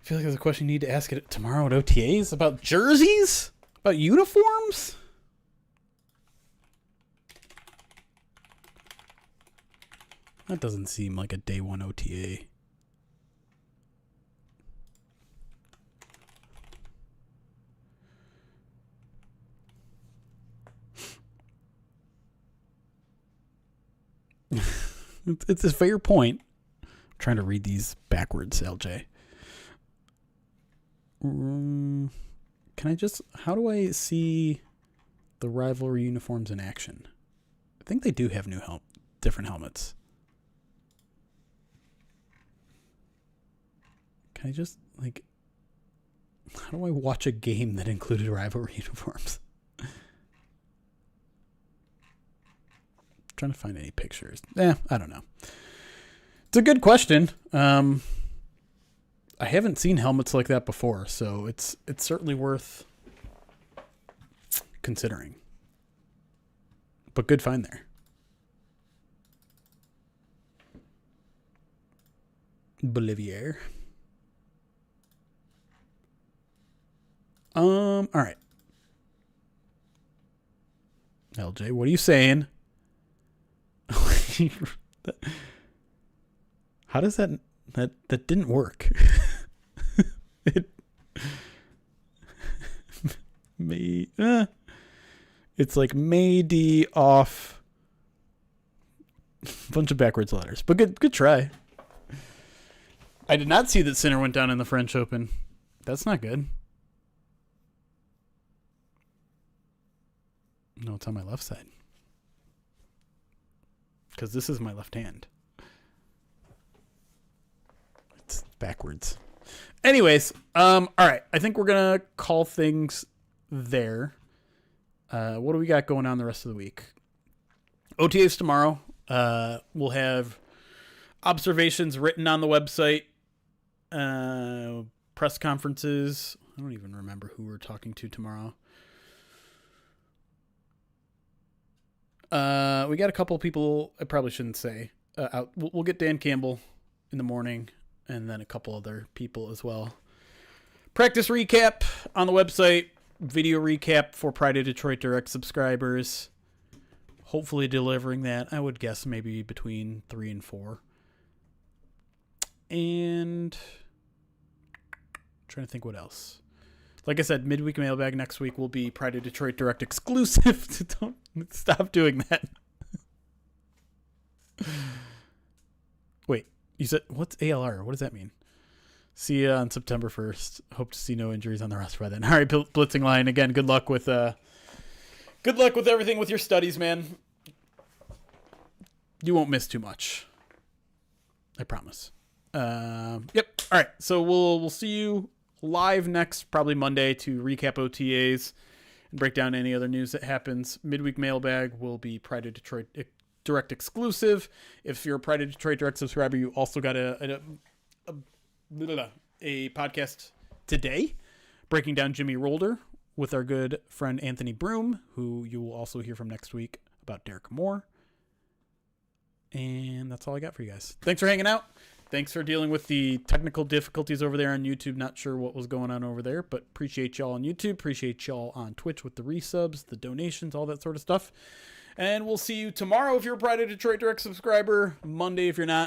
feel like there's a question you need to ask it tomorrow at OTAs about jerseys? About uniforms? That doesn't seem like a day one OTA. It's a fair point. I'm trying to read these backwards, LJ. How do I see the rivalry uniforms in action? I think they do have different helmets. Can I just, how do I watch a game that included rivalry uniforms? Trying to find any pictures. I don't know. It's a good question. I haven't seen helmets like that before, so it's certainly worth considering. But good find there. Bolivier. All right. LJ, what are you saying? How does that didn't work? It's like May off. Bunch of backwards letters, but good try. I did not see that Sinner went down in the French Open. That's not good. No, it's on my left side. Because this is my left hand. It's backwards. Anyways, all right. I think we're going to call things there. What do we got going on the rest of the week? OTAs tomorrow. We'll have observations written on the website Press conferences. I don't even remember who we're talking to tomorrow. We got a couple of people I probably shouldn't say out. We'll get Dan Campbell in the morning, and then a couple other people as well. Practice recap on the website. Video recap for Pride of Detroit Direct subscribers. Hopefully delivering that. I would guess maybe between 3 and 4. And I'm trying to think what else. Like I said, midweek mailbag next week will be Pride of Detroit Direct exclusive. Don't stop doing that. Wait, you said, what's ALR? What does that mean? See you on September 1st. Hope to see no injuries on the roster by then. All right, blitzing line again. Good luck with everything with your studies, man. You won't miss too much. I promise. Yep. All right. So we'll see you live next, probably Monday, to recap OTAs and break down any other news that happens. Midweek mailbag will be Pride of Detroit Direct exclusive. If you're a Pride of Detroit Direct subscriber, you also got a podcast today breaking down Jimmy Rolder with our good friend Anthony Broom, who you will also hear from next week about Derek Moore. And that's all I got for you guys. Thanks for hanging out. Thanks for dealing with the technical difficulties over there on YouTube. Not sure what was going on over there, but appreciate y'all on YouTube. Appreciate y'all on Twitch with the resubs, the donations, all that sort of stuff. And we'll see you tomorrow if you're a Pride of Detroit Direct subscriber. Monday if you're not.